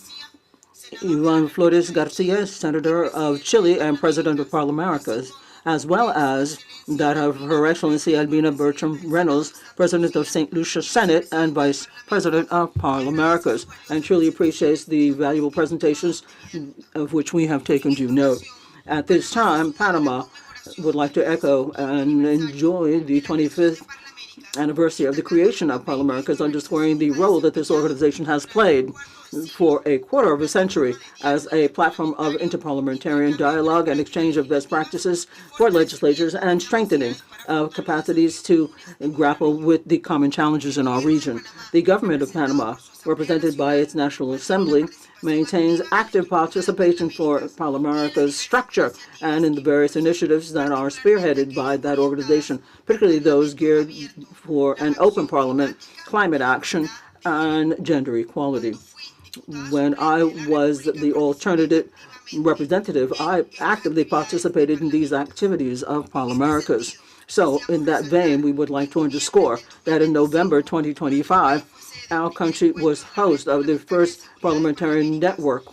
B: Ivan Flores Garcia, Senator of Chile and President of Parliamentarians, as well as that of Her Excellency Albina Bertram Reynolds, President of St. Lucia Senate and Vice President of Parliamentarians, and truly appreciates the valuable presentations of which we have taken due note. At this time, Panama would like to echo and enjoy the 25th anniversary of the creation of Parliamentarians, underscoring the role that this organization has played for a quarter of a century as a platform of interparliamentarian dialogue and exchange of best practices for legislatures and strengthening of capacities to grapple with the common challenges in our region. The government of Panama, represented by its National Assembly, maintains active participation for Parliamentarians' structure and in the various initiatives that are spearheaded by that organization, particularly those geared for an open parliament, climate action, and gender equality. When I was the alternative representative, I actively participated in these activities of Parliamentarians. So in that vein, we would like to underscore that in November 2025, our country was host of the first parliamentarian network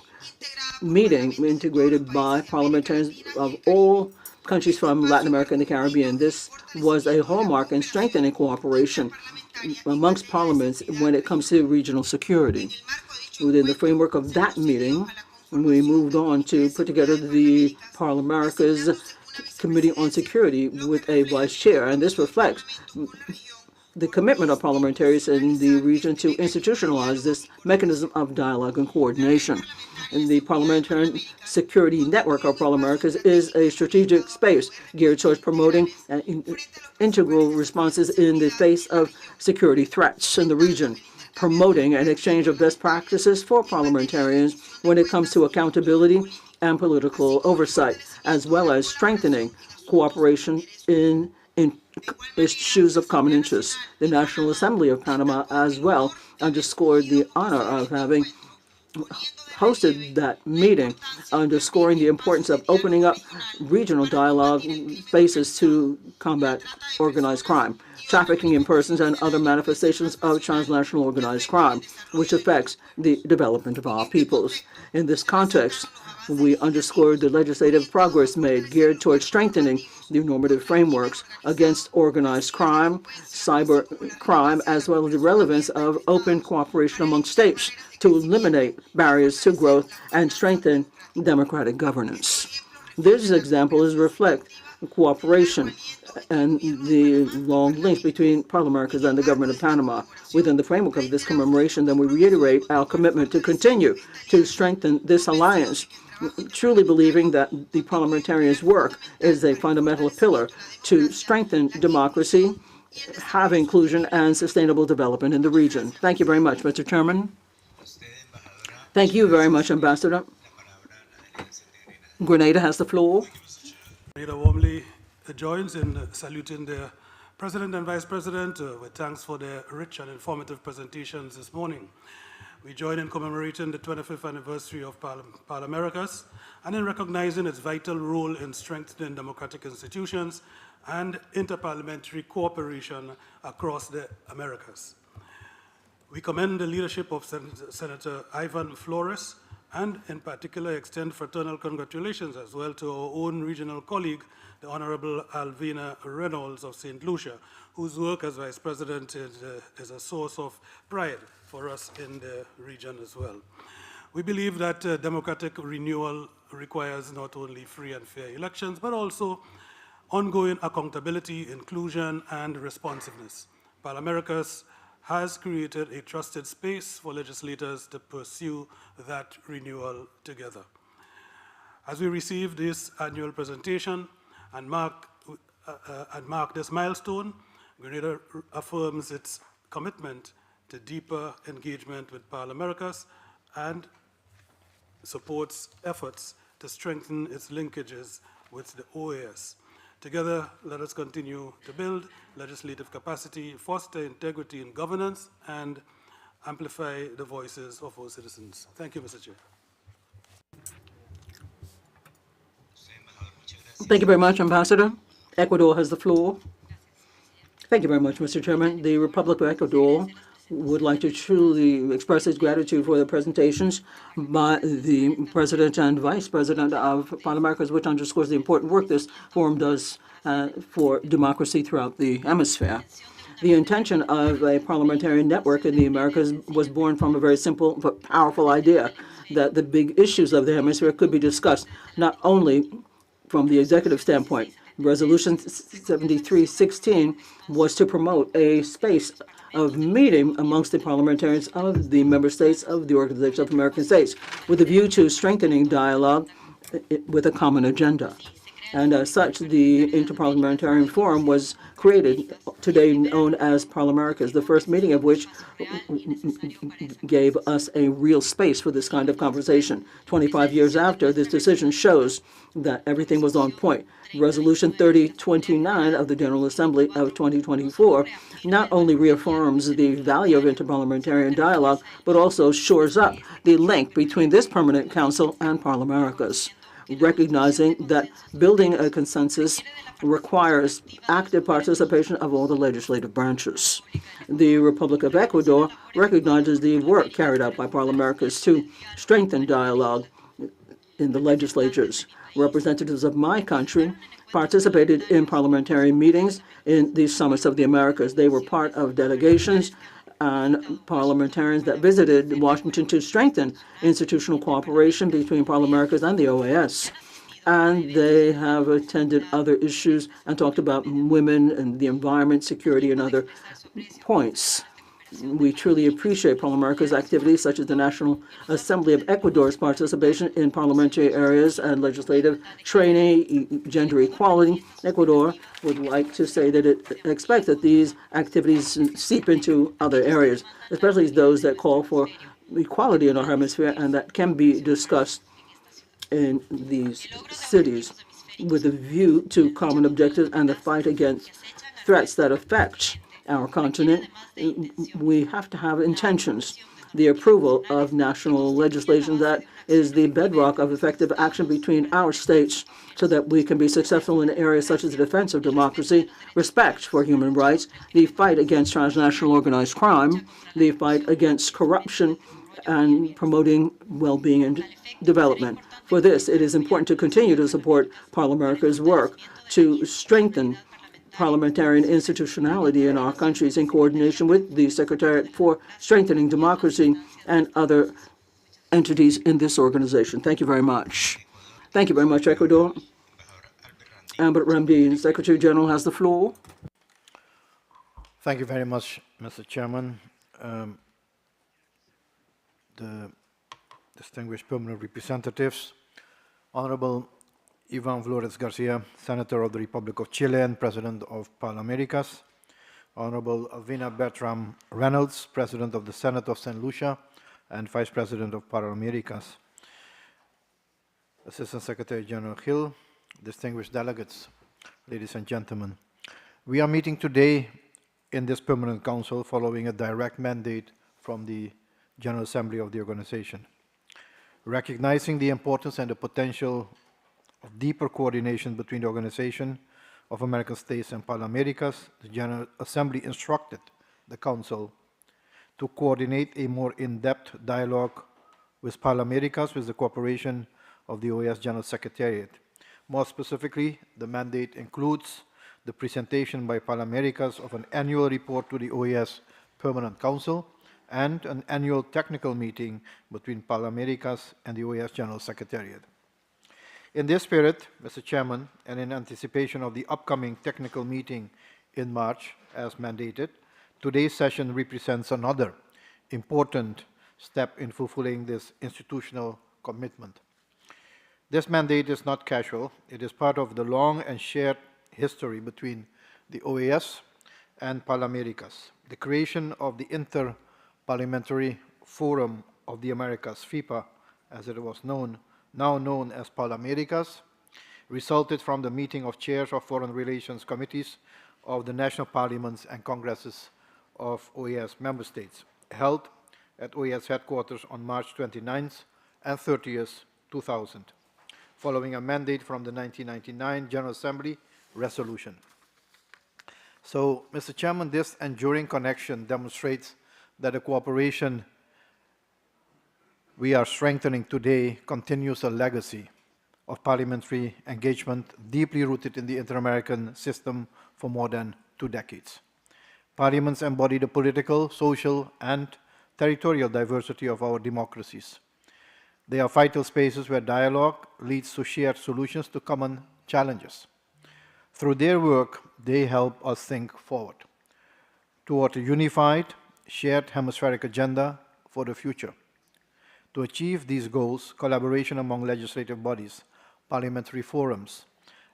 B: meeting integrated by parliamentarians of all countries from Latin America and the Caribbean. This was a hallmark in strengthening cooperation amongst parliaments when it comes to regional security. Within the framework of that meeting, we moved on to put together the Parliamentarians Committee on Security with a vice chair, and this reflects the commitment of parliamentarians in the region to institutionalize this mechanism of dialogue and coordination. And the Parliamentarian Security Network of Parliamentarians is a strategic space geared towards promoting integral responses in the face of security threats in the region, promoting an exchange of best practices for parliamentarians when it comes to accountability and political oversight, as well as strengthening cooperation in issues of common interest. The National Assembly of Panama as well underscored the honor of having hosted that meeting, underscoring the importance of opening up regional dialogue spaces to combat organized crime, trafficking in persons, and other manifestations of transnational organized crime, which affects the development of our peoples. In this context, we underscored the legislative progress made geared towards strengthening the normative frameworks against organized crime, cyber crime, as well as the relevance of open cooperation among states to eliminate barriers to growth and strengthen democratic governance. This example is reflect cooperation and the long links between Parliamentarians and the government of Panama. Within the framework of this commemoration, then we reiterate our commitment to continue to strengthen this alliance, truly believing that the parliamentarians' work is a fundamental pillar to strengthen democracy, have inclusion, and sustainable development in the region. Thank you very much, Mr. Chairman. Thank you very much, Ambassador. Grenada has the floor.
L: Grenada warmly joins in saluting the President and Vice President with thanks for their rich and informative presentations this morning. We join in commemorating the 25th anniversary of Parlaméricas and in recognizing its vital role in strengthening democratic institutions and interparliamentary cooperation across the Americas. We commend the leadership of Senator Ivan Flores and in particular extend fraternal congratulations as well to our own regional colleague, the Honorable Alvina Reynolds of St. Lucia, whose work as Vice President is a source of pride for us in the region as well. We believe that democratic renewal requires not only free and fair elections, but also ongoing accountability, inclusion, and responsiveness. Parlaméricas has created a trusted space for legislators to pursue that renewal together. As we receive this annual presentation and mark this milestone, Grenada affirms its commitment to deeper engagement with Parlaméricas and supports efforts to strengthen its linkages with the OAS. Together, let us continue to build legislative capacity, foster integrity in governance, and amplify the voices of our citizens. Thank you, Mr. Chair.
B: Thank you very much, Ambassador. Ecuador has the floor. Thank you very much, Mr. Chairman. The Republic of Ecuador would like to truly express its gratitude for the presentations by the President and Vice President of Parlaméricas, which underscores the important work this forum does for democracy throughout the hemisphere. The intention of a parliamentary network in the Americas was born from a very simple but powerful idea that the big issues of the hemisphere could be discussed not only from the executive standpoint. Resolution 7316 was to promote a space of meeting amongst the parliamentarians of the member states of the Organization of American States with a view to strengthening dialogue with a common agenda. And as such, the Interparliamentarian Forum was created, today known as Parlaméricas, the first meeting of which gave us a real space for this kind of conversation. 25 years after, this decision shows that everything was on point. Resolution 3029 of the General Assembly of 2024 not only reaffirms the value of interparliamentarian dialogue, but also shores up the link between this permanent council and Parlaméricas, recognizing that building a consensus requires active participation of all the legislative branches. The Republic of Ecuador recognizes the work carried out by Parlaméricas to strengthen dialogue in the legislatures. Representatives of my country participated in parliamentary meetings in the summits of the Americas. They were part of delegations and parliamentarians that visited Washington to strengthen institutional cooperation between Parlaméricas and the OAS. And they have attended other issues and talked about women and the environment, security, and other points. We truly appreciate Parlaméricas activities such as the National Assembly of Ecuador's participation in parliamentary areas and legislative training, gender equality. Ecuador would like to say that it expects that these activities seep into other areas, especially those that call for equality in our hemisphere and that can be discussed in these cities with a view to common objectives and the fight against threats that affect our continent. We have to have intentions. The approval of national legislation that is the bedrock of effective action between our states so that we can be successful in areas such as the defense of democracy, respect for human rights, the fight against transnational organized crime, the fight against corruption, and promoting well-being and development. For this, it is important to continue to support Parlaméricas' work to strengthen parliamentarian institutionality in our countries in coordination with the Secretariat for Strengthening Democracy and other entities in this organization. Thank you very much. Thank you very much, Ecuador. Albert Ramdeen, Secretary General, has the floor.
E: Thank you very much, Mr. Chairman. The distinguished permanent representatives, Honorable Ivan Flores Garcia, Senator of the Republic of Chile and President of Parlaméricas, Honorable Alvina Bertram Reynolds, President of the Senate of St. Lucia and Vice President of Parlaméricas, Assistant Secretary General Hill, distinguished delegates, ladies and gentlemen. We are meeting today in this Permanent Council following a direct mandate from the General Assembly of the organization. Recognizing the importance and the potential of deeper coordination between the Organization of American States and Pan-Americas, the General Assembly instructed the Council to coordinate a more in-depth dialogue with Pan-Americas with the cooperation of the OAS General Secretariat. More specifically, the mandate includes the presentation by Pan-Americas of an annual report to the OAS Permanent Council and an annual technical meeting between Pan-Americas and the OAS General Secretariat. In this spirit, Mr. Chairman, and in anticipation of the upcoming technical meeting in March, as mandated, today's session represents another important step in fulfilling this institutional commitment. This mandate is not casual. It is part of the long and shared history between the OAS and Pan-Americas. The creation of the Inter-Parliamentary Forum of the Americas, FIPA, as it was known, now known as Pan-Americas, resulted from the meeting of chairs of foreign relations committees of the national parliaments and congresses of OAS member states, held at OAS headquarters on March 29th and 30th, 2000, following a mandate from the 1999 General Assembly resolution. So, Mr. Chairman, this enduring connection demonstrates that the cooperation we are strengthening today continues a legacy of parliamentary engagement deeply rooted in the inter-American system for more than 2 decades. Parliaments embody the political, social, and territorial diversity of our democracies. They are vital spaces where dialogue leads to shared solutions to common challenges. Through their work, they help us think forward toward a unified, shared hemispheric agenda for the future. To achieve these goals, collaboration among legislative bodies, parliamentary forums,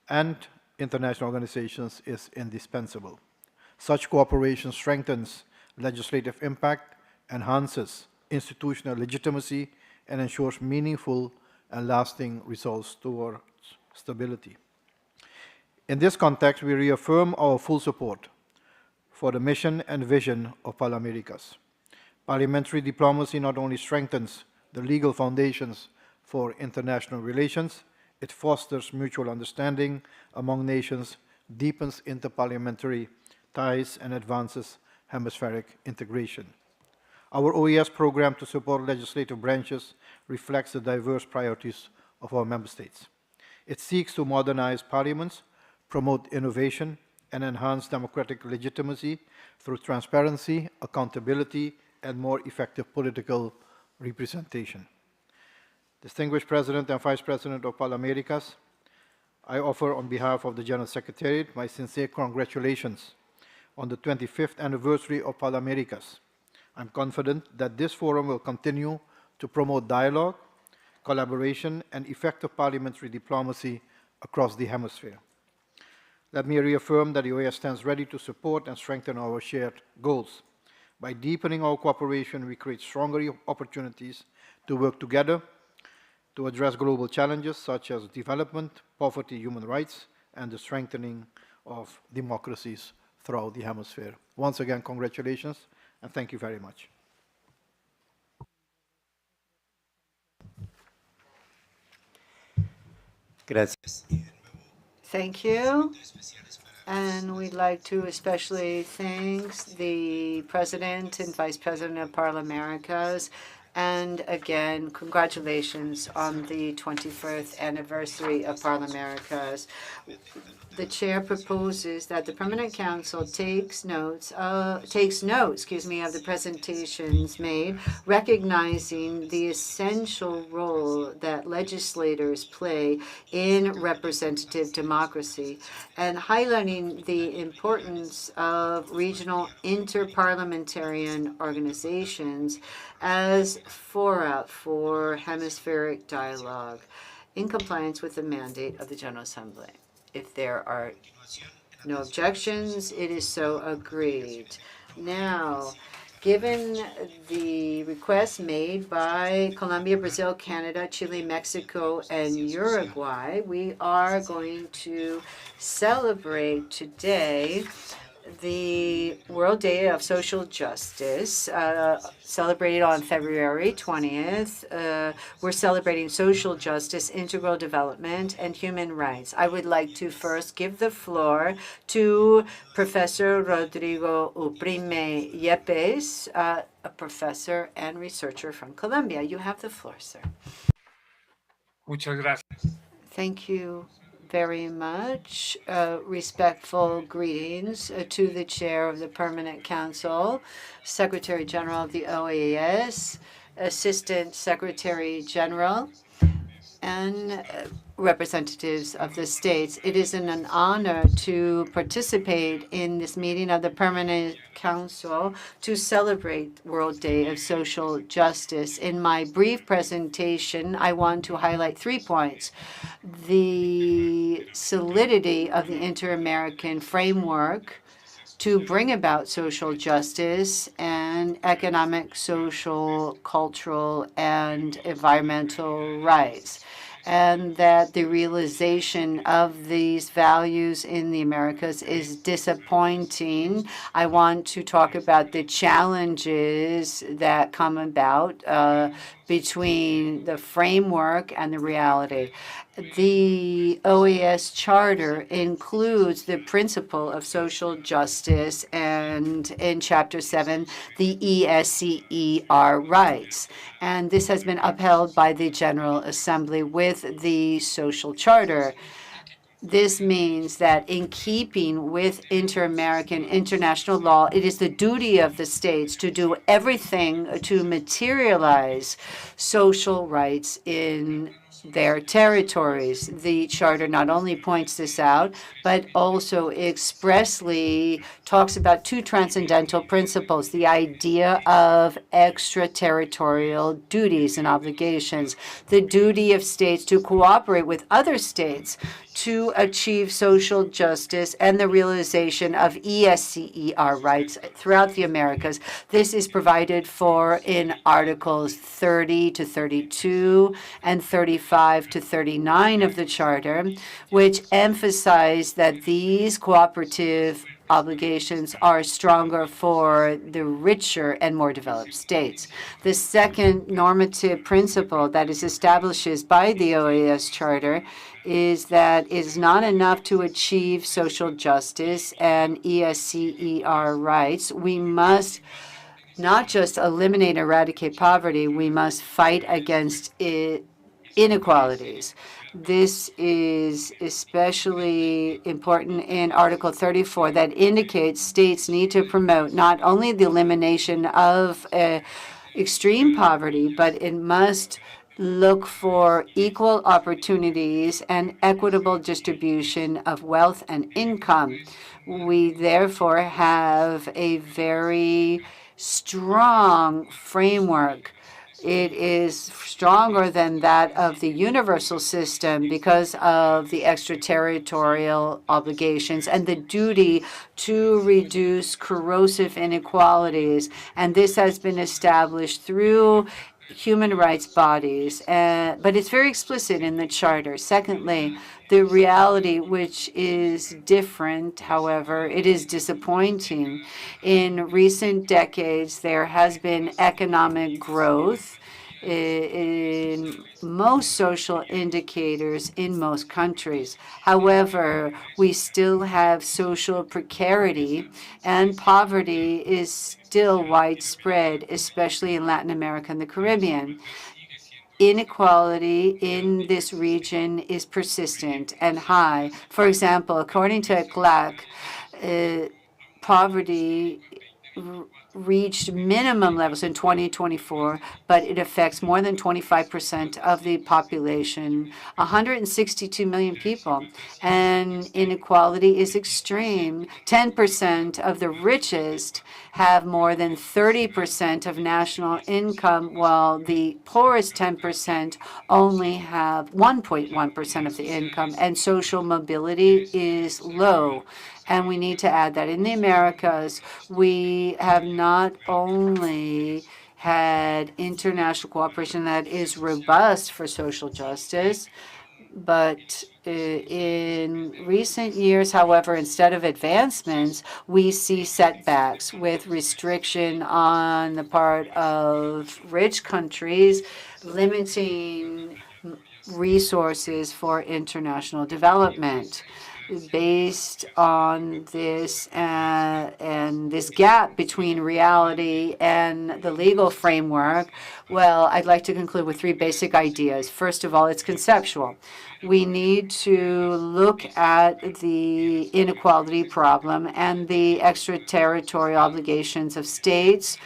E: and international organizations is indispensable. Such cooperation strengthens legislative impact, enhances institutional legitimacy, and ensures meaningful and lasting results towards stability. In this context, we reaffirm our full support for the mission and vision of Pan-Americas. Parliamentary diplomacy not only strengthens the legal foundations for international relations, it fosters mutual understanding among nations, deepens interparliamentary ties, and advances hemispheric integration. Our OAS program to support legislative branches reflects the diverse priorities of our member states. It seeks to modernize parliaments, promote innovation, and enhance democratic legitimacy through transparency, accountability, and more effective political representation. Distinguished President and Vice President of Pan-Americas, I offer on behalf of the General Secretariat my sincere congratulations on the 25th anniversary of Pan-Americas. I'm confident that this forum will continue to promote dialogue, collaboration, and effective parliamentary diplomacy across the hemisphere. Let me reaffirm that the OAS stands ready to support and strengthen our shared goals. By deepening our cooperation, we create stronger opportunities to work together to address global challenges such as development, poverty, human rights, and the strengthening of democracies throughout the hemisphere. Once again, congratulations, and thank you very much.
A: Gracias.
C: Thank you. And we'd like to especially thank the President and Vice President of Pan-Americas. And again, congratulations on the 25th anniversary of Pan-Americas. The chair proposes that the Permanent Council takes notes, of the presentations made, recognizing the essential role that legislators play in representative democracy, and highlighting the importance of regional interparliamentarian organizations as fora for hemispheric dialogue in compliance with the mandate of the General Assembly. If there are no objections, it is so agreed. Now, given the request made by Colombia, Brazil, Canada, Chile, Mexico, and Uruguay, we are going to celebrate today The World Day of Social Justice, celebrated on February 20th. We're celebrating social justice, integral development, and human rights. I would like to first give the floor to Professor Rodrigo Uprime Yepes, a professor and researcher from Colombia. You have the floor, sir.
M: Muchas gracias.
C: Thank you very much. Respectful greetings to the Chair of the Permanent Council, Secretary General of the OAS, Assistant Secretary General, and representatives of the states. It is an honor to participate in this meeting of the Permanent Council to celebrate World Day of Social Justice. In my brief presentation, I want to highlight 3 points. The solidity of the Inter-American framework to bring about social justice and economic, social, cultural, and environmental rights, and that the realization of these values in the Americas is disappointing. I want to talk about the challenges that come about between the framework and the reality. The OAS Charter includes the principle of social justice, and in Chapter 7, the ESCER rights. And this has been upheld by the General Assembly with the Social Charter. This means that in keeping with inter-American international law, it is the duty of the states to do everything to materialize social rights in their territories. The Charter not only points this out, but also expressly talks about 2 transcendental principles: the idea of extraterritorial duties and obligations, the duty of states to cooperate with other states to achieve social justice, and the realization of ESCER rights throughout the Americas. This is provided for in Articles 30 to 32 and 35 to 39 of the Charter, which emphasize that these cooperative obligations are stronger for the richer and more developed states. The second normative principle that is established by the OAS Charter is that it is not enough to achieve social justice and ESCER rights. We must not just eliminate, eradicate poverty, we must fight against inequalities. This is especially important in Article 34 that indicates states need to promote not only the elimination of extreme poverty, but it must look for equal opportunities and equitable distribution of wealth and income. We therefore have a very strong framework. It is stronger than that of the universal system because of the extraterritorial obligations and the duty to reduce corrosive inequalities. And this has been established through human rights bodies, but it's very explicit in the Charter. Secondly, the reality, which is different, however, it is disappointing. In recent decades, there has been economic growth in most social indicators in most countries. However, we still have social precarity, and poverty is still widespread, especially in Latin America and the Caribbean. Inequality in this region is persistent and high. For example, according to GLAC, poverty reached minimum levels in 2024, but it affects more than 25% of the population, 162 million people. And inequality is extreme. 10% of the richest have more than 30% of national income, while the poorest 10% only have 1.1% of the income, and social mobility is low. And we need to add that in the Americas, we have not only had international cooperation that is robust for social justice, But in recent years, however, instead of advancements, we see setbacks with restriction on the part of rich countries, limiting resources for international development. Based on this and this gap between reality and the legal framework, well, I'd like to conclude with three basic ideas. First of all, it's conceptual. We need to look at the inequality problem and the extraterritorial obligations of states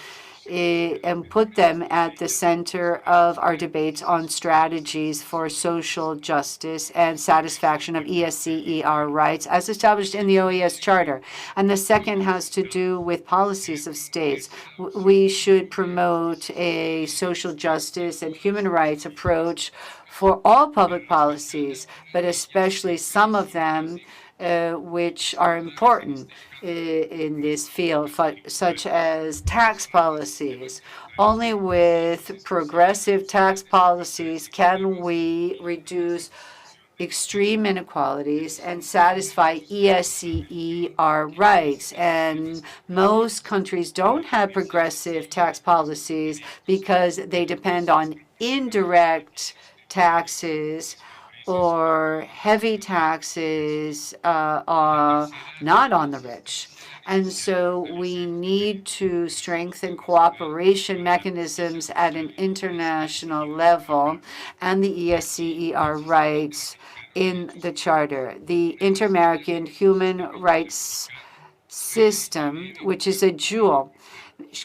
C: and put them at the center of our debates on strategies for social justice and satisfaction of ESCER rights as established in the OAS Charter. And the second has to do with policies of states. We should promote a social justice and human rights approach for all public policies, but especially some of them which are important in this field, such as tax policies. Only with progressive tax policies can we reduce extreme inequalities and satisfy ESCER rights. And most countries don't have progressive tax policies because they depend on indirect taxes or heavy taxes are not on the rich. And so we need to strengthen cooperation mechanisms at an international level and the ESCER rights in the Charter. The Inter-American Human Rights System, which is a jewel,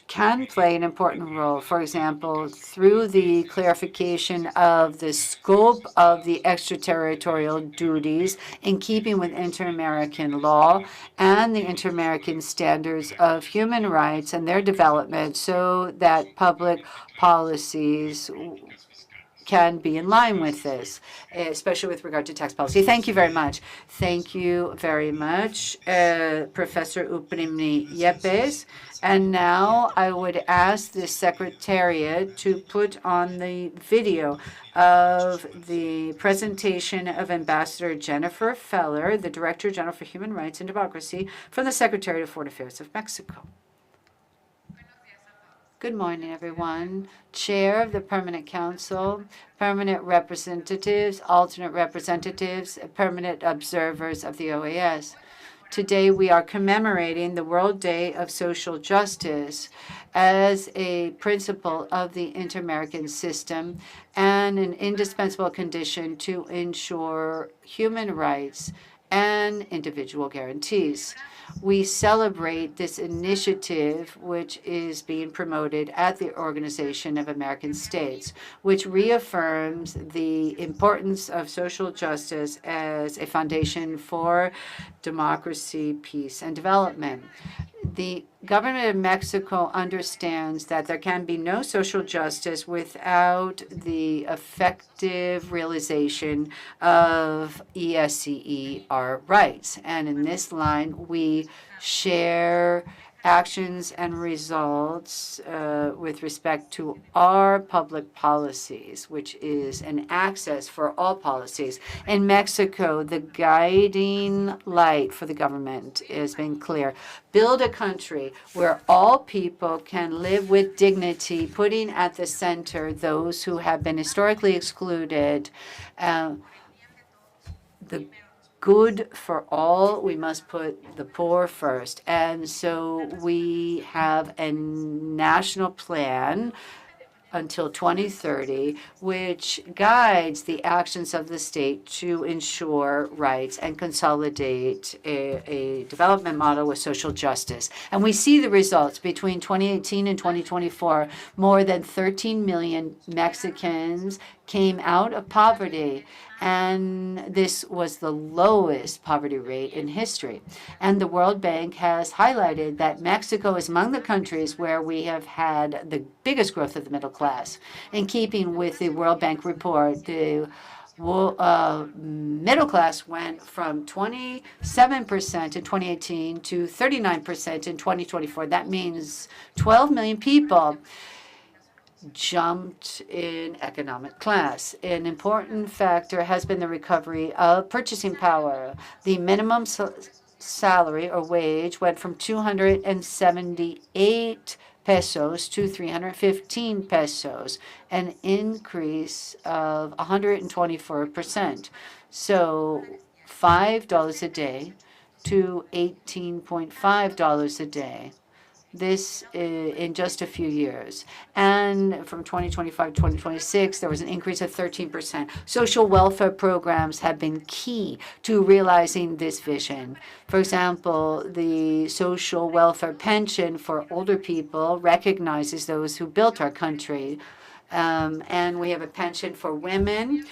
C: can play an important role, for example, through the clarification of the scope of the extraterritorial duties in keeping with inter-American law and the inter-American standards of human rights and their development so that public policies can be in line with this, especially with regard to tax policy. Thank you very much. Thank you very much, Professor Uprimni Yepes. And now I would ask the Secretariat to put on the video of the presentation of Ambassador Jennifer Feller, the Director General for Human Rights and Democracy from the Secretariat of Foreign Affairs of Mexico. Good morning, everyone. Chair of the Permanent Council, permanent representatives, alternate representatives, permanent observers of the OAS. Today, we are commemorating the World Day of Social Justice as a principle of the inter-American system and an indispensable condition to ensure human rights and individual guarantees. We celebrate this initiative, which is being promoted at the Organization of American States, which reaffirms the importance of social justice as a foundation for democracy, peace, and development. The government of Mexico understands that there can be no social justice without the effective realization of ESCER rights. And in this line, we share actions and results with respect to our public policies, which is an access for all policies. In Mexico, the guiding light for the government has been clear. Build a country where all people can live with dignity, putting at the center those who have been historically excluded. The good for all, we must put the poor first. And so we have a national plan until 2030, which guides the actions of the state to ensure rights and consolidate a development model with social justice. And we see the results. Between 2018 and 2024, more than 13 million Mexicans came out of poverty, and this was the lowest poverty rate in history. And the World Bank has highlighted that Mexico is among the countries where we have had the biggest growth of the middle class. In keeping with the World Bank report, the middle class went from 27% in 2018 to 39% in 2024. That means 12 million people jumped in economic class. An important factor has been the recovery of purchasing power. The minimum salary or wage went from 278 pesos to 315 pesos, an increase of 124%. So $5 a day to $18.5 a day. This in just a few years. And from 2025 to 2026, there was an increase of 13%. Social welfare programs have been key to realizing this vision. For example, the social welfare pension for older people recognizes those who built our country. And we have a pension for women,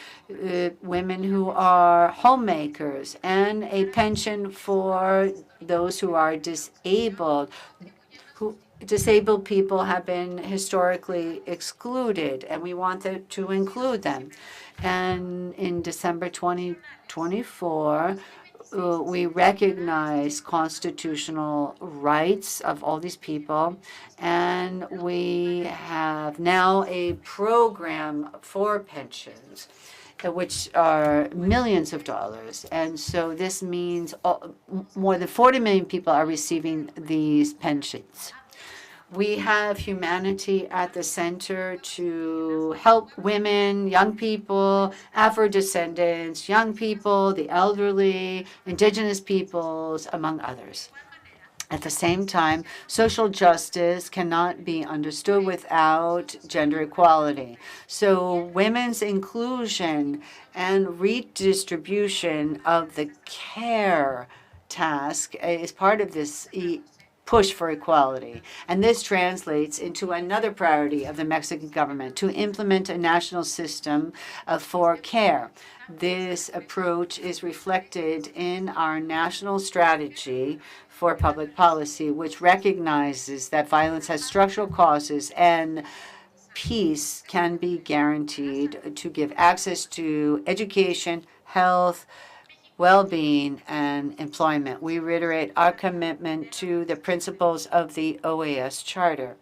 C: women who are homemakers, and a pension for those who are disabled. Disabled people have been historically excluded, and we want to include them. And in December 2024, we recognize constitutional rights of all these people, and we have now a program for pensions, which are millions of dollars. And so this means more than 40 million people are receiving these pensions. We have humanity at the center to help women, young people, Afro-descendants, young people, the elderly, indigenous peoples, among others. At the same time, social justice cannot be understood without gender equality. So women's inclusion and redistribution of the care task is part of this push for equality. And this translates into another priority of the Mexican government, to implement a national system for care. This approach is reflected in our national strategy for public policy, which recognizes that violence has structural causes and peace can be guaranteed to give access to education, health, well-being, and employment. We reiterate our commitment to the principles of the OAS Charter,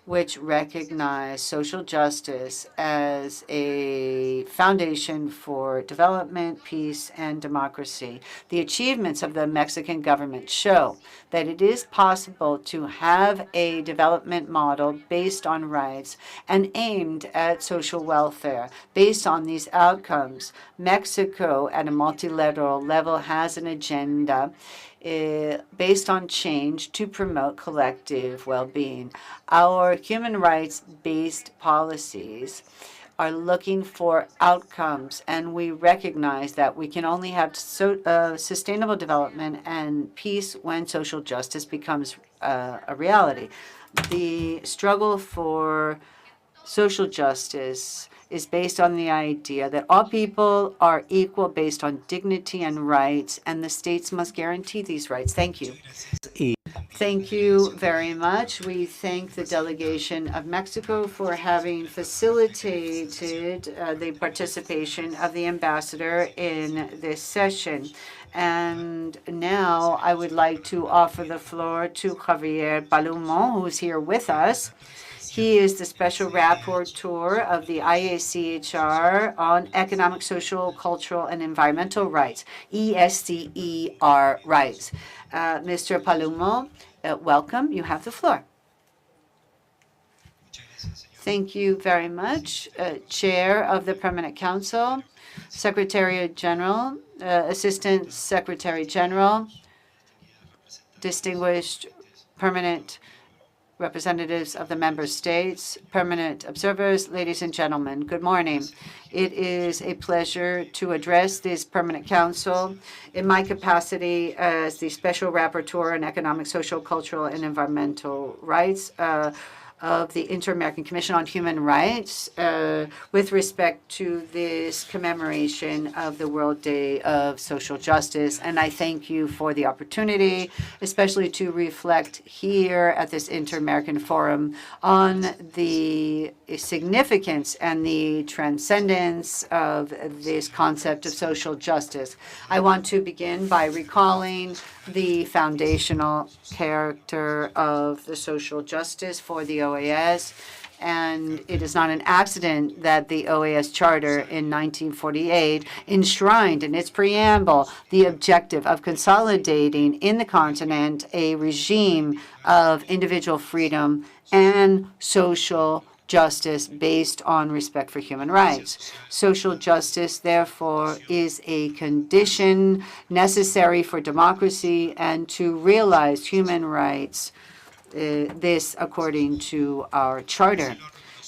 C: which recognize social justice as a foundation for development, peace, and democracy. The achievements of the Mexican government show that it is possible to have a development model based on rights and aimed at social welfare. Based on these outcomes, Mexico at a multilateral level has an agenda based on change to promote collective well-being. Our human rights-based policies are looking for outcomes, and we recognize that we can only have sustainable development and peace when social justice becomes a reality. The struggle for social justice is based on the idea that all people are equal based on dignity and rights, and the states must guarantee these rights. Thank you. Thank you very much. We thank the delegation of Mexico for having facilitated the participation of the ambassador in this session. And now I would like to offer the floor to Javier Palomo, who's here with us. He is the Special Rapporteur of the IACHR on Economic, Social, Cultural, and Environmental Rights, ESCER rights. Mr. Palomo, welcome. You have the floor. Thank you very much, Chair of the Permanent Council, Secretary General, Assistant Secretary General, distinguished permanent representatives of the member states, permanent observers, ladies and gentlemen, good morning. It is a pleasure to address this permanent council in my capacity as the Special Rapporteur on Economic, Social, Cultural, and Environmental Rights of the Inter-American Commission on Human Rights with respect to this commemoration of the World Day of Social Justice. And I thank you for the opportunity, especially to reflect here at this Inter-American Forum on the significance and the transcendence of this concept of social justice. I want to begin by recalling the foundational character of the social justice for the OAS And it is not an accident that the OAS Charter in 1948 enshrined in its preamble the objective of consolidating in the continent a regime of individual freedom and social justice based on respect for human rights. Social justice, therefore, is a condition necessary for democracy and to realize human rights, this according to our charter.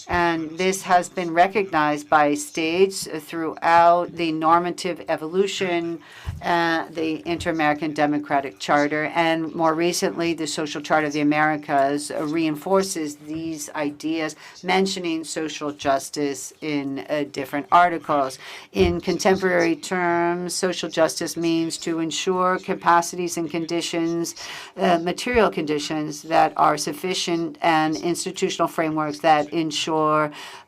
C: And this has been recognized by states throughout the normative evolution, the Inter-American Democratic Charter, and more recently, the Social Charter of the Americas reinforces these ideas, mentioning social justice in different articles. In contemporary terms, social justice means to ensure capacities and conditions, material conditions that are sufficient and institutional frameworks that ensure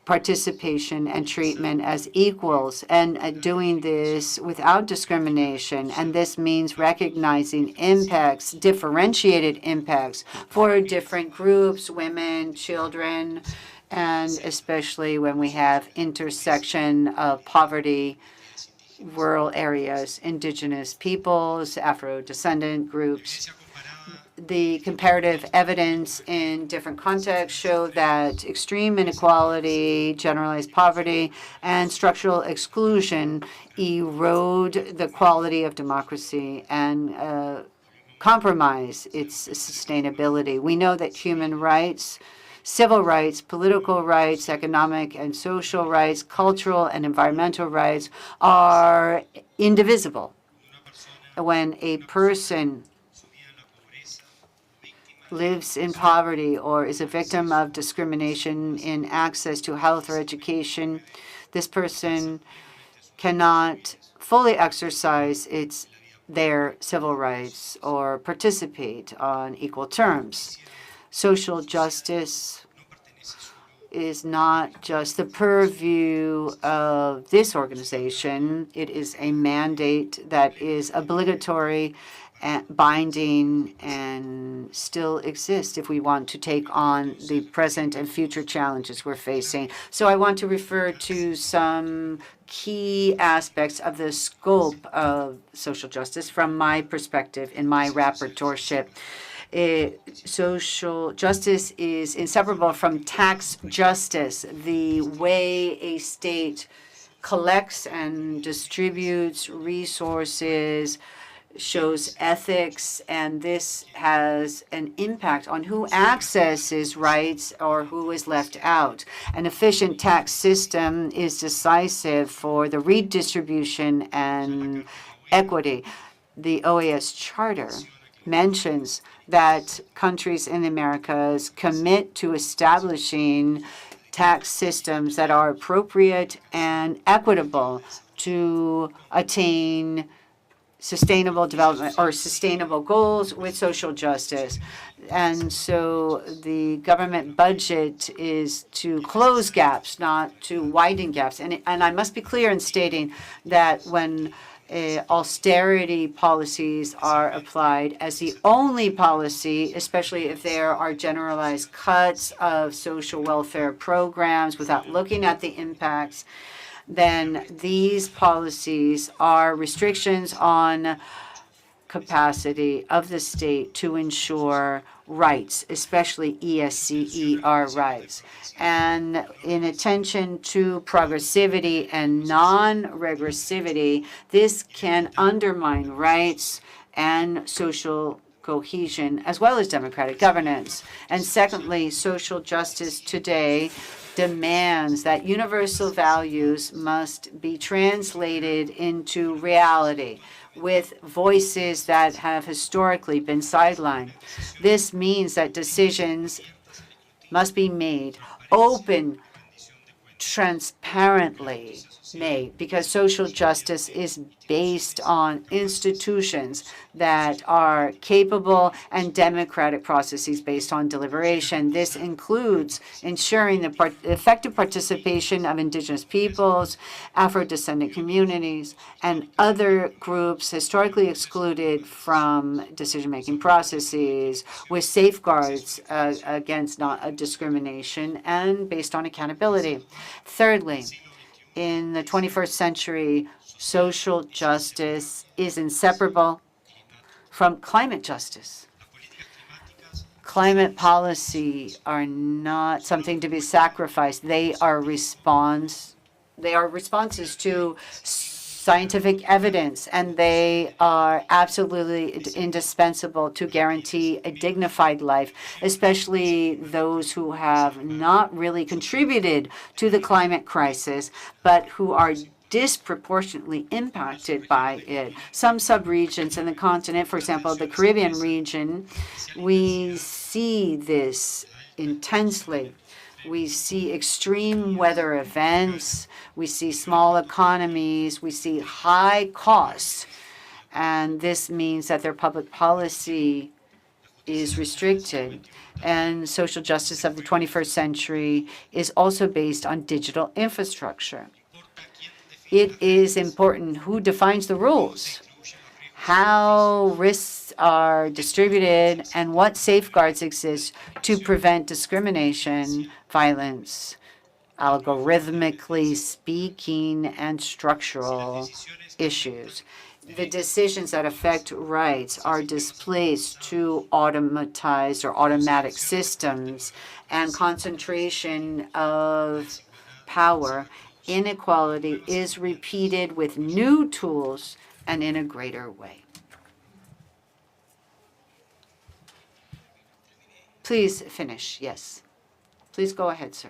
C: participation and treatment as equals, and doing this without discrimination. And this means recognizing impacts, differentiated impacts for different groups, women, children, and especially when we have intersection of poverty, rural areas, indigenous peoples, Afro-descendant groups. The comparative evidence in different contexts show that extreme inequality, generalized poverty, and structural exclusion erode the quality of democracy and compromise its sustainability. We know that human rights, civil rights, political rights, economic and social rights, cultural and environmental rights are indivisible. When a person lives in poverty or is a victim of discrimination in access to health or education, this person cannot fully exercise their civil rights or participate on equal terms. Social justice is not just the purview of this organization. It is a mandate that is obligatory, binding, and still exists if we want to take on the present and future challenges we're facing. So I want to refer to some key aspects of the scope of social justice from my perspective in my rapporteurship. Social justice is inseparable from tax justice, the way a state collects and distributes resources, shows ethics, and this has an impact on who accesses rights or who is left out. An efficient tax system is decisive for the redistribution and equity. The OAS Charter mentions that countries in the Americas commit to establishing tax systems that are appropriate and equitable to attain sustainable development or sustainable goals with social justice. And so the government budget is to close gaps, not to widen gaps. And I must be clear in stating that when austerity policies are applied as the only policy, especially if there are generalized cuts of social welfare programs without looking at the impacts, then these policies are restrictions on capacity of the state to ensure rights, especially ESCER rights. And in attention to progressivity and non-regressivity, this can undermine rights and social cohesion, as well as democratic governance. And secondly, social justice today demands that universal values must be translated into reality with voices that have historically been sidelined. This means that decisions must be made open, transparently, made, because social justice is based on institutions that are capable and democratic processes based on deliberation. This includes ensuring the effective participation of Indigenous peoples, Afro-descendant communities, and other groups historically excluded from decision-making processes, with safeguards against discrimination and based on accountability. Thirdly, in the 21st century, social justice is inseparable from climate justice. Climate policy are not something to be sacrificed. They are responses to scientific evidence, and they are absolutely indispensable to guarantee a dignified life, especially those who have not really contributed to the climate crisis, but who are disproportionately impacted by it. Some subregions in the continent, for example, the Caribbean region, we see this intensely. We see extreme weather events, we see small economies, we see high costs, and this means that their public policy is restricted. And social justice of the 21st century is also based on digital infrastructure. It is important who defines the rules, how risks are distributed, and what safeguards exist to prevent discrimination, violence, algorithmically speaking, and structural issues. The decisions that affect rights are displaced to automatized or automatic systems, and concentration of power. Inequality is repeated with new tools and in a greater way. Please finish, yes. Please go ahead, sir.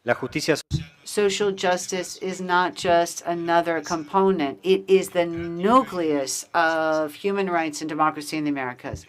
A: La justicia
C: Social justice is not just another component. It is the nucleus of human rights and democracy in the Americas.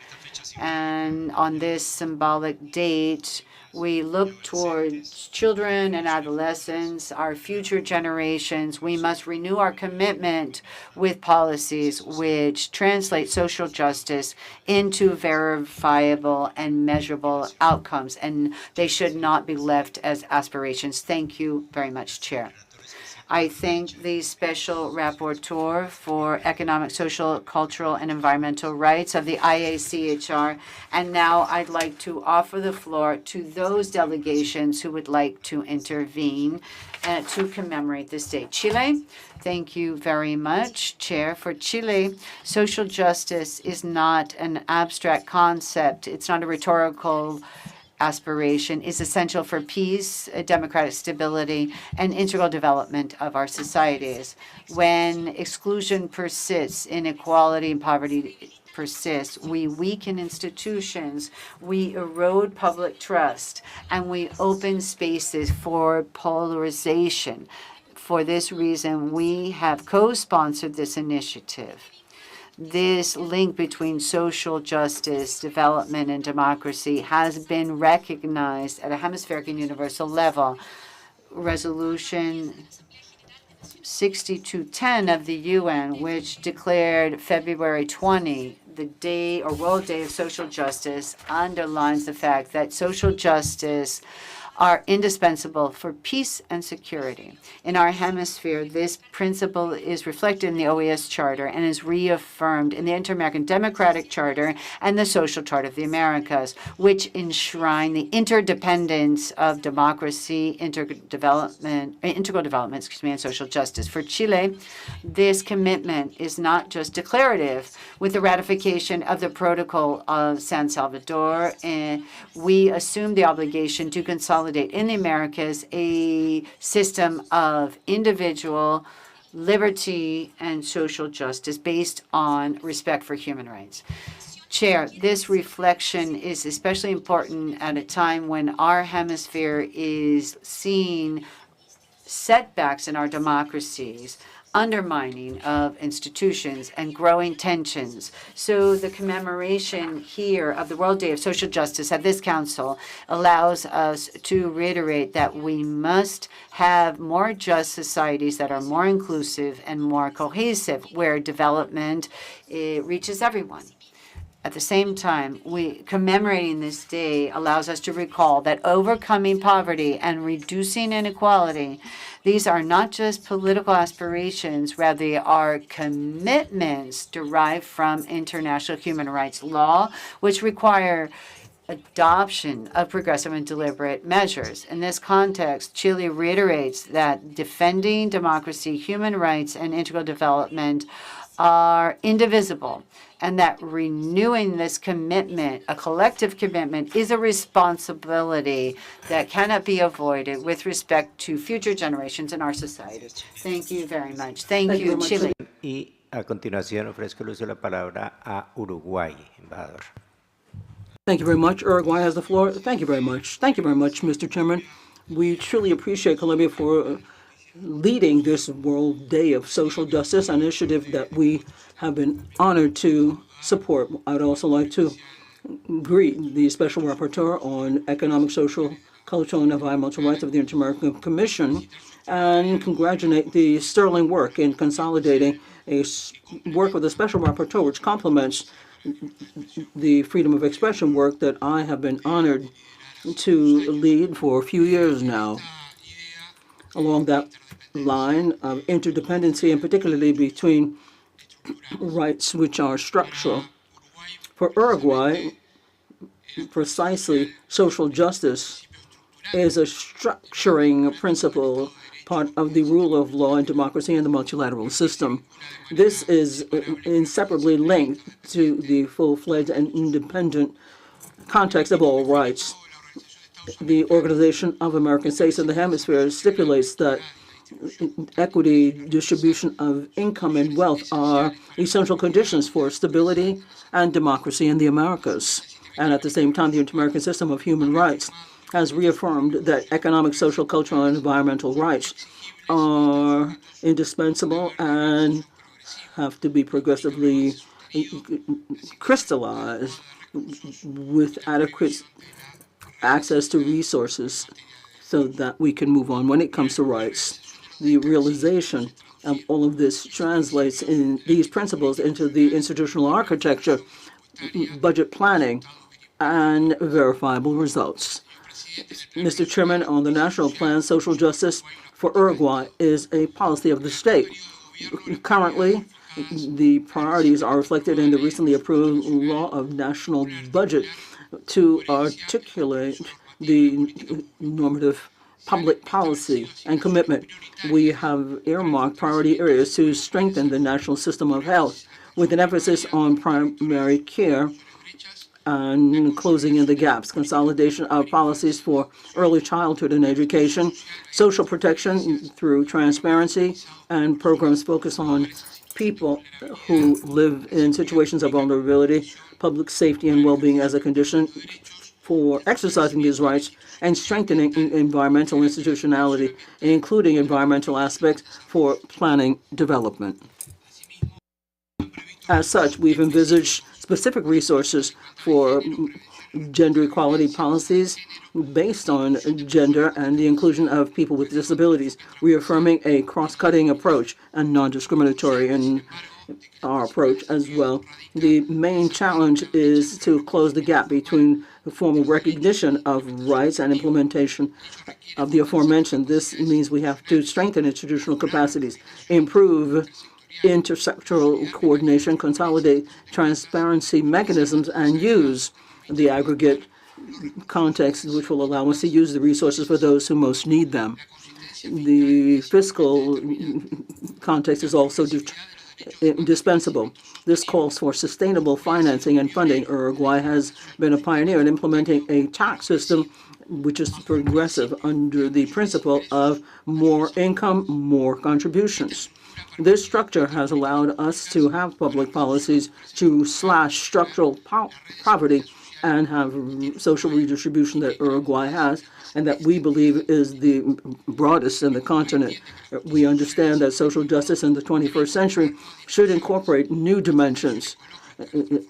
C: And on this symbolic date, we look towards children and adolescents, our future generations. We must renew our commitment with policies which translate social justice into verifiable and measurable outcomes, and they should not be left as aspirations. Thank you very much, Chair. I thank the Special Rapporteur for Economic, Social, Cultural, and Environmental Rights of the IACHR. And now I'd like to offer the floor to those delegations who would like to intervene to commemorate this day. Chile, thank you very much, Chair. For Chile, social justice is not an abstract concept. It's not a rhetorical aspiration, is essential for peace, democratic stability, and integral development of our societies. When exclusion persists, inequality and poverty persists, we weaken institutions, we erode public trust, and we open spaces for polarization. For this reason, we have co-sponsored this initiative. This link between social justice, development, and democracy has been recognized at a hemispheric and universal level. Resolution 6210 of the UN, which declared February 20 the Day or World Day of Social Justice, underlines the fact that social justice are indispensable for peace and security. In our hemisphere, this principle is reflected in the OAS Charter and is reaffirmed in the Inter-American Democratic Charter and the Social Charter of the Americas, which enshrine the interdependence of democracy, integral development, and social justice. For Chile, this commitment is not just declarative. With the ratification of the Protocol of San Salvador, we assume the obligation to consolidate in the Americas a system of individual liberty and social justice based on respect for human rights. Chair, this reflection is especially important at a time when our hemisphere is seeing setbacks in our democracies undermining of institutions and growing tensions. So the commemoration here of the World Day of Social Justice at this council allows us to reiterate that we must have more just societies that are more inclusive and more cohesive, where development reaches everyone. At the same time, commemorating this day allows us to recall that overcoming poverty and reducing inequality, these are not just political aspirations, rather they are commitments derived from international human rights law, which require adoption of progressive and deliberate measures. In this context, Chile reiterates that defending democracy, human rights, and integral development are indivisible, and that renewing this commitment, a collective commitment, is a responsibility that cannot be avoided with respect to future generations in our society. Thank you very much. Thank you, Chile.
A: Y a continuación ofrezco el uso de la palabra a Uruguay, embajador.
B: Thank you very much. Uruguay has the floor. Thank you very much. Thank you very much, Mr. Chairman. We truly appreciate Colombia for leading this World Day of Social Justice, an initiative that we have been honored to support. I'd also like to greet the Special Rapporteur on Economic, Social, Cultural, and Environmental Rights of the Inter-American Commission and congratulate the sterling work in consolidating a work with a Special Rapporteur, which complements the freedom of expression work that I have been honored to lead for a few years now. Along that line of interdependency, and particularly between rights which are structural. For Uruguay, precisely, social justice is a structuring principle, part of the rule of law and democracy in the multilateral system. This is inseparably linked to the full-fledged and independent context of all rights. The Organization of American States in the Hemisphere stipulates that equity, distribution of income and wealth are essential conditions for stability and democracy in the Americas. And at the same time, the Inter-American System of Human Rights has reaffirmed that economic, social, cultural, and environmental rights are indispensable and have to be progressively crystallized with adequate access to resources so that we can move on when it comes to rights. The realization of all of this translates in these principles into the institutional architecture, budget planning, and verifiable results. Mr. Chairman, on the national plan, social justice for Uruguay is a policy of the state. Currently, the priorities are reflected in the recently approved law of national budget to articulate the normative public policy and commitment. We have earmarked priority areas to strengthen the national system of health with an emphasis on primary care and closing in the gaps, consolidation of policies for early childhood and education, social protection through transparency, and programs focused on people who live in situations of vulnerability, public safety and well-being as a condition for exercising these rights, and strengthening environmental institutionality, including environmental aspects for planning development. As such, we've envisaged specific resources for gender equality policies based on gender and the inclusion of people with disabilities, reaffirming a cross-cutting approach and non-discriminatory in our approach as well. The main challenge is to close the gap between the formal recognition of rights and implementation of the aforementioned. This means we have to strengthen institutional capacities, improve intersectoral coordination, consolidate transparency mechanisms, and use the aggregate context which will allow us to use the resources for those who most need them. The fiscal context is also indispensable. This calls for sustainable financing and funding. Uruguay has been a pioneer in implementing a tax system which is progressive under the principle of more income, more contributions. This structure has allowed us to have public policies to slash structural poverty and have social redistribution that Uruguay has, and that we believe is the broadest in the continent. We understand that social justice in the 21st century should incorporate new dimensions,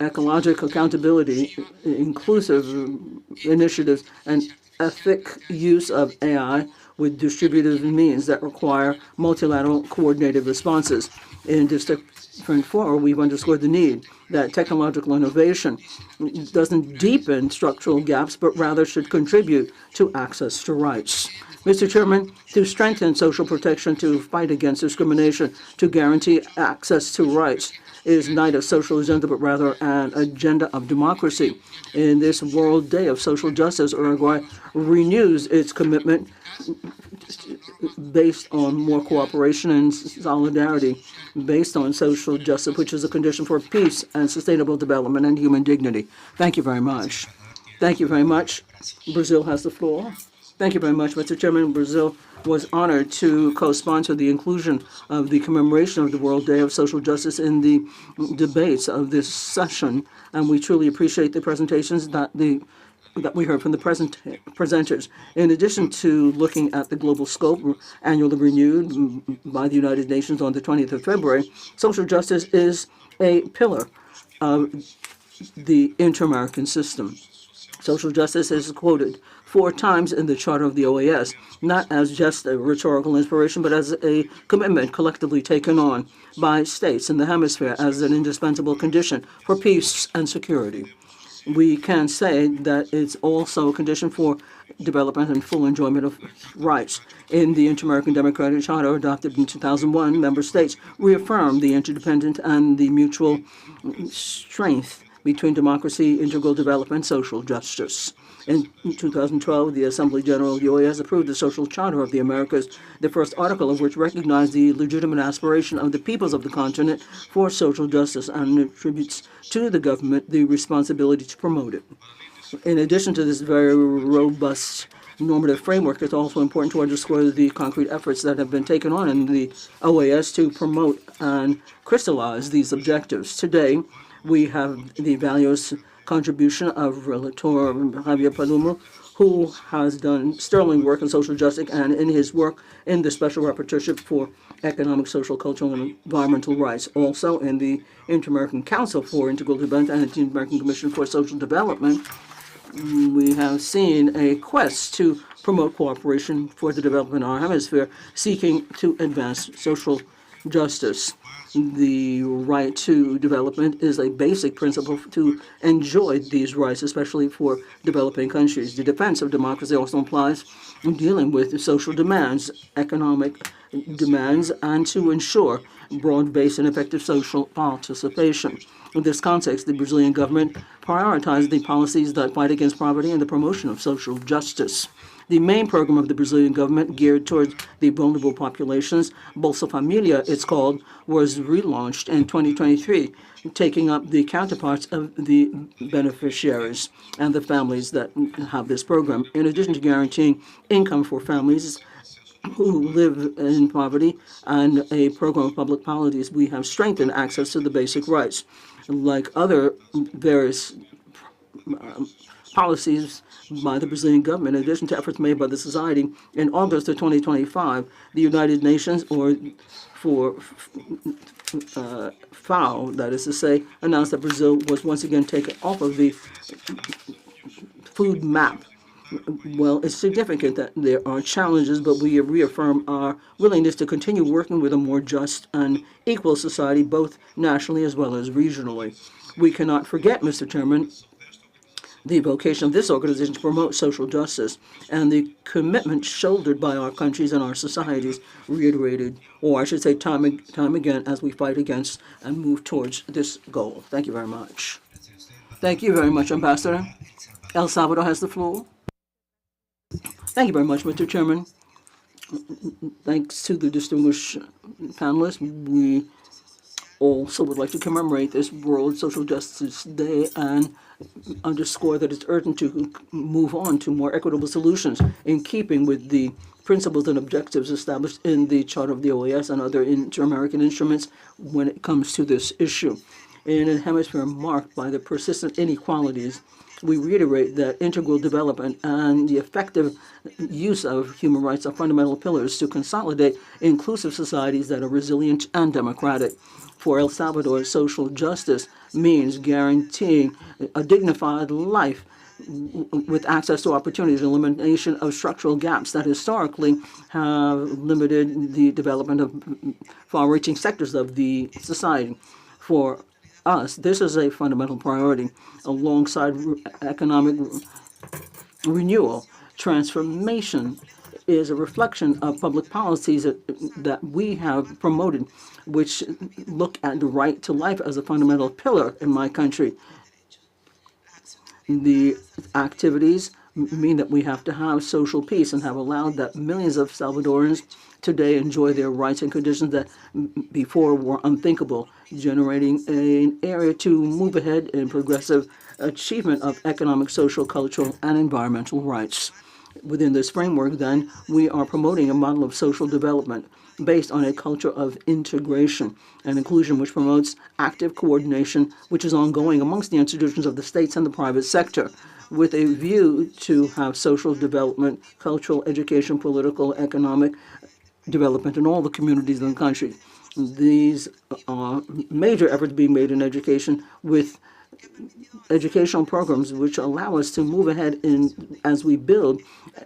B: ecological accountability, inclusive initiatives, and ethic use of AI with distributed means that require multilateral coordinated responses. In District 4, we've underscored the need that technological innovation doesn't deepen structural gaps, but rather should contribute to access to rights. Mr. Chairman, to strengthen social protection, to fight against discrimination, to guarantee access to rights is not a social agenda, but rather an agenda of democracy. In this World Day of Social Justice, Uruguay renews its commitment based on more cooperation and solidarity, based on social justice, which is a condition for peace and sustainable development and human dignity. Thank you very much. Thank you very much. Brazil has the floor. Thank you very much, Mr. Chairman. Brazil was honored to co-sponsor the inclusion of the commemoration of the World Day of Social Justice in the debates of this session, and we truly appreciate the presentations that we heard from the presenters. In addition to looking at the global scope, annually renewed by the United Nations on the 20th of February, social justice is a pillar of the inter-American system. Social justice is quoted 4 times in the Charter of the OAS, not as just a rhetorical inspiration, but as a commitment collectively taken on by states in the hemisphere as an indispensable condition for peace and security. We can say that it's also a condition for development and full enjoyment of rights. In the Inter-American Democratic Charter adopted in 2001, member states reaffirmed the interdependent and the mutual strength between democracy, integral development, and social justice. In 2012, the Assembly General of the OAS approved the Social Charter of the Americas, the first article of which recognized the legitimate aspiration of the peoples of the continent for social justice and attributes to the government the responsibility to promote it. In addition to this very robust normative framework, it's also important to underscore the concrete efforts that have been taken on in the OAS to promote and crystallize these objectives. Today, we have the values contribution of Relator Javier Palomo, who has done sterling work in social justice and in his work in the Special Rapporteurship for Economic, Social, Cultural, and Environmental Rights. Also in the Inter-American Council for Integral Development and the Inter-American Commission for Social Development, we have seen a quest to promote cooperation for the development of our hemisphere, seeking to advance social justice. The right to development is a basic principle to enjoy these rights, especially for developing countries. The defense of democracy also implies dealing with social demands, economic demands, and to ensure broad-based and effective social participation. In this context, the Brazilian government prioritized the policies that fight against poverty and the promotion of social justice. The main program of the Brazilian government geared towards the vulnerable populations, Bolsa Familia it's called, was relaunched in 2023, taking up the counterparts of the beneficiaries and the families that have this program. In addition to guaranteeing income for families who live in poverty and a program of public policies, we have strengthened access to the basic rights. Like other various policies by the Brazilian government, in addition to efforts made by the society, in August of 2025, the United Nations, or for FAO, that is to say, announced that Brazil was once again taken off of the food map. Well, it's significant that there are challenges, but we reaffirm our willingness to continue working with a more just and equal society, both nationally as well as regionally. We cannot forget, Mr. Chairman, the vocation of this organization to promote social justice and the commitment shouldered by our countries and our societies, reiterated, or I should say time again, as we fight against and move towards this goal. Thank you very much. Thank you very much, Ambassador. El Salvador has the floor. Thank you very much, Mr. Chairman. Thanks to the distinguished panelists, we also would like to commemorate this World Social Justice Day and underscore that it's urgent to move on to more equitable solutions in keeping with the principles and objectives established in the Charter of the OAS and other inter-American instruments when it comes to this issue. In a hemisphere marked by the persistent inequalities We reiterate that integral development and the effective use of human rights are fundamental pillars to consolidate inclusive societies that are resilient and democratic. For El Salvador, social justice means guaranteeing a dignified life with access to opportunities, elimination of structural gaps that historically have limited the development of far-reaching sectors of the society. For us, this is a fundamental priority alongside economic renewal. Transformation is a reflection of public policies that we have promoted, which look at the right to life as a fundamental pillar in my country. The activities mean that we have to have social peace and have allowed that millions of Salvadorans today enjoy their rights in conditions that before were unthinkable, generating an area to move ahead in progressive achievement of economic, social, cultural, and environmental rights. Within this framework, then, we are promoting a model of social development based on a culture of integration and inclusion, which promotes active coordination, which is ongoing amongst the institutions of the states and the private sector, with a view to have social development, cultural, education, political, economic development in all the communities in the country. These are major efforts being made in education with educational programs which allow us to move ahead as we build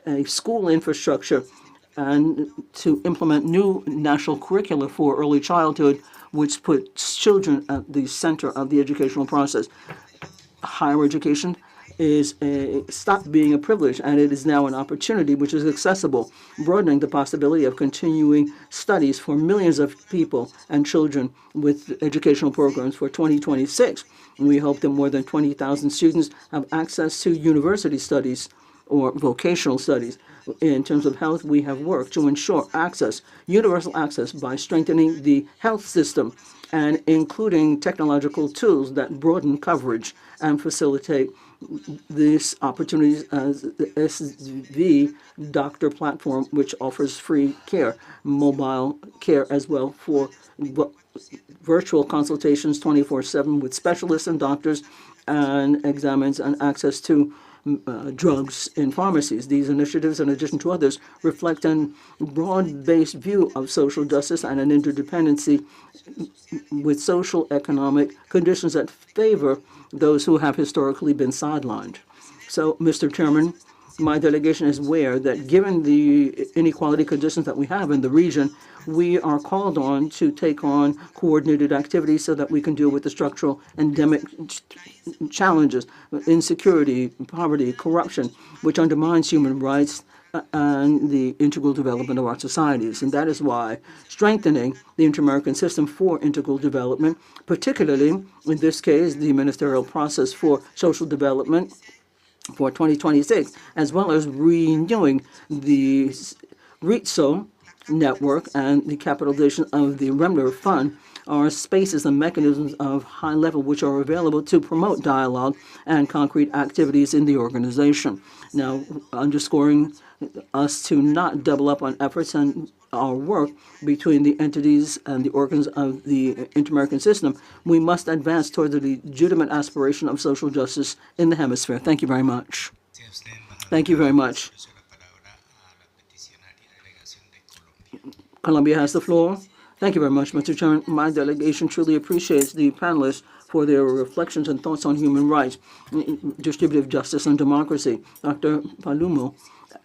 B: a school infrastructure and to implement new national curricula for early childhood, which puts children at the center of the educational process. Higher education is stopped being a privilege, and it is now an opportunity which is accessible, broadening the possibility of continuing studies for millions of people and children with educational programs for 2026. We hope that more than 20,000 students have access to university studies or vocational studies. In terms of health, we have worked to ensure access, universal access, by strengthening the health system and including technological tools that broaden coverage and facilitate these opportunities as the SV Doctor platform, which offers free care, mobile care as well for virtual consultations 24/7 with specialists and doctors, and examines and access to drugs in pharmacies. These initiatives, in addition to others, reflect a broad-based view of social justice and an interdependency with social economic conditions that favor those who have historically been sidelined. So, Mr. Chairman, my delegation is aware that given the inequality conditions that we have in the region, we are called on to take on coordinated activities so that we can deal with the structural endemic challenges, insecurity, poverty, corruption, which undermines human rights and the integral development of our societies. And that is why strengthening the Inter-American System for Integral Development, particularly in this case, the ministerial process for social development for 2026, as well as renewing the RITSO network and the capitalization of the Remler Fund, are spaces and mechanisms of high level which are available to promote dialogue and concrete activities in the organization. Now, underscoring us to not double up on efforts and our work between the entities and the organs of the Inter-American System, we must advance toward the legitimate aspiration of social justice in the hemisphere. Thank you very much. Thank you very much. Colombia has the floor. Thank you very much, Mr. Chairman. My delegation truly appreciates the panelists for their reflections and thoughts on human rights, distributive justice, and democracy. Dr. Palumo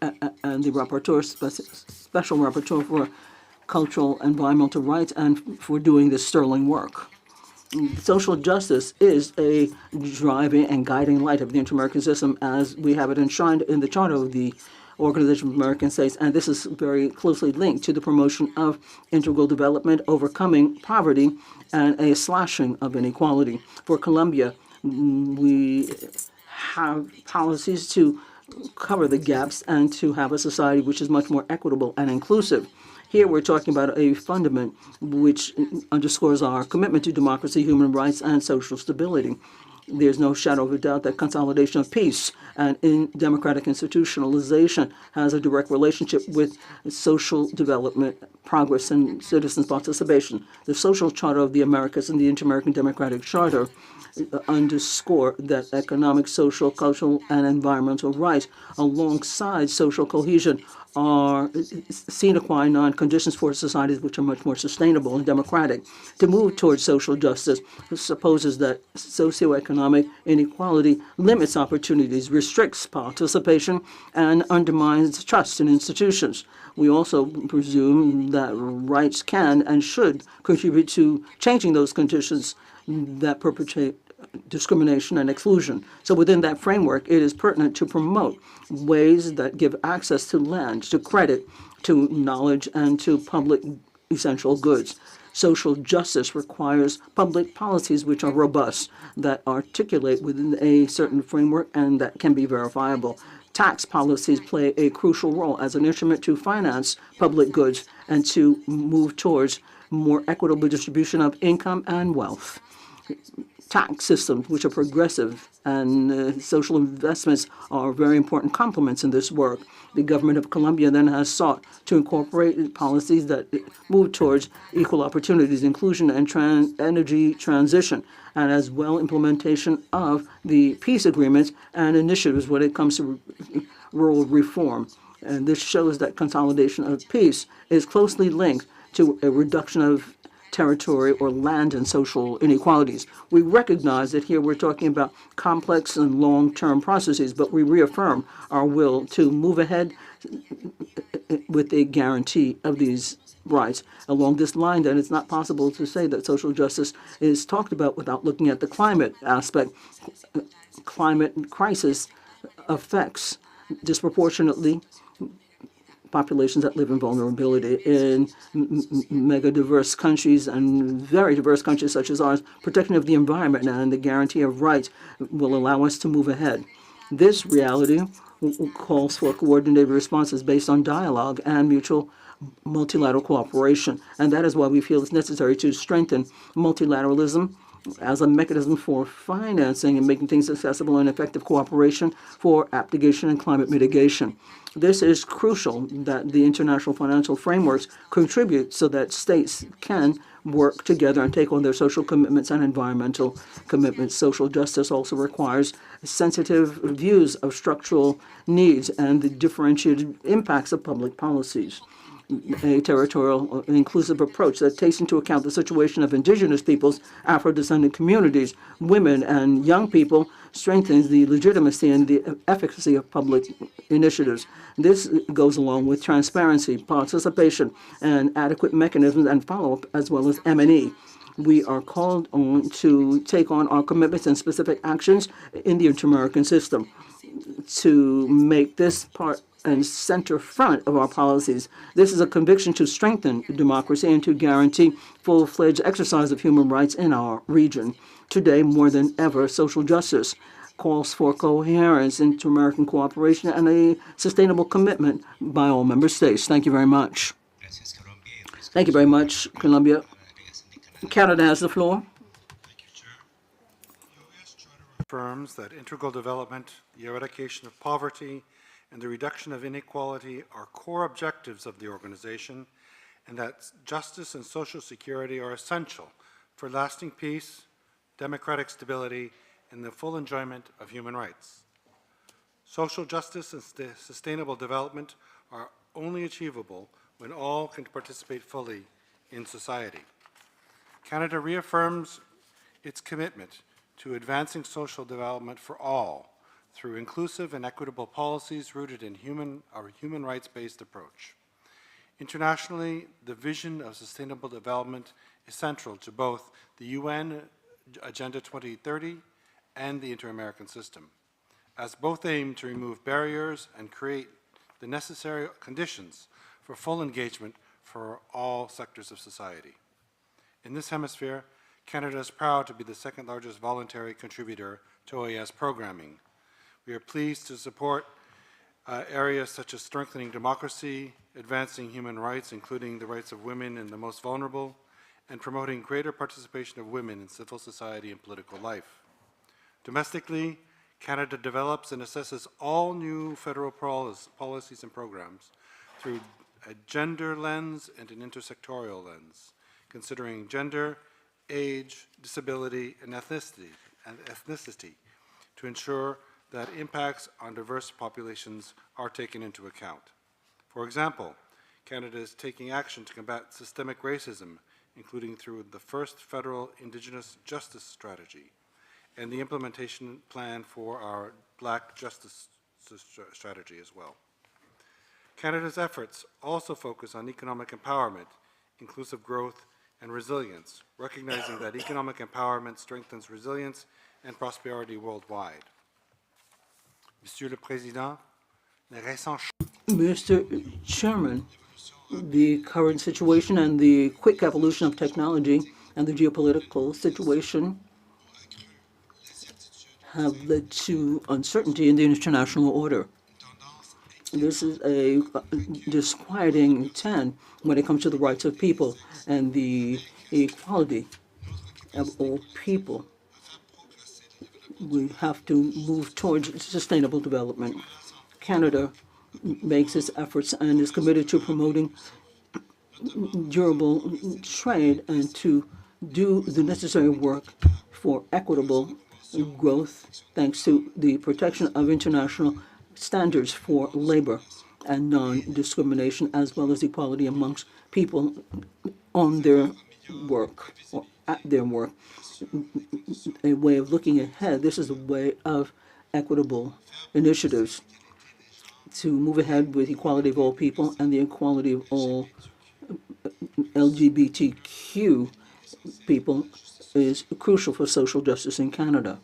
B: and the rapporteur, special rapporteur for cultural and environmental rights, and for doing this sterling work. Social justice is a driving and guiding light of the Inter-American System as we have it enshrined in the Charter of the Organization of American States, and this is very closely linked to the promotion of integral development, overcoming poverty, and a slashing of inequality. For Colombia, we have policies to cover the gaps and to have a society which is much more equitable and inclusive. Here we're talking about a fundament which underscores our commitment to democracy, human rights, and social stability. There's no shadow of a doubt that consolidation of peace and in democratic institutionalization has a direct relationship with social development progress and citizens' participation. The Social Charter of the Americas and the Inter-American Democratic Charter underscore that economic, social, cultural, and environmental rights alongside social cohesion are sine qua non conditions for societies which are much more sustainable and democratic. To move towards social justice supposes that socioeconomic inequality limits opportunities, restricts participation, and undermines trust in institutions. We also presume that rights can and should contribute to changing those conditions that perpetrate discrimination and exclusion. So within that framework, it is pertinent to promote ways that give access to land, to credit, to knowledge, and to public essential goods. Social justice requires public policies which are robust, that articulate within a certain framework and that can be verifiable. Tax policies play a crucial role as an instrument to finance public goods and to move towards more equitable distribution of income and wealth. Tax systems which are progressive and social investments are very important complements in this work. The government of Colombia then has sought to incorporate policies that move towards equal opportunities, inclusion, and energy transition, and as well implementation of the peace agreements and initiatives when it comes to rural reform. And this shows that consolidation of peace is closely linked to a reduction of territory or land and social inequalities. We recognize that here we're talking about complex and long-term processes, but we reaffirm our will to move ahead with a guarantee of these rights. Along this line, then, it's not possible to say that social justice is talked about without looking at the climate aspect. Climate crisis affects disproportionately populations that live in vulnerability. In mega diverse countries and very diverse countries such as ours, protection of the environment and the guarantee of rights will allow us to move ahead. This reality calls for coordinated responses based on dialogue and mutual multilateral cooperation, and that is why we feel it's necessary to strengthen multilateralism as a mechanism for financing and making things accessible and effective cooperation for adaptation and climate mitigation. This is crucial that the international financial frameworks contribute so that states can work together and take on their social commitments and environmental commitments. Social justice also requires sensitive views of structural needs and the differentiated impacts of public policies. A territorial inclusive approach that takes into account the situation of indigenous peoples, Afro-descendant communities, women, and young people strengthens the legitimacy and the efficacy of public initiatives. This goes along with transparency, participation, and adequate mechanisms and follow-up, as well as M&E. We are called on to take on our commitments and specific actions in the inter-American system to make this part and center front of our policies. This is a conviction to strengthen democracy and to guarantee full-fledged exercise of human rights in our region. Today, more than ever, social justice calls for coherence, inter-American cooperation, and a sustainable commitment by all member states. Thank you very much. Thank you very much, Colombia. Canada has the floor.
D: Affirms that integral development, the eradication of poverty, and the reduction of inequality are core objectives of the organization, and that justice and social security are essential for lasting peace, democratic stability, and the full enjoyment of human rights. Social justice and sustainable development are only achievable when all can participate fully in society. Canada reaffirms its commitment to advancing social development for all through inclusive and equitable policies rooted in our human rights-based approach. Internationally, the vision of sustainable development is central to both the UN Agenda 2030 and the Inter-American system, as both aim to remove barriers and create the necessary conditions for full engagement for all sectors of society. In this hemisphere, Canada is proud to be the second largest voluntary contributor to OAS programming. We are pleased to support areas such as strengthening democracy, advancing human rights, including the rights of women and the most vulnerable, and promoting greater participation of women in civil society and political life. Domestically, Canada develops and assesses all new federal policies and programs through a gender lens and an intersectorial lens, considering gender, age, disability, and ethnicity to ensure that impacts on diverse populations are taken into account. For example, Canada is taking action to combat systemic racism, including through the first federal Indigenous Justice Strategy and the implementation plan for our Black Justice Strategy as well. Canada's efforts also focus on economic empowerment, inclusive growth, and resilience, recognizing that economic empowerment strengthens resilience and prosperity worldwide. Monsieur le Président, les récents
B: Mr. Chairman, the current situation and the quick evolution of technology and the geopolitical situation have led to uncertainty in the international order. This is a disquieting trend when it comes to the rights of people and the equality of all people. We have to move towards sustainable development. Canada makes its efforts and is committed to promoting durable trade and to do the necessary work for equitable growth thanks to the protection of international standards for labor and non-discrimination, as well as equality amongst people on their work or at their work. A way of looking ahead, this is a way of equitable initiatives to move ahead with equality of all people and the equality of all LGBTQ people is crucial for social justice in Canada.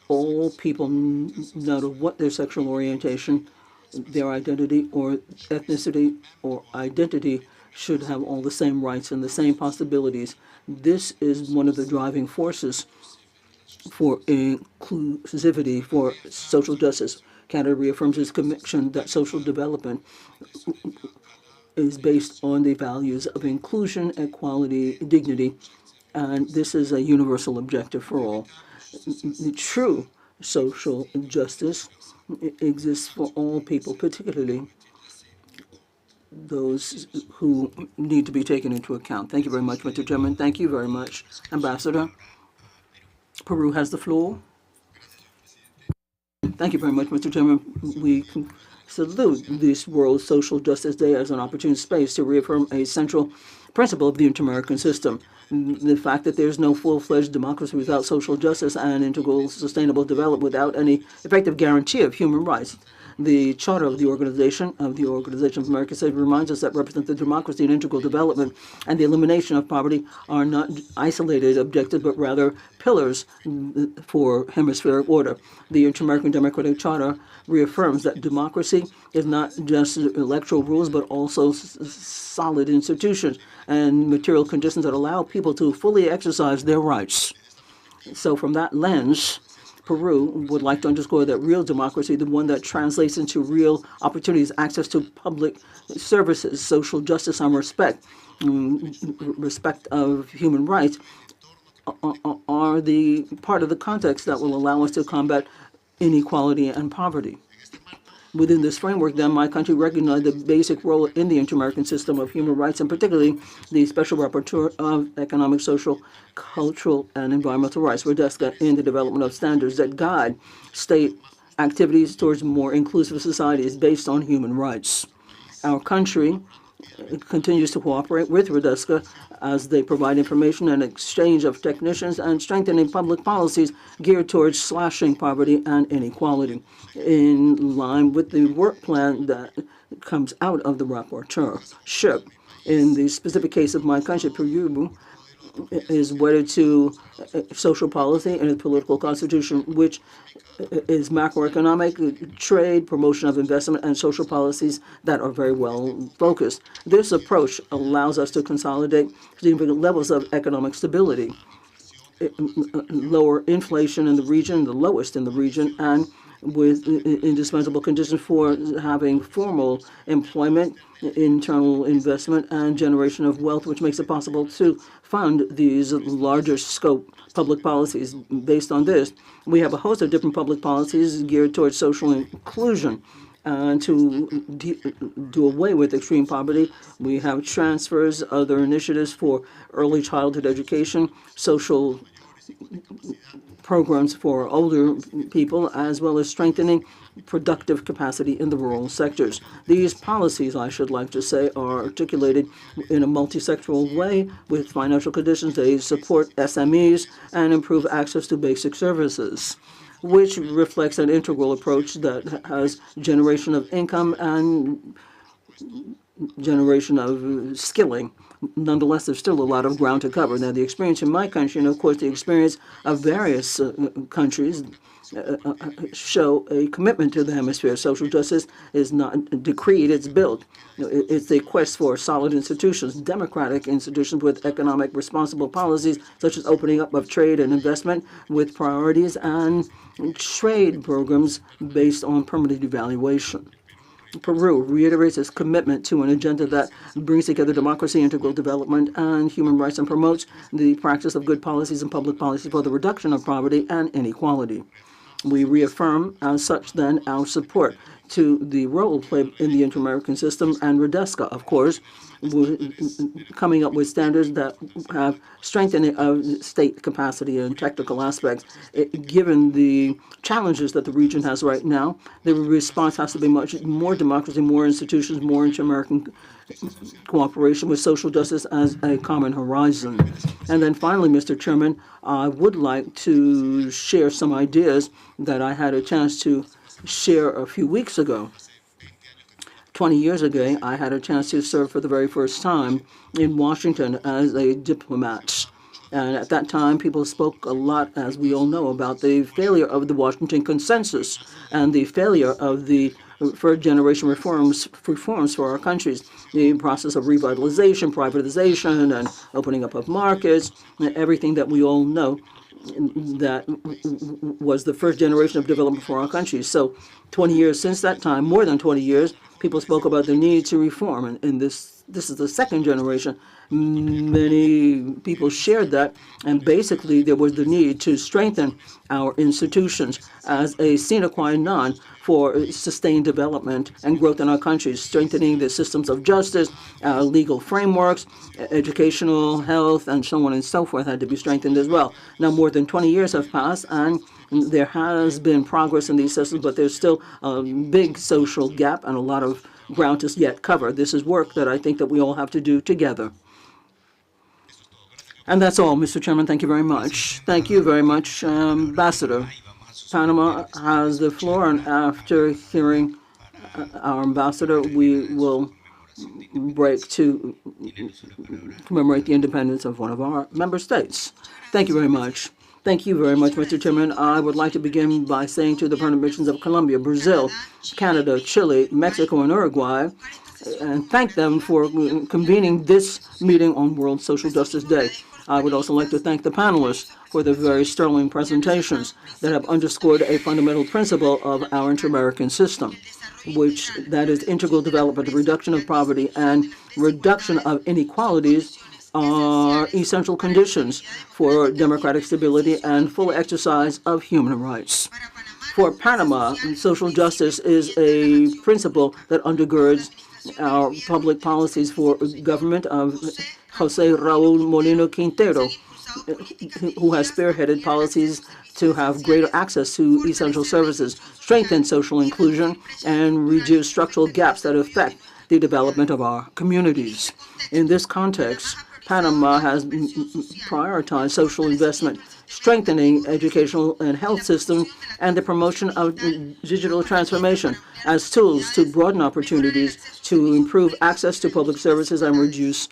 B: All people, no matter what their sexual orientation, their identity or ethnicity or identity, should have all the same rights and the same possibilities. This is one of the driving forces for inclusivity, for social justice. Canada reaffirms its conviction that social development is based on the values of inclusion, equality, dignity, and this is a universal objective for all. The true social justice exists for all people, particularly those who need to be taken into account. Thank you very much, Mr. Chairman. Thank you very much, Ambassador. Peru has the floor. Thank you very much, Mr. Chairman. We salute this World Social Justice Day as an opportune space to reaffirm a central principle of the inter-American system. The fact that there's no full-fledged democracy without social justice and integral sustainable development without any effective guarantee of human rights. The Charter of the Organization of American States reminds us that representative democracy and integral development and the elimination of poverty are not isolated objectives, but rather pillars for hemispheric order. The Inter-American Democratic Charter reaffirms that democracy is not just electoral rules, but also solid institutions and material conditions that allow people to fully exercise their rights. So from that lens, Peru would like to underscore that real democracy, the one that translates into real opportunities, access to public services, social justice, and respect of human rights, are the part of the context that will allow us to combat inequality and poverty. Within this framework, then, my country recognized the basic role in the inter-American system of human rights, and particularly the Special Rapporteur of Economic, Social, Cultural, and Environmental Rights, REDESCA, in the development of standards that guide state activities towards more inclusive societies based on human rights. Our country continues to cooperate with REDESCA as they provide information and exchange of technicians and strengthening public policies geared towards slashing poverty and inequality, in line with the work plan that comes out of the rapporteurship. In the specific case of my country, Peru is wedded to social policy and its political constitution, which is macroeconomic, trade, promotion of investment, and social policies that are very well focused. This approach allows us to consolidate significant levels of economic stability, lower inflation in the region, the lowest in the region, and with indispensable conditions for having formal employment, internal investment, and generation of wealth, which makes it possible to fund these larger scope public policies. Based on this, we have a host of different public policies geared towards social inclusion. And to do away with extreme poverty, we have transfers, other initiatives for early childhood education, social programs for older people, as well as strengthening productive capacity in the rural sectors. These policies, I should like to say, are articulated in a multi-sectoral way with financial conditions. They support SMEs and improve access to basic services, which reflects an integral approach that has generation of income and generation of skilling. Nonetheless, there's still a lot of ground to cover. Now, the experience in my country, and of course the experience of various countries, show a commitment to the hemisphere. Social justice is not decreed, it's built. It's a quest for solid institutions, democratic institutions with economic responsible policies, such as opening up of trade and investment with priorities and trade programs based on permanent evaluation. Peru reiterates its commitment to an agenda that brings together democracy, integral development, and human rights, and promotes the practice of good policies and public policies for the reduction of poverty and inequality. We reaffirm, as such, then, our support to the role played in the inter-American system and REDESCA, of course, coming up with standards that have strengthening of state capacity and technical aspects. Given the challenges that the region has right now, the response has to be much more democracy, more institutions, more inter-American cooperation with social justice as a common horizon. And then finally, Mr. Chairman, I would like to share some ideas that I had a chance to share a few weeks ago. 20 years ago, I had a chance to serve for the very first time in Washington as a diplomat. And at that time, people spoke a lot, as we all know, about the failure of the Washington Consensus and the failure of the third-generation reforms for our countries, the process of revitalization, privatization, and opening up of markets, and everything that we all know that was the first generation of development for our country. So 20 years since that time, more than 20 years, people spoke about the need to reform. And this is the second generation. Many people shared that. And basically, there was the need to strengthen our institutions as a sine qua non for sustained development and growth in our countries, strengthening the systems of justice, legal frameworks, educational, health, and so on and so forth had to be strengthened as well. Now, more than 20 years have passed, and there has been progress in these systems, but there's still a big social gap and a lot of ground to yet cover. This is work that I think that we all have to do together. And that's all, Mr. Chairman. Thank you very much. Thank you very much, Ambassador. Panama has the floor, and after hearing our ambassador, we will break to commemorate the independence of one of our member states. Thank you very much. Thank you very much, Mr. Chairman. I would like to begin by saying to the permanent missions of Colombia, Brazil, Canada, Chile, Mexico, and Uruguay, and thank them for convening this meeting on World Social Justice Day. I would also like to thank the panelists for their very sterling presentations that have underscored a fundamental principle of our inter-American system, that is integral development, the reduction of poverty, and reduction of inequalities are essential conditions for democratic stability and full exercise of human rights. For Panama, social justice is a principle that undergirds our public policies for government of José Raúl Molino Quintero, who has spearheaded policies to have greater access to essential services, strengthen social inclusion, and reduce structural gaps that affect the development of our communities. In this context, Panama has prioritized social investment, strengthening educational and health systems, and the promotion of digital transformation as tools to broaden opportunities to improve access to public services and reduce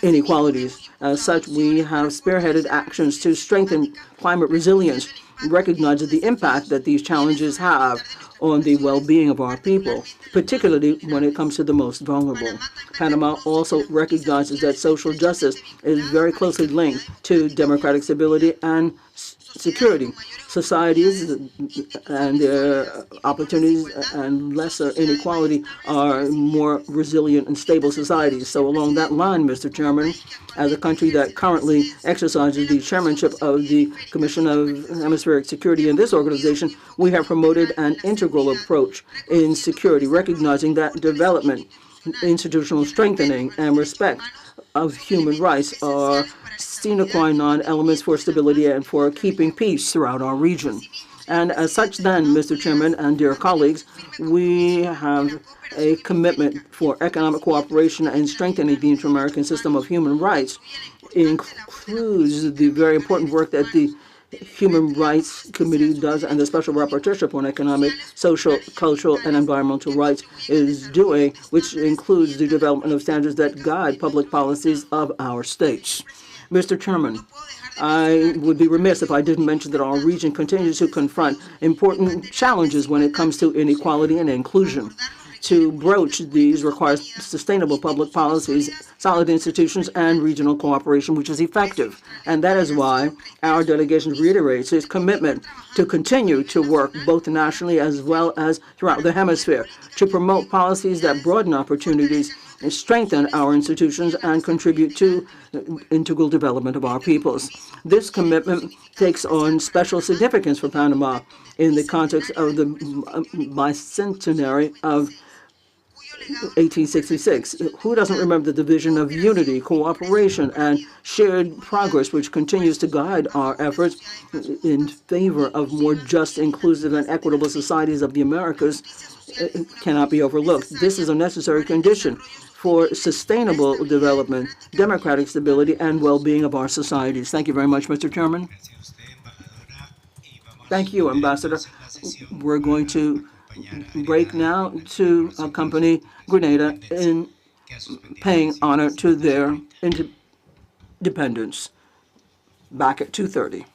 B: inequalities. As such, we have spearheaded actions to strengthen climate resilience, recognizing the impact that these challenges have on the well-being of our people, particularly when it comes to the most vulnerable. Panama also recognizes that social justice is very closely linked to democratic stability and security. Societies and their opportunities and lesser inequality are more resilient and stable societies. So along that line, Mr. Chairman, as a country that currently exercises the chairmanship of the Commission of Hemispheric Security in this organization, we have promoted an integral approach in security, recognizing that development, institutional strengthening, and respect of human rights are sine qua non elements for stability and for keeping peace throughout our region. And as such then, Mr. Chairman and dear colleagues, we have a commitment for economic cooperation and strengthening the inter-American system of human rights. It includes the very important work that the Human Rights Committee does and the Special Rapporteurship on Economic, Social, Cultural, and Environmental Rights is doing, which includes the development of standards that guide public policies of our states. Mr. Chairman, I would be remiss if I didn't mention that our region continues to confront important challenges when it comes to inequality and inclusion. To broach these requires sustainable public policies, solid institutions, and regional cooperation, which is effective. And that is why our delegation reiterates its commitment to continue to work both nationally as well as throughout the hemisphere to promote policies that broaden opportunities and strengthen our institutions and contribute to integral development of our peoples. This commitment takes on special significance for Panama in the context of the bicentenary of 1866. Who doesn't remember the vision of unity, cooperation, and shared progress which continues to guide our efforts in favor of more just, inclusive, and equitable societies of the Americas? It cannot be overlooked. This is a necessary condition for sustainable development, democratic stability, and well-being of our societies. Thank you very much, Mr. Chairman. Thank you, Ambassador. We're going to break now to accompany Grenada in paying honor to their independence. Back at 2:30.